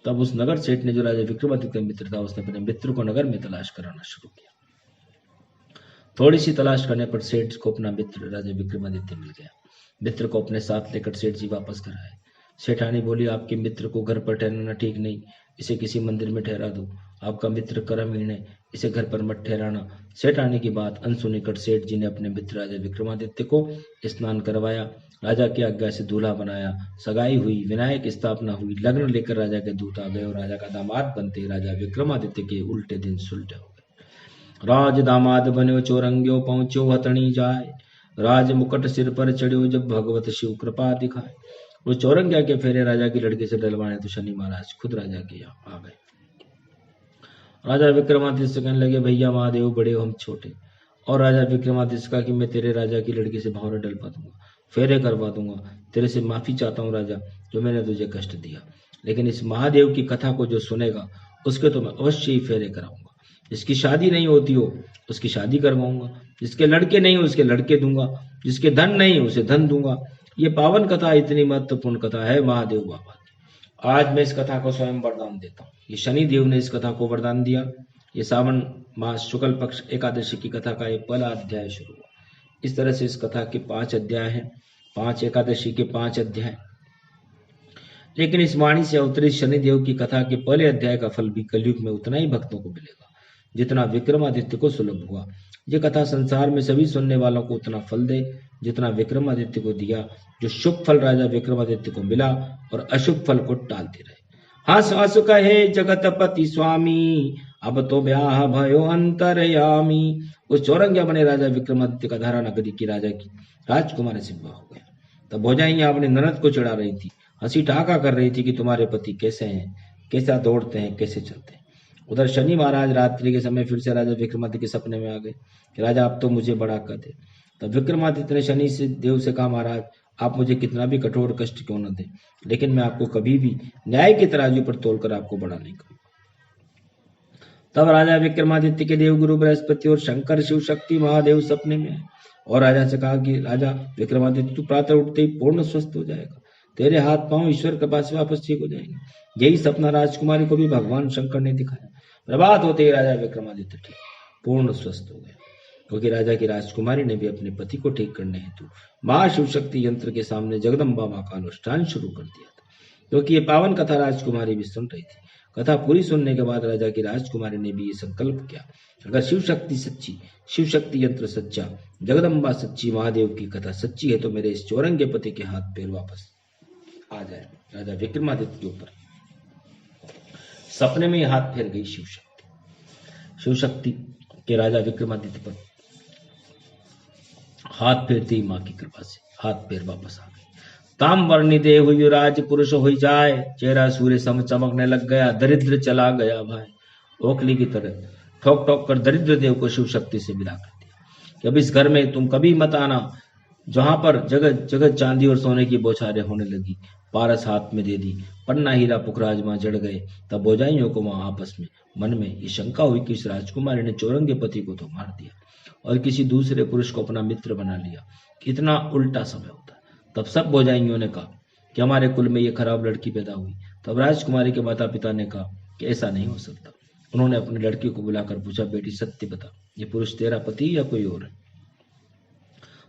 तब उस नगर सेठ ने, जो राजा विक्रमादित्य का मित्र था, उसने अपने मित्र को नगर में तलाश कराना शुरू किया। थोड़ी सी तलाश करने पर सेठ को अपना मित्र राजा विक्रमादित्य मिल गया। मित्र को अपने साथ लेकर सेठ जी वापस घर आए। सेठानी बोली, आपके मित्र को घर पर ठहराना ठीक नहीं, इसे किसी मंदिर में ठहरा दो। आपका मित्र कर्महीन है, इसे घर पर मत ठहराना। सेठानी की बात अनसुनी कर सेठ जी ने अपने मित्र राजा विक्रमादित्य को स्नान करवाया, राजा की आज्ञा से दूल्हा बनाया। सगाई हुई, विनायक स्थापना हुई, लग्न लेकर राजा के दूत आ गए और राजा का दामाद बनते राजा विक्रमादित्य के उल्टे दिन सुलटे हो गए। राज दामाद बने चौरंगियो पहुंचो हथनी जाए, राज मुकुट सिर पर चढ़ियो जब भगवत शिव कृपा दिखाए। वो चौरंगिया के फेरे राजा की लड़की से डलवाने तो शनि महाराज खुद राजा के यहाँ आ गए। राजा विक्रमादित्य से कहने लगे, भैया महादेव बड़े हो, हम छोटे। और राजा विक्रमादित्य कहा कि मैं तेरे राजा की लड़की से भावना डलवा दूंगा, फेरे करवा दूंगा। तेरे से माफी चाहता हूँ राजा, जो मैंने तुझे कष्ट दिया। लेकिन इस महादेव की कथा को जो सुनेगा उसके तो मैं अवश्य ही फेरे कराऊंगा। जिसकी शादी नहीं होती हो उसकी शादी करवाऊंगा, जिसके लड़के नहीं हो उसके लड़के दूंगा, जिसके धन नहीं उसे धन दूंगा। ये पावन कथा इतनी महत्वपूर्ण कथा है महादेव बाबा की। आज मैं इस कथा को स्वयं वरदान देता हूँ। ये शनि देव ने इस कथा को वरदान दिया। ये सावन मास शुक्ल पक्ष एकादशी की कथा का एक पहला अध्याय शुरू हुआ। इस तरह से इस कथा के 5 अध्याय हैं, 5 एकादशी के 5 अध्याय। लेकिन इस वाणी से अवतरित शनिदेव की कथा के पहले अध्याय का फल भी कलयुग में उतना ही भक्तों को मिलेगा जितना विक्रमादित्य को सुलभ हुआ। ये कथा संसार में सभी सुनने वालों को उतना फल दे जितना विक्रमादित्य को दिया। जो शुभ फल राजा विक्रमादित्य को मिला और अशुभ फल को टालते रहे। हंस हंस कहे जगतपति स्वामी, अब तो ब्याह भयो अंतरयामी। उस चौरंगिया बने राजा विक्रमादित्य का धारा नगरी की राजा की राजकुमारी से विवाह हो गया। तब भौजाइयां अपने ननद को चिढ़ा रही थी, हंसी ठहाका कर रही थी कि तुम्हारे पति कैसे हैं, कैसा दौड़ते हैं, कैसे चलते हैं। उधर शनि महाराज रात्रि के समय फिर से राजा विक्रमादित्य के सपने में आ गए कि राजा अब तो मुझे बड़ा कर दे। तब विक्रमादित्य ने शनि से देव से कहा, महाराज आप मुझे कितना भी कठोर कष्ट क्यों न दे, लेकिन मैं आपको कभी भी न्याय की तराजू पर तोलकर आपको बड़ा नहीं करूंगा। तब राजा विक्रमादित्य के देवगुरु बृहस्पति और शंकर शिव शक्ति महादेव सपने में और राजा से कहा कि राजा विक्रमादित्य तू प्रातः उठते ही पूर्ण स्वस्थ हो जाएगा, तेरे हाथ पांव ईश्वर कृपा से वापस ठीक हो जाएंगे। यही सपना राजकुमारी को भी भगवान शंकर ने दिखाया। प्रभात होते ही राजा विक्रमादित्य ठीक पूर्ण स्वस्थ हो गया, क्योंकि राजा की राजकुमारी ने भी अपने पति को ठीक करने हेतु महाशिव शक्ति यंत्र के सामने जगदम्बा मां का अनुष्ठान शुरू कर दिया था। क्योंकि ये पावन कथा राजकुमारी भी सुन रही थी। कथा पूरी सुनने के बाद राजा की राजकुमारी ने भी ये संकल्प किया, अगर शिव शक्ति सच्ची, शिव शक्ति यंत्र सच्चा, जगदम्बा सच्ची, महादेव की कथा सच्ची है तो मेरे इस चौरंगे पति के हाथ पैर वापस आ जाए। राजा विक्रमादित्य के ऊपर सपने में हाथ फेर गई शिव शक्ति। शिव शक्ति के राजा विक्रमादित्य पर हाथ फेरती माँ की कृपा से हाथ पैर वापस आ गए। ताम वर्णी देह युराज पुरुष हो जाए, चेहरा सूर्य सम चमकने लग गया, दरिद्र चला गया भाई। ओखली की तरह ठोक ठोक कर दरिद्र देव को शिव शक्ति से मिला कर दिया कि अब इस घर में तुम कभी मत आना। जहां पर जगह जगह चांदी और सोने की बौछारें होने लगी, पारस हाथ में दे दी, पन्ना हीरा पुखराज मां जड़ गए। तब भौजाइयों को वहां आपस में मन में ये शंका हुई कि इस राजकुमारी ने चौरंगे पति को तो मार दिया और किसी दूसरे पुरुष को अपना मित्र बना लिया। कितना उल्टा समय होता। तब सब भौजाइयों ने कहा कि हमारे कुल में ये खराब लड़की पैदा हुई। तब राजकुमारी के माता पिता ने कहा कि ऐसा नहीं हो सकता। उन्होंने अपनी लड़की को बुलाकर पूछा, बेटी सत्य बता, ये पुरुष तेरा पति या कोई और है?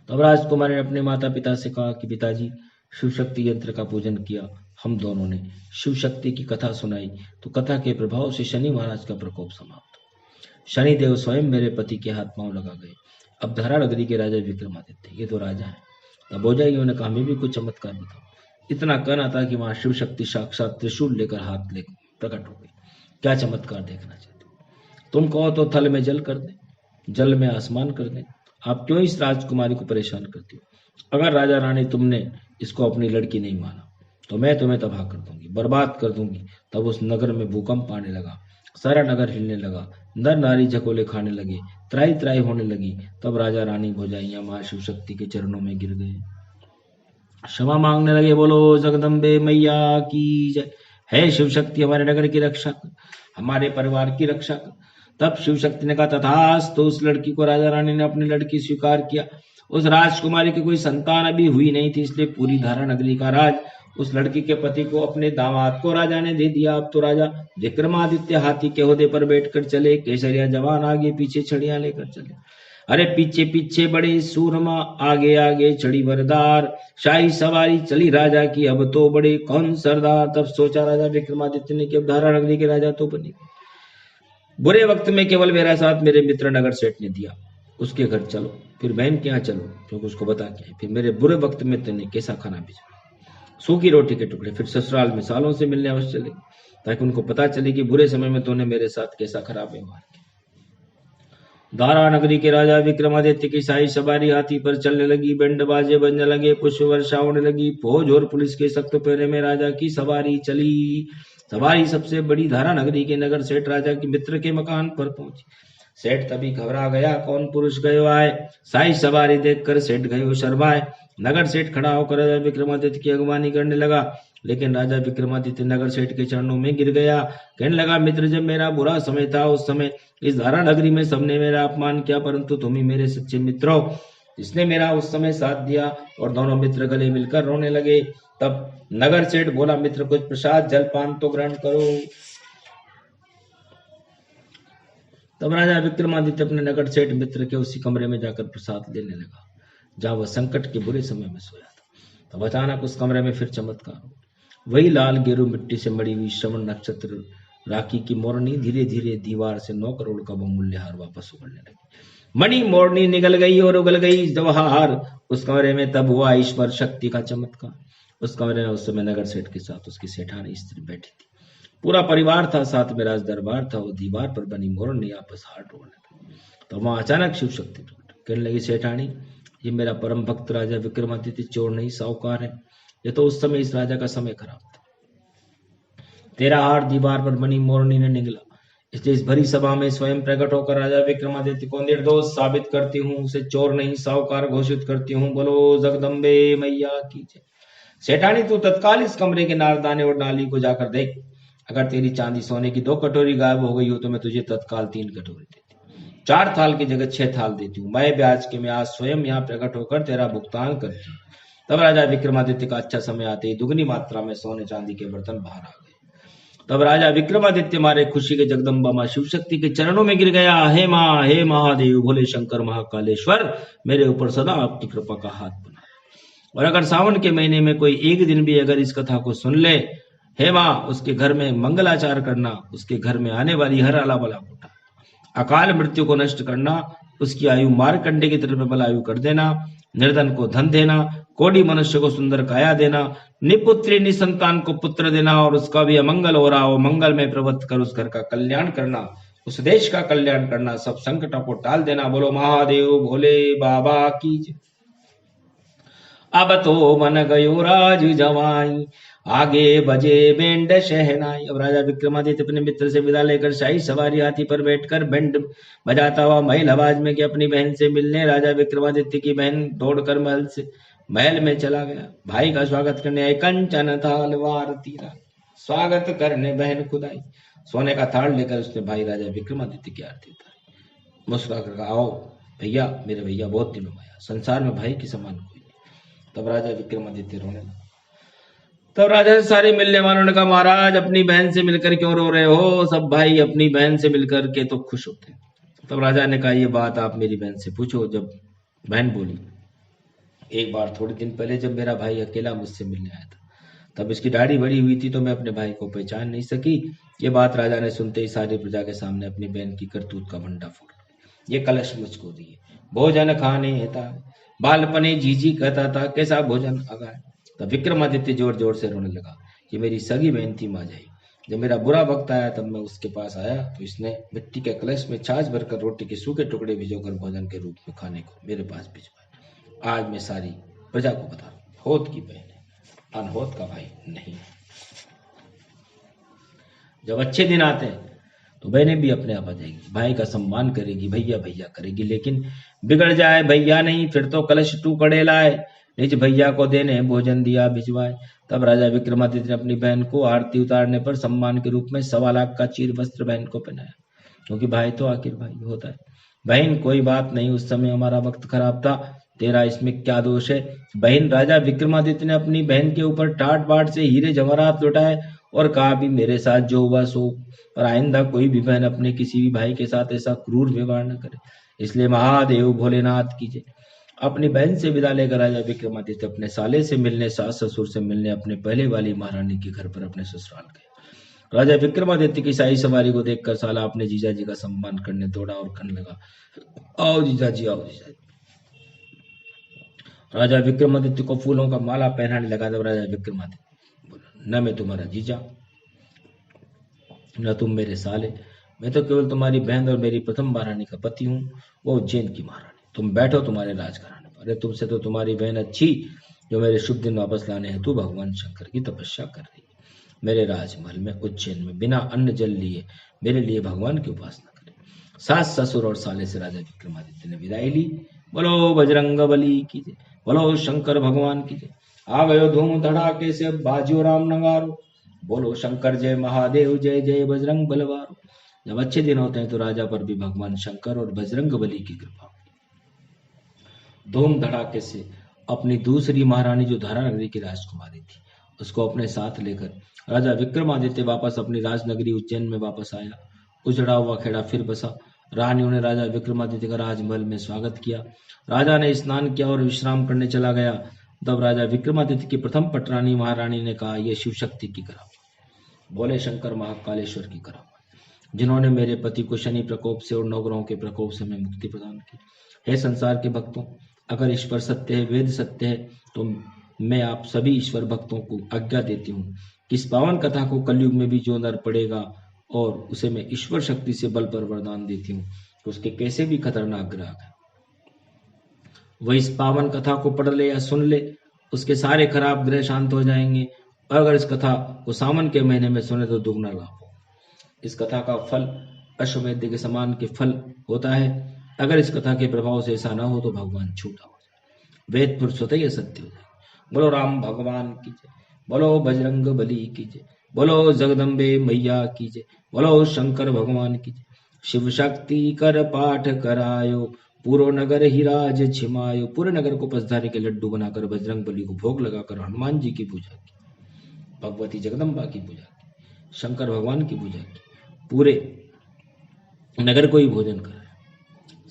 तब राजकुमारी ने अपने माता पिता से कहा कि पिताजी, शिव शक्ति यंत्र का पूजन किया, हम दोनों ने शिव शक्ति की कथा सुनाई तो कथा के प्रभाव से शनि महाराज का प्रकोप समाप्त हुआ। शनिदेव स्वयं मेरे पति के हाथ पांव लगा गए। अब धारा नगरी के राजा विक्रमादित्य, ये तो राजा है। तब भौजाइयों ने कहा, हमें भी कुछ चमत्कार बताओ। इतना कहना था कि वहां शिव शक्ति साक्षात त्रिशूल लेकर हाथ ले प्रकट हो गई। क्या चमत्कार देखना चाहते हो? तुम कहो तो थल में जल कर दे, जल में आसमान कर दे। आप क्यों इस राजकुमारी को परेशान करती हो? अगर राजा रानी तुमने इसको अपनी लड़की नहीं माना तो मैं तुम्हें तबाह कर दूंगी, बर्बाद कर दूंगी। तब उस नगर में भूकंप आने लगा, सारा नगर हिलने लगा, नर नारी झकोले खाने लगे, त्राई त्राई होने लगी। तब राजा रानी भौजाइयां मां शिव शक्ति के चरणों में गिर गए, क्षमा मांगने लगे। बोलो जगदम्बे मैया की जय। है शिव शक्ति हमारे नगर की रक्षा कर, हमारे परिवार की रक्षा कर। तब शिव शक्ति ने कहा, तथास्तु। तो उस लड़की को राजा रानी ने अपनी लड़की स्वीकार किया। उस राजकुमारी की कोई संतान अभी हुई नहीं थी, इसलिए पूरी धारा नगरी का राज उस लड़की के पति को, अपने दामाद को राजा ने दे दिया। अब तो राजा विक्रमादित्य हाथी के ओहदे पर बैठकर चले, केसरिया जवान आगे पीछे छड़ियां लेकर चले। अरे पीछे पीछे बड़े सूरमा, आगे आगे छड़ी बरदार, शाही सवारी चली राजा की, अब तो बड़े कौन सरदार। तब सोचा राजा विक्रमादित्य ने कि अब धारा नगरी के राजा तो बने। बुरे वक्त में केवल मेरा साथ मेरे मित्र नगर सेठ ने दिया, उसके घर चलो, फिर बहन के यहाँ चलो, क्योंकि उसको बता के फिर मेरे बुरे वक्त में तेने कैसा खाना भेजा, सूखी रोटी के टुकड़े। फिर ससुराल में सालों से मिलने अवश्य चले, ताकि उनको पता चले कि बुरे समय में तूने मेरे साथ कैसा खराब व्यवहार किया। दारा नगरी के राजा विक्रमादित्य की शाही सवारी हाथी पर चलने लगी, बैंड बाजे बजने लगे, पुष्प वर्षा होने लगी, फौज और पुलिस के सख्त पहरे में राजा की सवारी चली। सवारी सबसे बड़ी धारा नगरी के नगर सेठ राजा के मित्र के मकान पर पहुंची। सेठ तभी घबरा गया, कौन पुरुष गयो आए। शाही सवारी देखकर सेठ गयो शर्माए। नगर सेठ खड़ा होकर राजा विक्रमादित्य की अगवानी करने लगा, लेकिन राजा विक्रमादित्य नगर सेठ के चरणों में गिर गया। कहने लगा, मित्र, जब मेरा बुरा समय था उस समय इस धारा नगरी में सबने मेरा अपमान किया, परंतु तुम ही मेरे सच्चे मित्र हो, जिसने मेरा उस समय साथ दिया। और दोनों मित्र गले मिलकर रोने लगे। तब नगर सेठ बोला, मित्र, कुछ प्रसाद जलपान तो ग्रहण करो। तब राजा विक्रमादित्य अपने नगर सेठ मित्र के उसी कमरे में जाकर प्रसाद लेने लगा जहां वह संकट के बुरे समय में सोया था। तब अचानक उस कमरे में फिर चमत्कार हुआ। वही लाल गेरू मिट्टी से मड़ी हुई श्रवण नक्षत्र राखी की मोरनी धीरे धीरे दीवार से 9 करोड़ का बहुमूल्य हार वापस उगलने लगी। मणि मोरनी निगल गई और उगल गई जब हार। उस कमरे में तब हुआ ईश्वर शक्ति का चमत्कार। उस कमरे में उस समय नगर सेठ के साथ उसकी सेठानी स्त्री बैठी थी, पूरा परिवार था, साथ में राज दरबार था। वो दीवार पर बनी मोरनी आपस हार तोड़ने लगी। तो वहां अचानक शिव शक्ति प्रकट, कहने लगी, सेठानी, ये मेरा परम भक्त राजा विक्रमादित्य चोर नहीं साहूकार है। ये तो उस समय इस राजा का समय खराब था। तेरा हार दीवार पर बनी मोरनी ने निगला, इसलिए इस भरी सभा में स्वयं प्रकट होकर राजा विक्रमादित्य को निर्दोष साबित करती हूँ, उसे चोर नहीं साहूकार घोषित करती हूँ। बोलो जगदम्बे मैया की जय। सेठानी, तू तत्काल इस कमरे के नारदाने और नाली को जाकर देख। अगर तेरी चांदी सोने की 2 कटोरी गायब हो गई हो तो मैं तुझे तत्काल 3 कटोरी देती हूँ, 4 थाल की जगह 6 थाल देती हूँ। मैं ब्याज के मैं आज स्वयं यहाँ प्रकट होकर तेरा भुगतान करती हूँ। तब राजा विक्रमादित्य का अच्छा समय आते ही दुगनी मात्रा में सोने चांदी के बर्तन बाहर आ गए। तब राजा विक्रमादित्य मारे खुशी के जगदम्बा मां शिव शक्ति के चरणों में गिर गया। हे माँ, हे महादेव, भोले शंकर महाकालेश्वर, मेरे ऊपर सदा आपकी कृपा का हाथ बना। और अगर सावन के महीने में कोई एक दिन भी अगर इस कथा को सुन ले, हे माँ, उसके घर में मंगलाचार करना, उसके घर में आने वाली हर आला बला फूटा, अकाल मृत्यु को नष्ट करना, उसकी आयु मारकंडे की तरफ बलायु कर देना, निर्धन को धन देना, कोടി मनुष्य को सुंदर काया देना, निपुत्री निसंतान को पुत्र देना, और उसका भी अमंगल हो रहा हो मंगल में प्रवृत्त कर उस घर का कल्याण करना, उस देश का कल्याण करना, सब संकटों को टाल देना। बोलो महादेव भोले बाबा की जय। अब तो मन गयो राज जवाई, आगे बजे बैंड शहनाई। अब राजा विक्रमादित्य अपने मित्र से विदा लेकर शाही सवारी हाथी पर बैठकर बैंड बजाता हुआ महल आवाज में कि अपनी बहन से मिलने राजा विक्रमादित्य की बहन दौड़कर महल में चला गया। भाई का स्वागत करने आई कंचन तलवार तीरा, स्वागत करने बहन खुद आई। सोने का थाल लेकर उसने भाई राजा विक्रमादित्य की आरती उतारी। मुस्कुरा कर कहा, आओ भैया, मेरे भैया, बहुत दिनों में आया, संसार में भाई के समान कोई नहीं। तब राजा विक्रमादित्य रोने लगा। तब राजा से सारे मिलने वालों ने कहा, महाराज अपनी बहन से मिलकर क्यों रो रहे हो? सब भाई अपनी बहन से मिलकर के तो खुश होते हैं। तब राजा ने कहा, ये बात आप मेरी बहन से पूछो। जब बहन बोली, एक बार थोड़े दिन पहले जब मेरा भाई अकेला मुझसे मिलने आया था, तब इसकी दाढ़ी बड़ी हुई थी तो मैं अपने भाई को पहचान नहीं सकी। ये बात राजा ने सुनते ही सारी प्रजा के सामने अपनी बहन की करतूत का भंडा फोड़, ये कलश मुझको दिए, भोजन खाने हेता, बालपने जीजी कहता था, कैसा भोजन अगाए। तब विक्रमादित्य जोर जोर से रोने लगा। ये मेरी सगी बहन थी माजाई। जब मेरा बुरा वक्त आया तब मैं उसके पास आया तो इसने मिट्टी के कलश में छाछ भरकर रोटी के सूखे टुकड़े भिजोकर भोजन के रूप में खाने को मेरे पास भिजवाया। आज मैं सारी प्रजा को बता रहा हूं, होत की बहन है, अनहोत का भाई नहीं है। जब अच्छे दिन आते हैं तो बहनें भी अपने आप आ जाएगी, भाई का सम्मान करेगी, भैया भैया करेगी। लेकिन बिगड़ जाए भैया नहीं, फिर तो कलश टूकड़े लाए, निज भैया को देने भोजन दिया भिजवाए। तब राजा विक्रमादित्य ने अपनी बहन को आरती उतारने पर सम्मान के रूप में 1.25 लाख का चीर वस्त्र बहन को पहनाया, क्योंकि भाई तो आखिर भाई होता है। बहन कोई बात नहीं, उस समय हमारा वक्त खराब था, तेरा इसमें क्या दोष है? बहन राजा विक्रमादित्य ने अपनी बहन के ऊपर टाट बाट से हीरे जवाहरात लुटाए और कहा, भी मेरे साथ जो हुआ सो, और आइंदा कोई भी बहन अपने किसी भी भाई के साथ ऐसा क्रूर व्यवहार न करे। इसलिए महादेव भोलेनाथ की जय। अपनी बहन से विदा लेकर राजा विक्रमादित्य अपने साले से मिलने, सास ससुर से मिलने अपने पहले वाली महारानी के घर पर अपने ससुराल गए। राजा विक्रमादित्य की शाही सवारी को देखकर साला अपने जीजा जी का सम्मान करने दौड़ा और कहने लगा, आओ जीजा जी, आओ जीजा जी। राजा विक्रमादित्य को फूलों का माला पहनाने लगा। तब राजा विक्रमादित्य बोला, न मैं तुम्हारा जीजा, न तुम मेरे साले, मैं तो केवल तुम्हारी बहन और मेरी प्रथम महारानी का पति हूँ, वो उज्जैन की महारानी। तुम बैठो तुम्हारे राज घराने पर। अरे तुमसे तो तुम्हारी बहन अच्छी, जो मेरे शुभ दिन वापस लाने हेतु भगवान शंकर की तपस्या कर रही है, मेरे राजमहल में उज्जैन में बिना अन्न जल लिए मेरे लिए भगवान की उपासना करे। सास ससुर और साले से राजा विक्रमादित्य ने विदाई ली। बोलो बजरंग बली की जय, बोलो शंकर भगवान की जय। आ गयो धूम धड़ाके से बाजियो राम नगारो, बोलो शंकर जय महादेव, जय जय बजरंग बलवारो। जब अच्छे दिन होते हैं तो राजा पर भी भगवान शंकर और बजरंग बली की कृपा। धूम धड़ाके से अपनी दूसरी महारानी जो धारा नगरी की राजकुमारी थी, उसको अपने साथ लेकर राजा विक्रमादित्य वापस अपनी राजनगरी उज्जैन में वापस आया। उजड़ा हुआ खेड़ा फिर बसा। रानियों ने राजा विक्रमादित्य का राजमहल में स्वागत किया। राजा ने स्नान किया और विश्राम करने चला गया। तब राजा विक्रमादित्य की प्रथम पटरानी महारानी ने कहा, यह शिव शक्ति की करामात, बोले शंकर महाकालेश्वर की करामात, जिन्होंने मेरे पति को शनि प्रकोप से और नवग्रहों के प्रकोप से मैं मुक्ति प्रदान की। हे संसार के भक्तों, अगर ईश्वर सत्य है, वेद सत्य है, तो मैं आप सभी ईश्वर भक्तों को आज्ञा देती हूँ कि इस पावन कथा को कलयुग में भी जो नर पढ़ेगा और उसे मैं ईश्वर शक्ति से बल पर वरदान देती हूँ कि उसके कैसे भी खतरनाक ग्रह है, वह इस पावन कथा को पढ़ ले या सुन ले, उसके सारे खराब ग्रह शांत हो जाएंगे। और अगर इस कथा को सावन के महीने में सुने तो दुगना लाभ हो। इस कथा का फल अश्वमेध के समान के फल होता है। अगर इस कथा के प्रभाव से ऐसा ना हो तो भगवान झूठा हो जाए, वेद पुरुष स्वतः ही सत्य हो जाए। बोलो राम भगवान की जय, बोलो बजरंग बली की जय, बोलो जगदम्बे मैया की जय, बोलो शंकर भगवान की जय। शिव शक्ति कर पाठ करायो, पूरो नगर ही राज छिमायो। पूरे नगर को पसधारे के लड्डू बनाकर बजरंग बली को भोग लगाकर हनुमान जी की पूजा की, भगवती जगदम्बा की पूजा की, शंकर भगवान की पूजा की, पूरे नगर को ही भोजन कराया।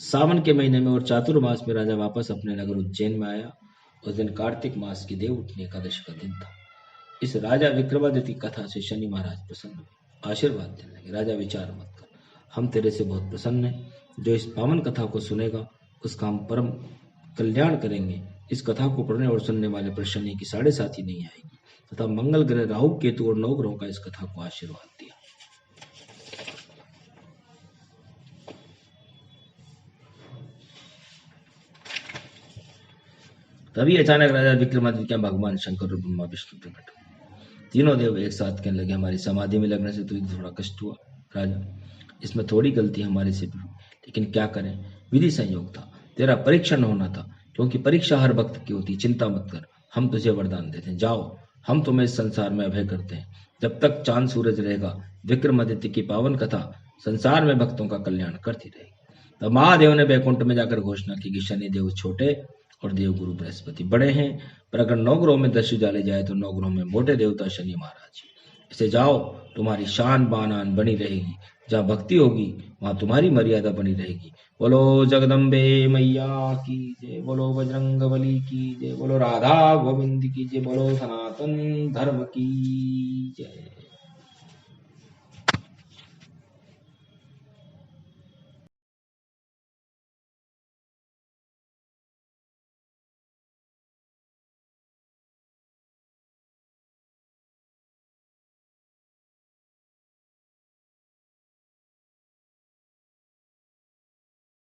सावन के महीने में और चातुर्मास में राजा वापस अपने नगर उज्जैन में आया। उस दिन कार्तिक मास की देवउठनी एकादशी का दिन था। इस राजा विक्रमादित्य की कथा से शनि महाराज प्रसन्न हुए, आशीर्वाद देने लगे, राजा विचार मत कर, हम तेरे से बहुत प्रसन्न हैं। जो इस पावन कथा को सुनेगा उसका हम परम कल्याण करेंगे। इस कथा को पढ़ने और सुनने वाले पर शनि की 7.5 नहीं आएगी, तथा मंगल ग्रह, राहु, केतु और 9 ग्रहों का इस कथा को आशीर्वाद दिया। तभी अचानक राजा विक्रमादित्य क्या भगवान शंकर और ब्रह्मा विष्णु प्रकट हुए। तीनों देव एक साथ कहने लगे, हमारी समाधि में लगने से तुझे थोड़ा कष्ट हुआ राजा, इसमें थोड़ी गलती हमारे से भी हुई, लेकिन क्या करें, विधि संयोग था, तेरा परीक्षण होना था, क्योंकि परीक्षा हर भक्त की होती। चिंता मत कर, हम तुझे वरदान देते हैं, जाओ, हम तुम्हें इस संसार में अभय करते हैं। जब तक चांद सूरज रहेगा, विक्रमादित्य की पावन कथा संसार में भक्तों का कल्याण करती रहेगी। तब महादेव ने वैकुंठ में जाकर घोषणा की कि शनि देव छोटे और देवगुरु बृहस्पति बड़े हैं, पर अगर 9 ग्रहों में दृष्टि डाले जाए तो 9 ग्रहों में मोटे देवता शनि महाराज। इसे जाओ, तुम्हारी शान बानान बनी रहेगी, जहाँ भक्ति होगी वहां तुम्हारी मर्यादा बनी रहेगी। बोलो जगदम्बे मैया की जय, बोलो बजरंग बली की जय, बोलो राधा गोविंद की जय, बोलो सनातन धर्म की जय।